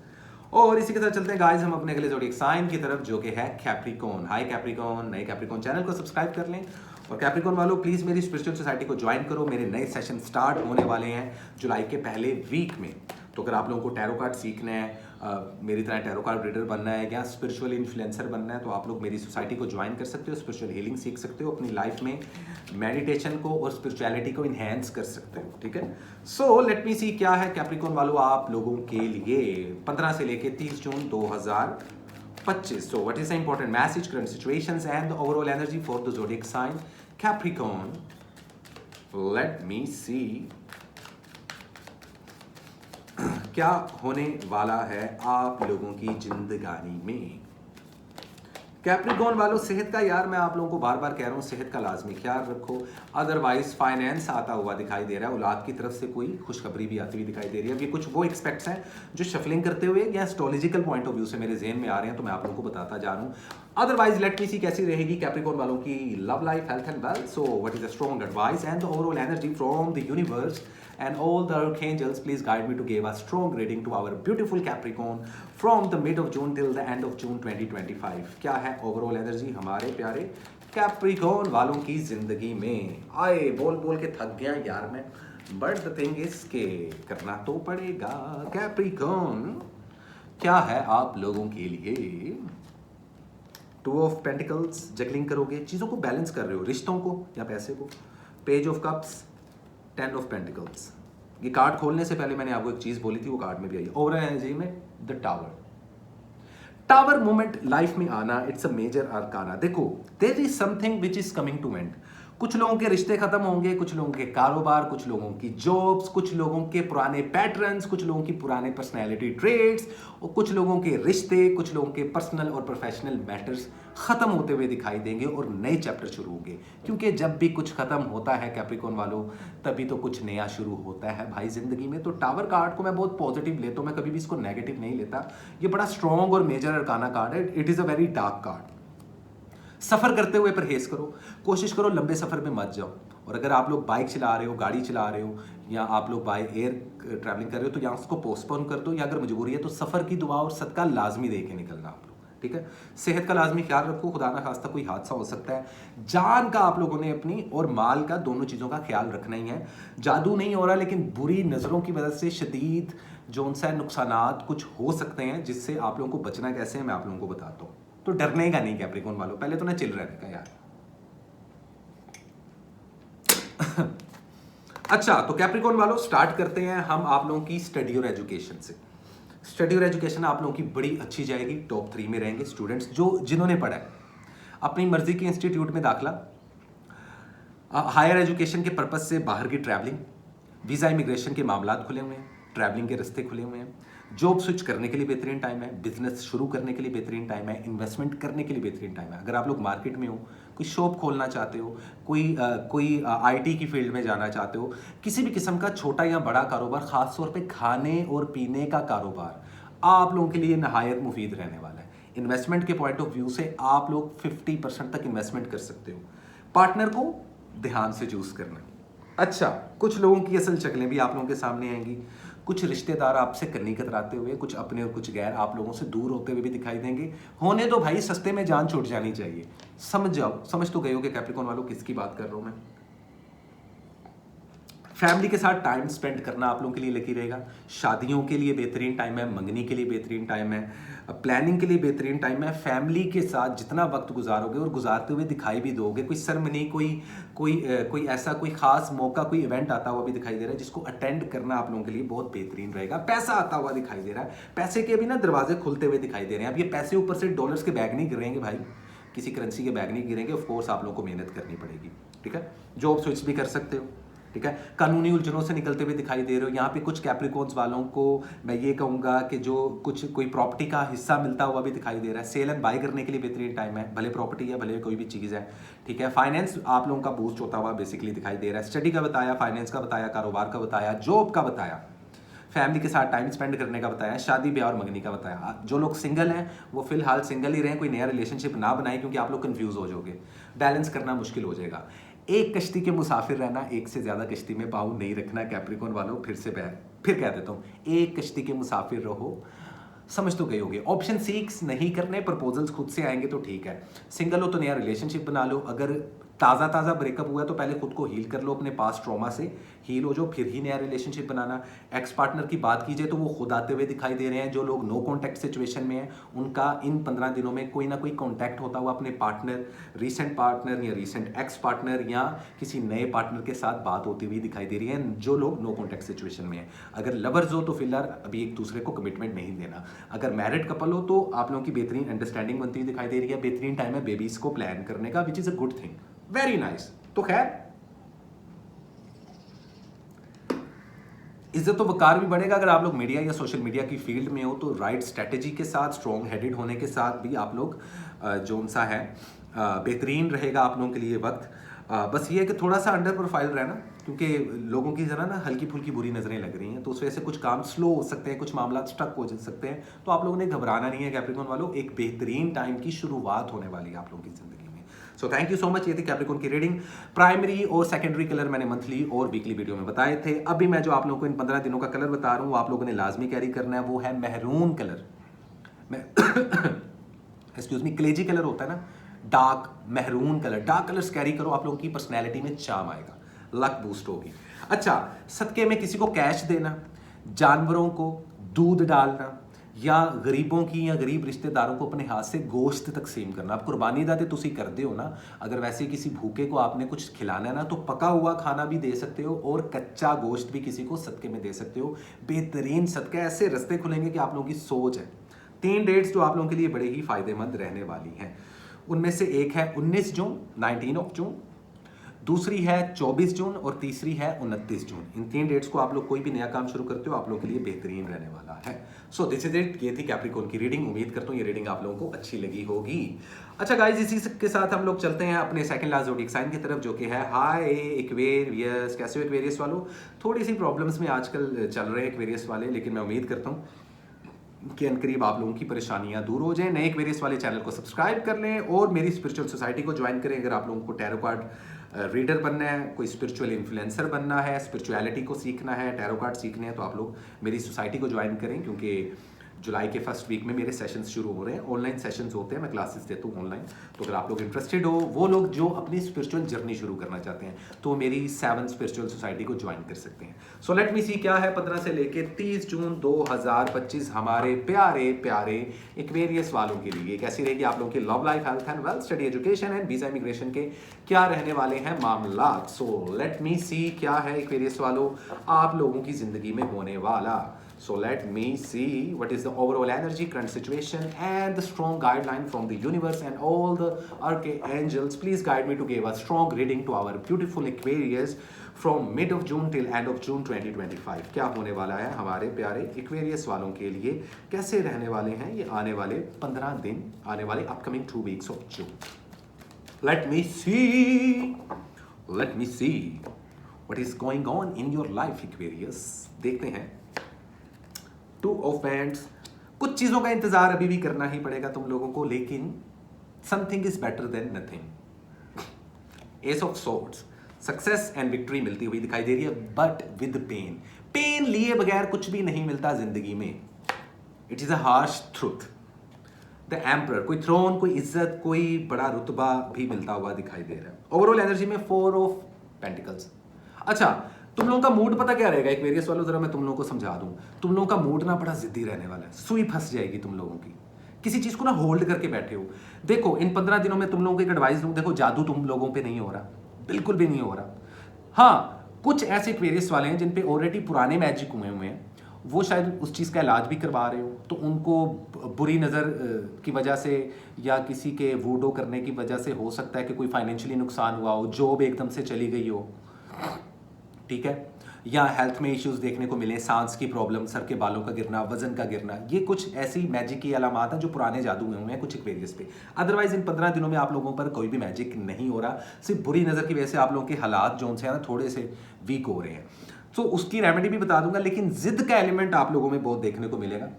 S1: और इसी के साथ चलते हैं गाइस हम अपने अगले ज़ोडिएक साइन की तरफ, जो कि है कैप्रिकॉर्न। हाय कैप्रिकॉर्न, नए कैप्रिकॉर्न चैनल को सब्सक्राइब कर लें। और कैप्रिकॉर्न वालों प्लीज़ मेरी स्पिरिचुअल सोसाइटी को ज्वाइन करो। मेरे नए सेशन स्टार्ट होने वाले हैं जुलाई के पहले वीक में। तो अगर आप लोगों को टैरो कार्ड सीखना है, मेरी तरह टैरो कार्ड रीडर बनना है या स्पिरिचुअल इन्फ्लुएंसर बनना है, तो आप लोग मेरी सोसाइटी को ज्वाइन कर सकते हो। स्पिरिचुअल हीलिंग सीख सकते हो, अपनी लाइफ में मेडिटेशन को और स्पिरिचुअलिटी को इन्हेंस कर सकते हो, ठीक है। सो लेट मी सी क्या है कैप्रिकॉर्न वालों आप लोगों के लिए 15 से लेके 30 जून 2025। So what is the important message, current situations and the overall energy for the zodiac sign Capricorn? Let me see क्या होने वाला है आप लोगों की जिंदगानी में। कैप्रिकॉर्न वालों, सेहत का यार मैं आप लोगों को बार बार कह रहा हूँ, सेहत का लाजमी ख्याल रखो। अदरवाइज फाइनेंस आता हुआ दिखाई दे रहा है, औलाद की तरफ से कोई खुशखबरी भी आती हुई दिखाई दे रही है। अब ये कुछ वो एक्सपेक्ट्स हैं जो शफलिंग करते हुए या एस्ट्रोलॉजिकल पॉइंट ऑफ व्यू से मेरे जहन में आ रहे हैं, तो मैं आप लोगों को बताता जा रहा हूँ। अदरवाइज लेट मी सी कैसी रहेगी कैप्रिकॉर्न वालों की love life, health and wealth. So what is the strong advice and the overall energy from the universe and all the archangels please guide me to give a strong reading to our beautiful Capricorn from the mid of June till the end of June 2025. क्या है overall energy हमारे प्यारे Capricorn वालों की जिंदगी में? आए बोल बोल के थक गया यार मैं, बट द थिंग इज के करना तो पड़ेगा। कैप्रिकॉर्न क्या है आप लोगों के लिए? 2 ऑफ पेंटिकल्स, जगलिंग करोगे, चीज़ों को बैलेंस कर रहे हो, रिश्तों को या पैसे को। Page of cups, 10 of pentacles. ये कार्ड खोलने से पहले मैंने आपको एक चीज़ बोली थी, वो कार्ड में भी आई। ओवरऑल एनर्जी में the tower, tower moment life में आना, इट्स अ मेजर आर्काना। देखो there is something which is coming to end. कुछ लोगों के रिश्ते खत्म होंगे, कुछ लोगों के कारोबार, कुछ लोगों की जॉब्स, कुछ लोगों के पुराने पैटर्न्स, कुछ लोगों की पुराने पर्सनैलिटी ट्रेड्स, और कुछ लोगों के रिश्ते, कुछ लोगों के पर्सनल और प्रोफेशनल मैटर्स खत्म होते हुए दिखाई देंगे और नए चैप्टर शुरू होंगे। क्योंकि जब भी कुछ खत्म होता है कैप्रिकॉर्न वालों, तभी तो कुछ नया शुरू होता है भाई जिंदगी में। तो टावर कार्ड को मैं बहुत पॉजिटिव लेता हूँ, मैं कभी भी इसको नेगेटिव नहीं लेता। ये बड़ा स्ट्रॉन्ग और मेजर अरकाना कार्ड है। It is a very dark card. सफर करते हुए परहेज करो, कोशिश करो लंबे सफर में मत जाओ। और अगर आप लोग बाइक चला रहे हो, गाड़ी चला रहे हो, या आप लोग बाय एयर ट्रैवलिंग कर रहे हो, तो यहाँ उसको पोस्टपोन कर दो, या अगर मजबूरी है तो सफर की दुआ और सदका लाजमी दे के निकलना आप लोग, ठीक है। सेहत का लाजमी ख्याल रखो, खुदा ना खास्ता कोई हादसा हो सकता है। जान का आप लोगों ने अपनी और माल का, दोनों चीज़ों का ख्याल रखना ही है। जादू नहीं हो रहा, लेकिन बुरी नज़रों की वजह से शदीद जो सा नुकसानात कुछ हो सकते हैं, जिससे आप लोगों को बचना कैसे है मैं आप लोगों को बताता हूँ। तो डरने का नहीं कैप्रिकॉर्न वालों, पहले तो ना चिल रहने का यार। अच्छा, तो कैप्रिकॉर्न वालों स्टार्ट करते हैं हम आप लोगों की स्टडी और एजुकेशन से। स्टडी और एजुकेशन आप लोगों की बड़ी अच्छी जाएगी, टॉप 3 में रहेंगे स्टूडेंट्स जिन्होंने पढ़ा है। अपनी मर्जी के इंस्टीट्यूट में दाखला, हायर एजुकेशन के पर्पज से बाहर की ट्रैवलिंग, वीज़ा इमिग्रेशन के मामलात खुले हुए हैं, ट्रैवलिंग के रास्ते खुले हुए हैं, जॉब स्विच करने के लिए बेहतरीन टाइम है, बिजनेस शुरू करने के लिए बेहतरीन टाइम है, इन्वेस्टमेंट करने के लिए बेहतरीन टाइम है। अगर आप लोग मार्केट में हो, कोई शॉप खोलना चाहते हो, कोई आईटी की फील्ड में जाना चाहते हो, किसी भी किस्म का छोटा या बड़ा कारोबार, खास तौर पे खाने और पीने का कारोबार आप लोगों के लिए नहायत मुफीद रहने वाला है। इन्वेस्टमेंट के पॉइंट ऑफ व्यू से आप लोग 50% तक इन्वेस्टमेंट कर सकते हो। पार्टनर को ध्यान से चूज करना। अच्छा, कुछ लोगों की असल शक्लें भी आप लोगों के सामने आएंगी। कुछ रिश्तेदार आपसे करनी कतराते हुए, कुछ अपने और कुछ गैर आप लोगों से दूर होते हुए भी दिखाई देंगे। होने दो भाई, सस्ते में जान छूट जानी चाहिए। समझ जाओ, समझ तो गए हो कि कैप्रिकॉर्न वालों किसकी बात कर रहा हूं मैं। फैमिली के साथ टाइम स्पेंड करना आप लोगों के लिए लकी रहेगा। शादियों के लिए बेहतरीन टाइम है, मंगनी के लिए बेहतरीन टाइम है, प्लानिंग के लिए बेहतरीन टाइम है। फैमिली के साथ जितना वक्त गुजारोगे और गुजारते हुए दिखाई भी दोगे, कोई सरमनी, कोई ऐसा कोई खास मौका, कोई इवेंट आता हुआ भी दिखाई दे रहा है, जिसको अटेंड करना आप लोगों के लिए बहुत बेहतरीन रहेगा। पैसा आता हुआ दिखाई दे रहा है, पैसे के भी ना दरवाजे खुलते हुए दिखाई दे रहे हैं। अब ये पैसे ऊपर से डॉलर्स के बैग नहीं गिरेंगे भाई, किसी करेंसी के बैग नहीं गिरेंगे। ऑफकोर्स आप लोगों को मेहनत करनी पड़ेगी, ठीक है। जॉब स्विच भी कर सकते हो, ठीक है। कानूनी उलझनों से निकलते हुए दिखाई दे रहे हो। यहाँ पे कुछ कैप्रिकॉर्न्स वालों को मैं ये कहूँगा कि जो कोई प्रॉपर्टी का हिस्सा मिलता हुआ भी दिखाई दे रहा है। सेल एंड बाय करने के लिए बेहतरीन टाइम है, भले प्रॉपर्टी है भले कोई भी चीज़ है, ठीक है। फाइनेंस आप लोगों का बूस्ट होता हुआ बेसिकली दिखाई दे रहा है। स्टडी का बताया, फाइनेंस का बताया, कारोबार का बताया, जॉब का बताया, फैमिली के साथ टाइम स्पेंड करने का बताया, शादी ब्याह और मंगनी का बताया। जो लोग सिंगल हैं वो फिलहाल सिंगल ही रहें, कोई नया रिलेशनशिप ना बनाए, क्योंकि आप लोग कंफ्यूज हो जाओगे, बैलेंस करना मुश्किल हो जाएगा। एक कश्ती के मुसाफिर रहना, एक से ज़्यादा कश्ती में पाँव नहीं रखना कैप्रिकॉर्न वालों। फिर कह देता हूँ, एक कश्ती के मुसाफिर रहो, समझ तो गए होगे। ऑप्शन 6 नहीं करने, प्रपोजल्स खुद से आएंगे तो ठीक है। सिंगल हो तो नया रिलेशनशिप बना लो। अगर ताज़ा ब्रेकअप हुआ है तो पहले खुद को हील कर लो, अपने पास ट्रॉमा से हील हो जाओ, फिर ही नया रिलेशनशिप बनाना। एक्स पार्टनर की बात कीजिए तो वो खुद आते हुए दिखाई दे रहे हैं। जो लोग नो कॉन्टैक्ट सिचुएशन में हैं, उनका इन 15 दिनों में कोई ना कोई कॉन्टैक्ट होता हुआ अपने पार्टनर, रीसेंट पार्टनर या रीसेंट एक्स पार्टनर या किसी नए पार्टनर के साथ बात होती हुई दिखाई दे रही है, जो लोग नो कॉन्टैक्ट सिचुएशन में हैं। अगर लवर्स हो तो फिलहाल अभी एक दूसरे को कमिटमेंट नहीं देना। अगर मैरिड कपल हो तो आप लोगों की बेहतरीन अंडरस्टैंडिंग बनती हुई दिखाई दे रही है। बेहतरीन टाइम है बेबीज को प्लान करने का, विच is a good thing, very nice. तो खैर, इज्जत तो वकार भी बढ़ेगा। अगर आप लोग मीडिया या सोशल मीडिया की फील्ड में हो तो राइट स्ट्रैटेजी के साथ, स्ट्रॉन्ग हेडेड होने के साथ भी आप लोग जो सा है बेहतरीन रहेगा आप लोगों के लिए वक्त। बस ये है कि थोड़ा सा अंडर प्रोफाइल रहना, क्योंकि लोगों की ज़रा ना हल्की फुल्की बुरी नज़रें लग रही हैं, तो उस वजह से कुछ काम स्लो हो सकते हैं, कुछ मामला स्टक हो सकते हैं। तो आप लोगों ने घबराना नहीं है कैप्रिकॉर्न वालों, एक बेहतरीन टाइम की शुरुआत होने वाली है आप लोगों की ज़िंदगी में। So thank you so much. ये थी कैप्रिकॉर्न की रीडिंग। प्राइमरी और सेकेंडरी कलर मैंने मंथली और वीकली वीडियो में बताए थे। अभी मैं जो आप लोगों को इन 15 दिनों का कलर बता रहा हूँ वो आप लोगों ने लाजमी कैरी करना है, वो है मेहरून कलर। मैं एक्सक्यूज मी, क्लेजी कलर होता है ना, dark maroon colour. Dark colours carry करो, आप लोगों की पर्सनैलिटी में चार्म आएगा, लक बूस्ट होगी। अच्छा, सदके में किसी को कैश देना, जानवरों को दूध डालना, या गरीबों की या गरीब रिश्तेदारों को अपने हाथ से गोश्त तकसीम करना। आप कुर्बानी दाते तुसी करते हो ना, अगर वैसे किसी भूखे को आपने कुछ खिलाना है ना, तो पका हुआ खाना भी दे सकते हो और कच्चा गोश्त भी किसी को सदके में दे सकते हो। बेहतरीन सदका, ऐसे रास्ते खुलेंगे कि आप लोगों की सोच है। 3 डेट्स जो आप लोगों के लिए बड़े ही फायदेमंद रहने वाली हैं। उनमें से एक है 19 जून 19 ऑफ जून, दूसरी है 24 जून और तीसरी है 29 जून। इन 3 डेट्स को आप लोग कोई भी नया काम शुरू करते हो, आप लोग के लिए बेहतरीन रहने वाला है। So this is it. ये थी कैप्रिकॉर्न की रीडिंग। उम्मीद करता हूँ ये रीडिंग आप लोगों को अच्छी लगी होगी। अच्छा गाइज, इसी के साथ हम लोग चलते हैं अपने सेकंड लास्ट ज़ोडिएक साइन की तरफ, जो कि है हाय एक्वेरियस। कैसे हो एक्वेरियस वालों? थोड़ी सी प्रॉब्लम्स में आजकल चल रहे हैं एक्वेरियस वाले, लेकिन मैं उम्मीद करता हूँ कि अनकरीब आप लोगों की परेशानियां दूर हो जाएं। नए एक्वेरियस वाले चैनल को सब्सक्राइब कर लें और मेरी स्पिरिचुअल सोसाइटी को ज्वाइन करें। अगर आप लोगों को टैरो कार्ड रीडर बनना है, कोई स्पिरिचुअल इन्फ्लुएंसर बनना है, स्पिरिचुअलिटी को सीखना है, टैरो कार्ड सीखने हैं, तो आप लोग मेरी सोसाइटी को ज्वाइन करें, क्योंकि जुलाई के फर्स्ट वीक में मेरे सेशंस शुरू हो रहे हैं। ऑनलाइन सेशंस होते हैं, मैं क्लासेस देता हूँ ऑनलाइन। तो अगर आप लोग इंटरेस्टेड हो, वो लोग जो अपनी स्पिरिचुअल जर्नी शुरू करना चाहते हैं, तो मेरी 7 स्पिरिचुअल सोसाइटी को ज्वाइन कर सकते हैं। सो लेट मी सी क्या है 15 से लेके 30 जून 2025 हमारे प्यारे प्यारे एक्वेरियस वालों के लिए कैसी रहेगी आप लोगों की love life, health and wealth, study, education and visa immigration के क्या रहने वाले हैं मामला। सो लेट मी सी क्या है एक्वेरियस वालों आप लोगों की जिंदगी में होने वाला। So let me see what is the overall energy, current situation, and the strong guideline from the universe and all the archangels. Please guide me to give a strong reading to our beautiful Aquarius from mid of June till end of June 2025. क्या होने वाला है हमारे प्यारे Aquarius वालों के लिए, कैसे रहने वाले हैं ये आने वाले 15 दिन, आने वाले upcoming 2 weeks of June. Let me see what is going on in your life, Aquarius. देखते हैं 2 ऑफ Wands। कुछ चीजों का इंतजार अभी भी करना ही पड़ेगा तुम लोगों को, लेकिन something is better than nothing. S of Swords, success and victory मिलती हुई दिखाई दे रही है, बट विद पेन। पेन लिए बगैर कुछ भी नहीं मिलता जिंदगी में। It is a harsh truth. The emperor, कोई थ्रोन, कोई इज्जत, कोई बड़ा रुतबा भी मिलता हुआ दिखाई दे रहा है। ओवरऑल एनर्जी में 4 ऑफ पेंटिकल्स। अच्छा, तुम लोगों का मूड पता क्या रहेगा एक्वेरियस वालों, जरा मैं तुम लोगों को समझा दूं। तुम लोगों का मूड ना बड़ा जिद्दी रहने वाला है, सुई फंस जाएगी तुम लोगों की, किसी चीज को ना होल्ड करके बैठे हो। देखो इन 15 दिनों में तुम लोगों को एक एडवाइस दूं, देखो जादू तुम लोगों पे नहीं हो रहा, बिल्कुल भी नहीं हो रहा। हाँ, कुछ ऐसे एक्वेरियस वाले हैं जिन पे ऑलरेडी पुराने मैजिक हुए हैं, वो शायद उस चीज़ का इलाज भी करवा रहे हो, तो उनको बुरी नज़र की वजह से या किसी के वूडो करने की वजह से हो सकता है कि कोई फाइनेंशियली नुकसान हुआ हो, जॉब एकदम से चली गई हो, ठीक है, या हेल्थ में इश्यूज देखने को मिले, सांस की प्रॉब्लम, सर के बालों का गिरना, वजन का गिरना, ये कुछ ऐसी मैजिक की अलामात हैं जो पुराने जादू में हुए हैं कुछ एक्वेरियस पे। अदरवाइज इन 15 दिनों में आप लोगों पर कोई भी मैजिक नहीं हो रहा, सिर्फ बुरी नज़र की वजह से आप लोगों के हालात जो है ना थोड़े से वीक हो रहे हैं। तो उसकी रेमेडी भी बता दूंगा, लेकिन जिद का एलिमेंट आप लोगों में बहुत देखने को मिलेगा।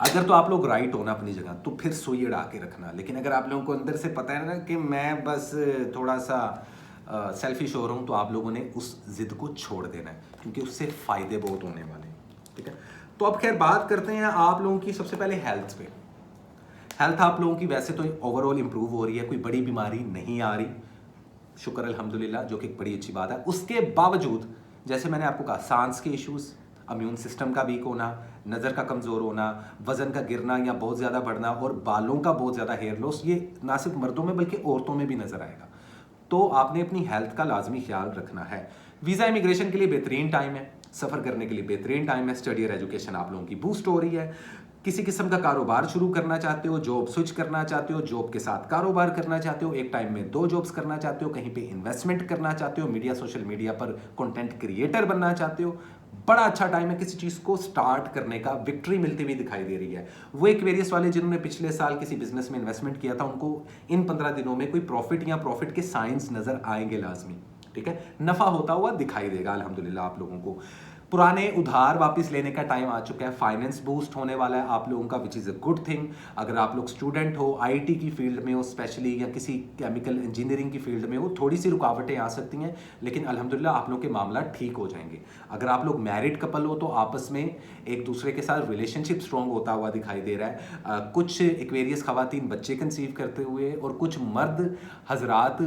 S1: अगर तो आप लोग राइट हो ना अपनी जगह, तो फिर सुई अड़ा के रखना। लेकिन अगर आप लोगों को अंदर से पता है ना कि मैं बस थोड़ा सा सेल्फिश हो रहा हूँ, तो आप लोगों ने उस जिद को छोड़ देना है, क्योंकि उससे फायदे बहुत होने वाले हैं, ठीक है। तो अब खैर बात करते हैं आप लोगों की सबसे पहले हेल्थ पे। हेल्थ आप लोगों की वैसे तो ओवरऑल इंप्रूव हो रही है, कोई बड़ी बीमारी नहीं आ रही, शुक्र अल्हम्दुलिल्लाह, जो कि बड़ी अच्छी बात है। उसके बावजूद जैसे मैंने आपको कहा, सांस के इश्यूज़, इम्यून सिस्टम का वीक होना, नज़र का कमज़ोर होना, वज़न का गिरना या बहुत ज़्यादा बढ़ना और बालों का बहुत ज़्यादा हेयर लॉस, ये ना सिर्फ मर्दों में बल्कि औरतों में भी नज़र आएगा। तो आपने अपनी हेल्थ का लाजमी ख्याल रखना है। वीज़ा इमिग्रेशन के लिए बेहतरीन टाइम है, सफ़र करने के लिए बेहतरीन टाइम है, स्टडी और एजुकेशन आप लोगों की बूस्ट हो रही है। किसी किस्म का कारोबार शुरू करना चाहते हो, जॉब स्विच करना चाहते हो, जॉब के साथ कारोबार करना चाहते हो, एक टाइम में 2 जॉब्स करना चाहते हो, कहीं पे इन्वेस्टमेंट करना चाहते हो, मीडिया सोशल मीडिया पर कंटेंट क्रिएटर बनना चाहते हो, बड़ा अच्छा टाइम है किसी चीज़ को स्टार्ट करने का। विक्ट्री मिलती हुई दिखाई दे रही है। वो एक्वेरियस वाले जिन्होंने पिछले साल किसी बिजनेस में इन्वेस्टमेंट किया था, उनको इन 15 दिनों में कोई प्रॉफिट या प्रॉफिट के साइंस नजर आएंगे लाजमी, ठीक है, नफा होता हुआ दिखाई देगा अल्हम्दुलिल्लाह आप लोगों को। पुराने उधार वापस लेने का टाइम आ चुका है, फाइनेंस बूस्ट होने वाला है आप लोगों का, विच इज़ अ गुड थिंग। अगर आप लोग स्टूडेंट हो, आईटी की फील्ड में हो स्पेशली, या किसी केमिकल इंजीनियरिंग की फील्ड में हो, थोड़ी सी रुकावटें आ सकती हैं, लेकिन अल्हम्दुलिल्लाह आप लोग के मामला ठीक हो जाएंगे। अगर आप लोग मैरिड कपल हो तो आपस में एक दूसरे के साथ रिलेशनशिप स्ट्रॉन्ग होता हुआ दिखाई दे रहा है। कुछ एक्वेरियस खवातीन बच्चे कंसीव करते हुए और कुछ मर्द हजरात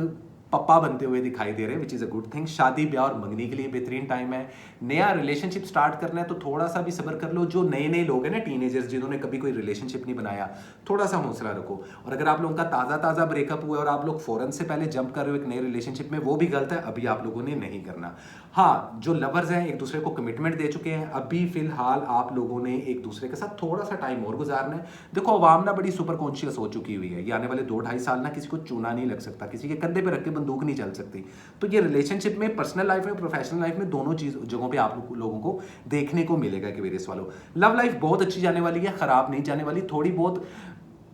S1: पप्पा बनते हुए दिखाई दे रहे हैं, विच इज़ अ गुड थिंग। शादी ब्याह और मंगनी के लिए बेहतरीन टाइम है। नया रिलेशनशिप स्टार्ट करना है तो थोड़ा सा भी सब्र कर लो। जो नए नए लोग हैं ना, टीनेजर्स, जिन्होंने कभी कोई रिलेशनशिप नहीं बनाया, थोड़ा सा हौसला रखो। और अगर आप लोगों का ताज़ा ताज़ा ब्रेकअप हुआ है और आप लोग फ़ौरन से पहले जंप कर रहे हो एक नए रिलेशनशिप में, वो भी गलत है, अभी आप लोगों ने नहीं करना। हाँ, जो लवर्स हैं एक दूसरे को कमिटमेंट दे चुके हैं, अभी फिलहाल आप लोगों ने एक दूसरे के साथ थोड़ा सा टाइम और गुजारना है। देखो, अवाम ना बड़ी सुपर कॉन्शियस हो चुकी हुई है, ये आने वाले 2-2.5 साल ना किसी को चूना नहीं लग सकता, किसी के कंधे पे रख के बंदूक नहीं चल सकती। तो ये रिलेशनशिप में, पर्सनल लाइफ में, प्रोफेशनल लाइफ में, दोनों चीज जगहों पे आप लोगों को देखने को मिलेगा कि वेरियस वालों। लव लाइफ बहुत अच्छी जाने वाली है, खराब नहीं जाने वाली। थोड़ी बहुत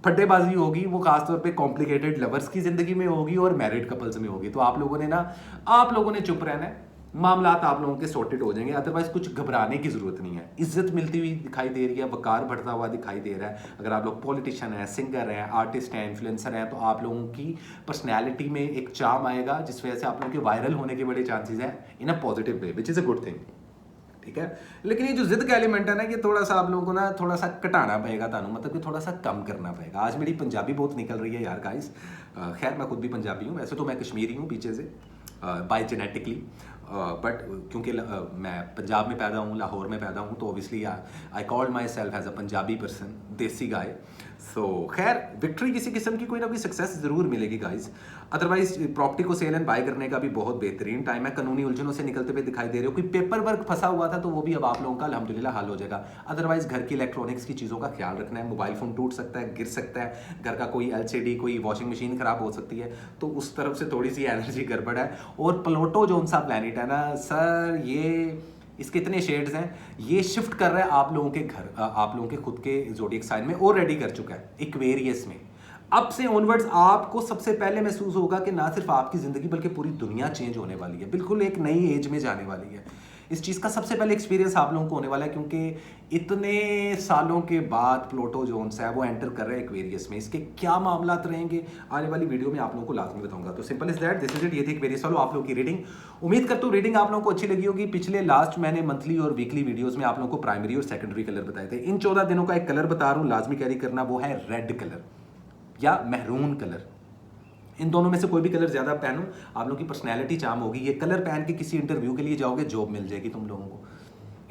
S1: फड्डेबाजी होगी, वो खासतौर पे कॉम्प्लिकेटेड लवर्स की जिंदगी में होगी और मैरिड कपल्स में होगी। तो आप लोगों ने चुप रहना है, मामला आप लोगों के सॉर्टेड हो जाएंगे। अदरवाइज कुछ घबराने की जरूरत नहीं है। इज्जत मिलती हुई दिखाई दे रही है, वकार बढ़ता हुआ दिखाई दे रहा है। अगर आप लोग पॉलिटिशियन हैं, सिंगर हैं, आर्टिस्ट हैं, इन्फ्लुएंसर हैं, तो आप लोगों की पर्सनैलिटी में एक चार्म आएगा जिस वजह से आप लोगों के वायरल होने के बड़े चांसेस हैं in a positive way, which is a good thing. ठीक है, लेकिन ये जो जिद का एलिमेंट है ना, ये थोड़ा सा आप लोगों को ना थोड़ा सा घटाना पड़ेगा, तानू मतलब कि थोड़ा सा कम करना पड़ेगा। आज मेरी पंजाबी बहुत निकल रही है यार गाइस। खैर, मैं खुद भी पंजाबी हूँ, वैसे तो मैं कश्मीरी हूँ पीछे से, बाय जेनेटिकली, बट क्योंकि मैं पंजाब में पैदा हूँ, लाहौर में पैदा हूँ, तो obviously I called myself as a Punjabi person, desi guy. सो खैर, विक्ट्री किसी किस्म की कोई ना कोई सक्सेस ज़रूर मिलेगी गाइज। अदरवाइज प्रॉपर्टी को सेल एंड बाय करने का भी बहुत बेहतरीन टाइम है। कानूनी उलझनों से निकलते हुए दिखाई दे रहे हो, कोई पेपर वर्क फंसा हुआ था तो वो भी अब आप लोगों का अल्हम्दुलिल्लाह हल हो जाएगा। अदरवाइज घर की इलेक्ट्रॉनिक्स की चीज़ों का ख्याल रखना है। मोबाइल फ़ोन टूट सकता है, गिर सकता है, घर का कोई LCD, कोई वॉशिंग मशीन खराब हो सकती है, तो उस तरफ से थोड़ी सी एनर्जी गड़बड़ है। और प्लूटो जो सा प्लैनेट है ना सर, ये इसके इतने शेड्स हैं, ये शिफ्ट कर रहा है आप लोगों के घर, आप लोगों के खुद के ज़ोडिएक साइन में ऑलरेडी कर चुका है, एक्वेरियस में। अब से ऑनवर्ड्स आपको सबसे पहले महसूस होगा कि ना सिर्फ आपकी ज़िंदगी बल्कि पूरी दुनिया चेंज होने वाली है, बिल्कुल एक नई एज में जाने वाली है। इस चीज़ का सबसे पहले एक्सपीरियंस आप लोगों को होने वाला है, क्योंकि इतने सालों के बाद प्लूटो जोन्स है वो एंटर कर रहे हैं एक्वेरियस में। इसके क्या मामलात रहेंगे आने वाली वीडियो में आप लोगों को लाजमी बताऊंगा। तो simple is that, this is it. ये थी एक्वेरियस वालों आप लोगों की रीडिंग। उम्मीद करता हूँ रीडिंग आप लोगों को अच्छी लगी होगी। पिछले लास्ट मैंने मंथली और वीकली वीडियोज़ में आप लोगों को प्राइमरी और सेकेंडरी कलर बताए थे। इन 14 दिनों का एक कलर बता रहा हूँ, लाजमी कैरी करना, वो है रेड कलर या महरून कलर। इन दोनों में से कोई भी कलर ज़्यादा पहनो, आप लोगों की पर्सनैलिटी चार्म होगी। ये कलर पहन के किसी इंटरव्यू के लिए जाओगे, जॉब मिल जाएगी तुम लोगों को,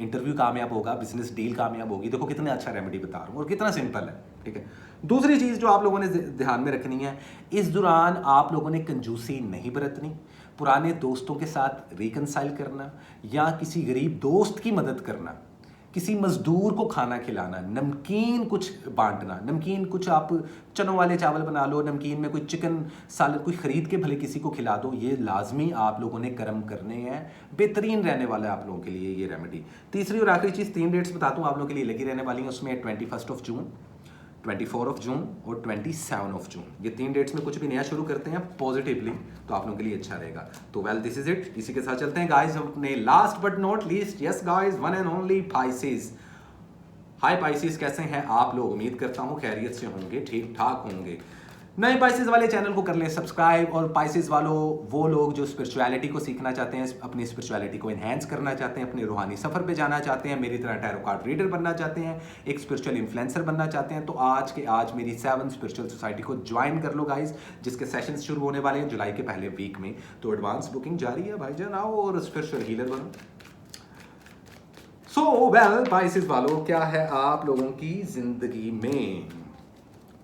S1: इंटरव्यू कामयाब होगा, बिजनेस डील कामयाब होगी। देखो कितना अच्छा रेमेडी बता रहा हूँ और कितना सिंपल है। ठीक है, दूसरी चीज़ जो आप लोगों ने ध्यान में रखनी है, इस दौरान आप लोगों ने कंजूसी नहीं बरतनी। पुराने दोस्तों के साथ रिकनसाइल करना या किसी गरीब दोस्त की मदद करना, किसी मजदूर को खाना खिलाना, नमकीन कुछ बांटना, नमकीन कुछ आप चनों वाले चावल बना लो, नमकीन में कोई चिकन सालन कोई खरीद के भले किसी को खिला दो, ये लाजमी आप लोगों ने कर्म करने हैं। बेहतरीन रहने वाला है आप लोगों के लिए ये रेमेडी। तीसरी और आखिरी चीज़, 3 डेट्स बताता हूँ आप लोगों के लिए लगी रहने वाली हैं। उसमें 21 जून, 24 जून और 27 जून, ये 3 डेट्स में कुछ भी नया शुरू करते हैं पॉजिटिवली तो आप लोगों के लिए अच्छा रहेगा। तो वेल, दिस इज इट। इसी के साथ चलते हैं गाइस अपने last but not least, yes guys, one and only Pisces. Hi Pisces, कैसे हैं आप लोग? उम्मीद करता हूँ खैरियत से होंगे, ठीक ठाक होंगे। नए पाइसेस वाले चैनल को कर ले सब्सक्राइब। और पाइसेस वालों, वो लोग जो स्पिरिचुअलिटी को सीखना चाहते हैं, अपनी स्पिरिचुअलिटी को एनहेंस करना चाहते हैं, अपने रूहानी सफ़र पे जाना चाहते हैं, मेरी तरह टैरो कार्ड रीडर बनना चाहते हैं, एक स्पिरिचुअल इन्फ्लुएंसर बनना चाहते हैं, तो आज के आज मेरी 7 स्पिरिचुअल सोसाइटी को ज्वाइन कर लो गाइज, जिसके सेशंस शुरू होने वाले हैं जुलाई के पहले वीक में। तो एडवांस बुकिंग जारी है भाईजान, आओ और स्पिरिचुअल हीलर बनो। सो वेल पाइसेस वालों, क्या है आप लोगों की जिंदगी में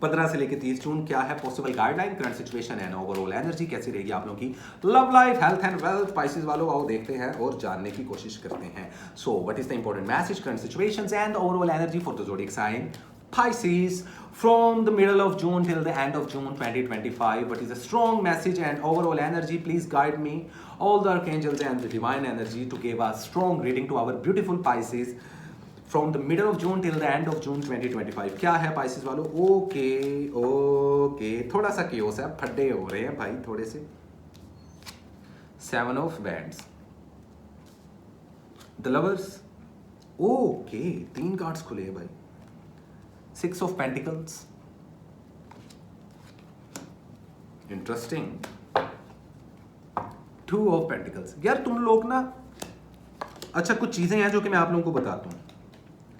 S1: 15 से लेकर 30 जून क्या है possible guideline, current situation and overall energy कैसी रहेगी आप लोगों की love life, health and wealth? Pisces वालों आओ देखते हैं और जानने की कोशिश करते हैं। So what is the important message, current situations and overall energy for the zodiac sign Pisces from the middle of June till the end of June 2025? What is a strong message and overall energy? Please guide me, all the archangels and the divine energy, to give a strong reading to our beautiful Pisces from the middle of June till the end of June 2025. क्या है Pisces वालों? Okay थोड़ा सा chaos है, फड्डे हो रहे हैं भाई थोड़े से। 7 of Wands, the lovers, okay, 3 cards खुले हैं भाई। 6 of pentacles, interesting. 2 of pentacles. यार तुम लोग ना, अच्छा कुछ चीजें हैं जो कि मैं आप लोगों को बताता हूं।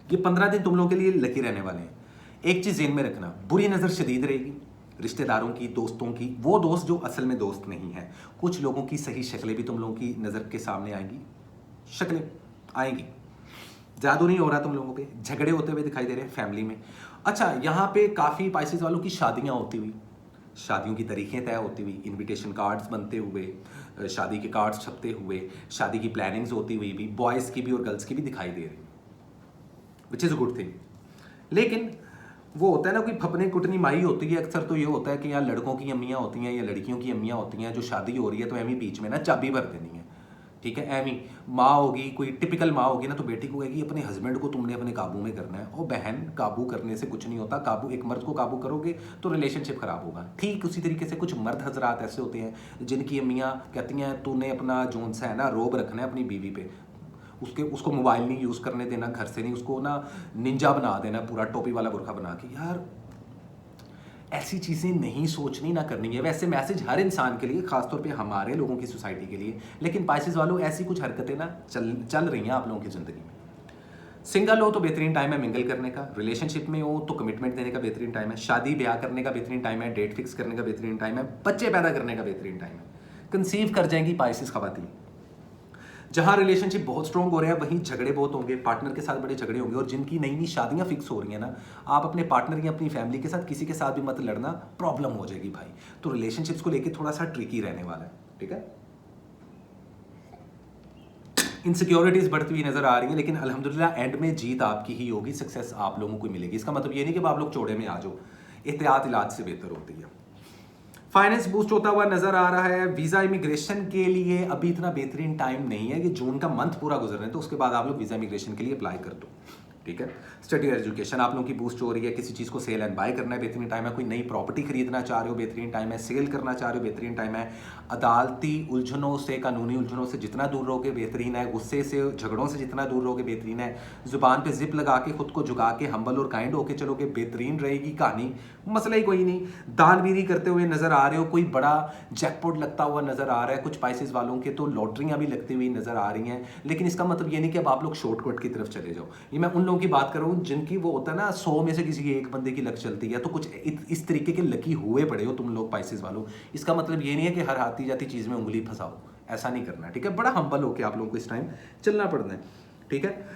S1: ये 15 दिन तुम लोगों के लिए लकी रहने वाले हैं। एक चीज ज़हन में रखना, बुरी नजर शदीद रहेगी रिश्तेदारों की, दोस्तों की, वो दोस्त जो असल में दोस्त नहीं है। कुछ लोगों की सही शक्लें भी तुम लोगों की नजर के सामने आएंगी, शक्लें आएंगी। जादू नहीं हो रहा तुम लोगों पे, झगड़े होते हुए दिखाई दे रहे हैं फैमिली में। अच्छा, यहाँ पे काफी पाइसेस वालों की शादियां होती हुई, शादियों की तारीखें तय होती हुई, इनविटेशन कार्ड्स बनते हुए, शादी के कार्ड्स छपते हुए, शादी की प्लानिंग्स होती हुई भी बॉयज़ की भी और गर्ल्स की भी दिखाई दे रही, विच इज़ अ गुड थिंग। लेकिन वो होता है ना, कोई फपने कुटनी माई होती है, अक्सर तो ये होता है कि यहाँ लड़कों की अम्मियाँ होती हैं या लड़कियों की अम्मियाँ होती हैं, जो शादी हो रही है तो एमी बीच में ना चाबी भर देनी है। ठीक है, एमी माँ होगी, कोई टिपिकल माँ होगी ना, तो बेटी को कहेगी अपने हस्बैंड को तुमने अपने काबू में करना है। और बहन, काबू करने से कुछ नहीं होता। काबू, एक मर्द को काबू करोगे तो रिलेशनशिप खराब होगा। ठीक उसी तरीके से कुछ मर्द हजरात ऐसे होते हैं जिनकी अम्मियाँ कहती हैं तूने अपना जोन सा है ना रोब रखना है अपनी बीवी पे, उसको मोबाइल नहीं यूज़ करने देना, घर से नहीं, उसको ना निंजा बना देना, पूरा टोपी वाला बुरखा बना के। यार ऐसी चीज़ें नहीं सोचनी, ना करनी है। वैसे मैसेज हर इंसान के लिए, खासतौर पे हमारे लोगों की सोसाइटी के लिए, लेकिन पाइसेस वालों ऐसी कुछ हरकतें ना चल रही हैं आप लोगों की ज़िंदगी में। सिंगल हो तो बेहतरीन टाइम है मिंगल करने का, रिलेशनशिप में हो तो कमिटमेंट देने का बेहतरीन टाइम है, शादी ब्याह करने का बेहतरीन टाइम है, डेट फिक्स करने का बेहतरीन टाइम है, बच्चे पैदा करने का बेहतरीन टाइम है। कंसीव कर जाएंगी पाइसेस खवातीन। जहां रिलेशनशिप बहुत स्ट्रॉन्ग हो रहे हैं वहीं झगड़े बहुत होंगे, पार्टनर के साथ बड़े झगड़े होंगे। और जिनकी नई नई शादियां फिक्स हो रही हैं ना, आप अपने पार्टनर या अपनी फैमिली के साथ किसी के साथ भी मत लड़ना, प्रॉब्लम हो जाएगी भाई। तो रिलेशनशिप्स को लेकर थोड़ा सा ट्रिकी रहने वाला है। ठीक है, इनसिक्योरिटीज बढ़ती हुई नजर आ रही है, लेकिन अल्हम्दुलिल्लाह एंड में जीत आपकी ही होगी, सक्सेस आप लोगों को मिलेगी। इसका मतलब ये नहीं कि आप लोग चौड़े में आ जाओ, एहतियात इलाज से बेहतर होती है। फाइनेंस बूस्ट होता हुआ नजर आ रहा है। वीजा इमिग्रेशन के लिए अभी इतना बेहतरीन टाइम नहीं है, कि जून का मंथ पूरा गुजरने तो उसके बाद आप लोग वीजा इमिग्रेशन के लिए अप्लाई कर दो। ठीक है, स्टडी और एजुकेशन आप लोगों की बूस्ट हो रही है। किसी चीज़ को सेल एंड बाय करना है, बेहतरीन टाइम है। कोई नई प्रॉपर्टी खरीदना चाह रहे हो, बेहतरीन टाइम है। सेल करना चाह रहे हो, बेहतरीन टाइम है। अदालती उलझनों से, कानूनी उलझनों से जितना दूर रहोगे बेहतरीन है। गुस्से से, झगड़ों से जितना दूर रहोगे बेहतरीन है। जुबान पे जिप लगा के, खुद को झुका के, हम्बल और काइंड होके चलोगे, बेहतरीन रहेगी कहानी, मसला ही कोई नहीं। दानवीरी करते हुए नजर आ रहे हो, कोई बड़ा जैकपॉट लगता हुआ नजर आ रहा है। कुछ पाइसेस वालों के तो लॉटरियां भी लगती हुई नजर आ रही हैं, लेकिन इसका मतलब ये नहीं कि अब आप लोग शॉर्टकट की तरफ चले जाओ। ये मैं उन लोगों की बात कर रहा हूँ जिनकी वो होता है ना 100 में से किसी एक बंदे की लक चलती है। तो कुछ इस तरीके के लकी हुए पड़े हो तुम लोग पाइसेस वालों। इसका मतलब ये नहीं है कि हर आती जाती चीज़ में उंगली फंसाओ, ऐसा नहीं करना। ठीक है, बड़ा हम्बल होकर आप लोगों को इस टाइम चलना पड़ना है। ठीक है,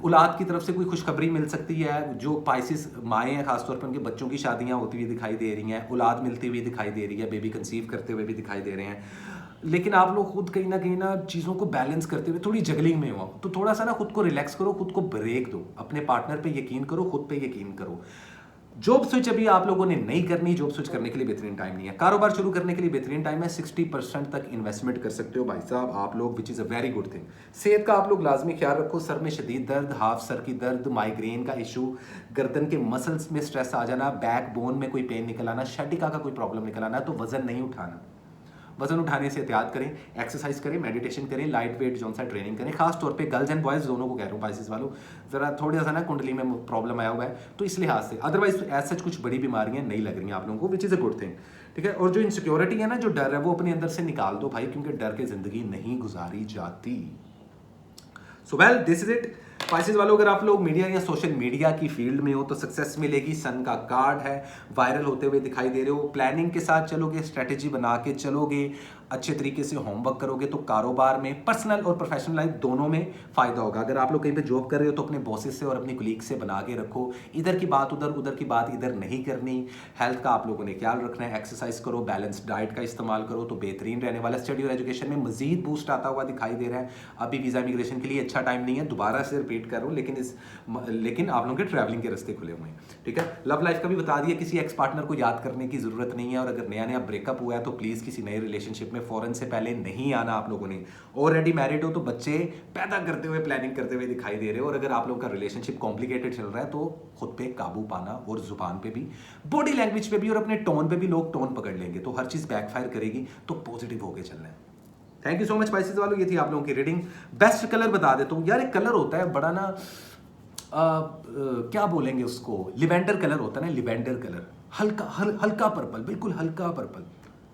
S1: औलाद की तरफ से कोई खुशखबरी मिल सकती है। जो पाइसेस माएँ हैं खासतौर पर, उनके बच्चों की शादियां होती हुई दिखाई दे रही हैं, औलाद मिलती हुई दिखाई दे रही है, बेबी कंसीव करते हुए भी दिखाई दे रहे हैं। लेकिन आप लोग खुद कहीं ना चीज़ों को बैलेंस करते हुए थोड़ी जगलिंग में हो, तो थोड़ा सा ना खुद को रिलैक्स करो, खुद को ब्रेक दो, अपने पार्टनर पे यकीन करो, खुद पे यकीन करो। जॉब स्विच अभी आप लोगों ने नहीं करनी, जॉब स्विच करने के लिए बेहतरीन टाइम नहीं है। कारोबार शुरू करने के लिए बेहतरीन टाइम है। 60% तक इन्वेस्टमेंट कर सकते हो भाई साहब आप लोग, विच is a very good thing. सेहत का आप लोग लाजमी ख्याल रखो। सर में शदीद दर्द, हाफ सर की दर्द, माइग्रेन का इशू, गर्दन के मसल्स में स्ट्रेस आ जाना, बैक बोन में कोई पेन निकल आना, शटिका का कोई प्रॉब्लम निकल आना, तो वजन नहीं उठाना। वजन उठाने से एहतियात करें, एक्सरसाइज करें, मेडिटेशन करें, लाइट वेट जो सा ट्रेनिंग करें। खास तौर पे गर्ल्स एंड बॉयज़ दोनों को कह रहा हूँ, पाइसेस वालों ज़रा थोड़ा सा ना कुंडली में प्रॉब्लम आया हुआ है, तो इस लिहाज से। अदरवाइज एज सच कुछ बड़ी बीमारियां नहीं लग रही हैं आप लोगों को, विच इज़ अ गुड थिंग। ठीक है, और जो इनसिक्योरिटी है ना, जो डर है, वो अपने अंदर से निकाल दो भाई, क्योंकि डर के ज़िंदगी नहीं गुजारी जाती। So well, this is it Pisces वालों। अगर आप लोग मीडिया या सोशल मीडिया की फील्ड में हो तो सक्सेस मिलेगी। सन का कार्ड है, वायरल होते हुए दिखाई दे रहे हो। प्लानिंग के साथ चलोगे, स्ट्रेटेजी बना के चलोगे, अच्छे तरीके से होमवर्क करोगे तो कारोबार में, पर्सनल और प्रोफेशनल लाइफ दोनों में फायदा होगा। अगर आप लोग कहीं पे जॉब कर रहे हो तो अपने बॉसेस से और अपनी कुलीग से बना के रखो, इधर की बात उधर, उधर की बात इधर नहीं करनी। हेल्थ का आप लोगों ने ख्याल रखना है, एक्सरसाइज करो, बैलेंस डाइट का इस्तेमाल करो तो बेहतरीन रहने वाला। स्टडी और एजुकेशन में मजीद बूस्ट आता हुआ दिखाई दे रहा है। अभी वीज़ा इमिग्रेशन के लिए अच्छा टाइम नहीं है, दोबारा से रिपीट कर रहा हूँ, लेकिन आप लोगों के ट्रैवलिंग के रास्ते खुले हुए हैं। ठीक है, लव लाइफ का भी बता दिया, किसी एक्स पार्टनर को याद करने की जरूरत नहीं है। और अगर नया नया ब्रेकअप हुआ है तो प्लीज़ किसी नए रिलेशनशिप में फ़ौरन से पहले नहीं आना आप लोगों ने। ऑलरेडी मैरिड हो तो बच्चे पैदा करते हुए, प्लानिंग करते हुए दिखाई दे रहे हो। और अगर आप लोगों का रिलेशनशिप कॉम्प्लिकेटेड चल रहा है तो खुद पे काबू पाना, और जुबान पे भी, बॉडी लैंग्वेज पे भी, और अपने टोन पे भी लोग टोन पकड़ लेंगे तो हर चीज़ बैकफायर करेगी। तो पॉजिटिव होके चलना है। Thank you so much spices वालों, ये थी आप लोगों की रीडिंग। बेस्ट कलर बता देता हूँ यार, एक कलर होता है बड़ा ना क्या बोलेंगे उसको, लिवेंडर कलर होता है ना, लिवेंडर कलर, हल्का पर्पल, बिल्कुल हल्का पर्पल,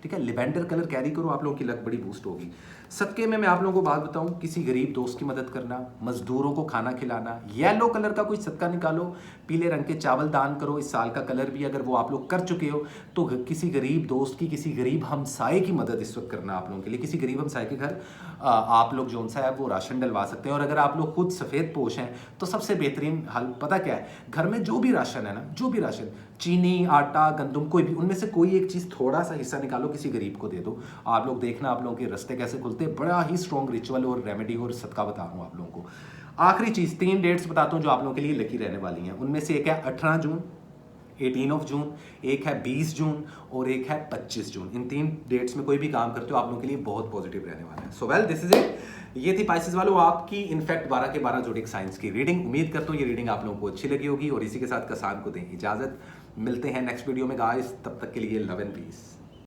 S1: ठीक है। लिवेंडर कलर कैरी करो, आप लोगों की लक बड़ी बूस्ट होगी। सदके में मैं आप लोगों को बात बताऊं, किसी गरीब दोस्त की मदद करना, मजदूरों को खाना खिलाना, येलो कलर का कोई सदका निकालो, पीले रंग के चावल दान करो। इस साल का कलर भी अगर वो आप लोग कर चुके हो तो किसी गरीब दोस्त की, किसी गरीब हमसाये की मदद इस वक्त करना आप लोगों के लिए। किसी गरीब हमसाये के घर आप लोग जो सा है वो राशन डलवा सकते हैं। और अगर आप लोग खुद सफ़ेद पोश हैं तो सबसे बेहतरीन हल पता क्या है, घर में जो भी राशन है ना, जो भी राशन, चीनी, आटा, गंदम, कोई भी, उनमें से कोई एक चीज़ थोड़ा सा हिस्सा निकालो, किसी गरीब को दे दो। आप लोग देखना आप लोगों के रास्ते कैसे खुलते हैं। बड़ा ही स्ट्रॉन्ग रिचुअल और रेमेडी और सदका बता रहा हूँ आप लोगों को। आखिरी चीज़, 3 डेट्स बताता हूँ जो आप लोगों के लिए लकी रहने वाली हैं। उनमें से एक है 18 जून, 18 ऑफ जून, एक है 20 जून और एक है 25 जून। इन 3 डेट्स में कोई भी काम करते हो आप लोगों के लिए बहुत पॉजिटिव रहने वाला है। So well, this is it. ये थी पाइसेस वालों आपकी इनफैक्ट 12 के 12 जोडिक साइंस की रीडिंग। उम्मीद करता हूँ ये रीडिंग आप लोगों को अच्छी लगी होगी और इसी के साथ कसान को दें इजाजत। मिलते हैं नेक्स्ट वीडियो में गाइस, तब तक के लिए लव एंड पीस।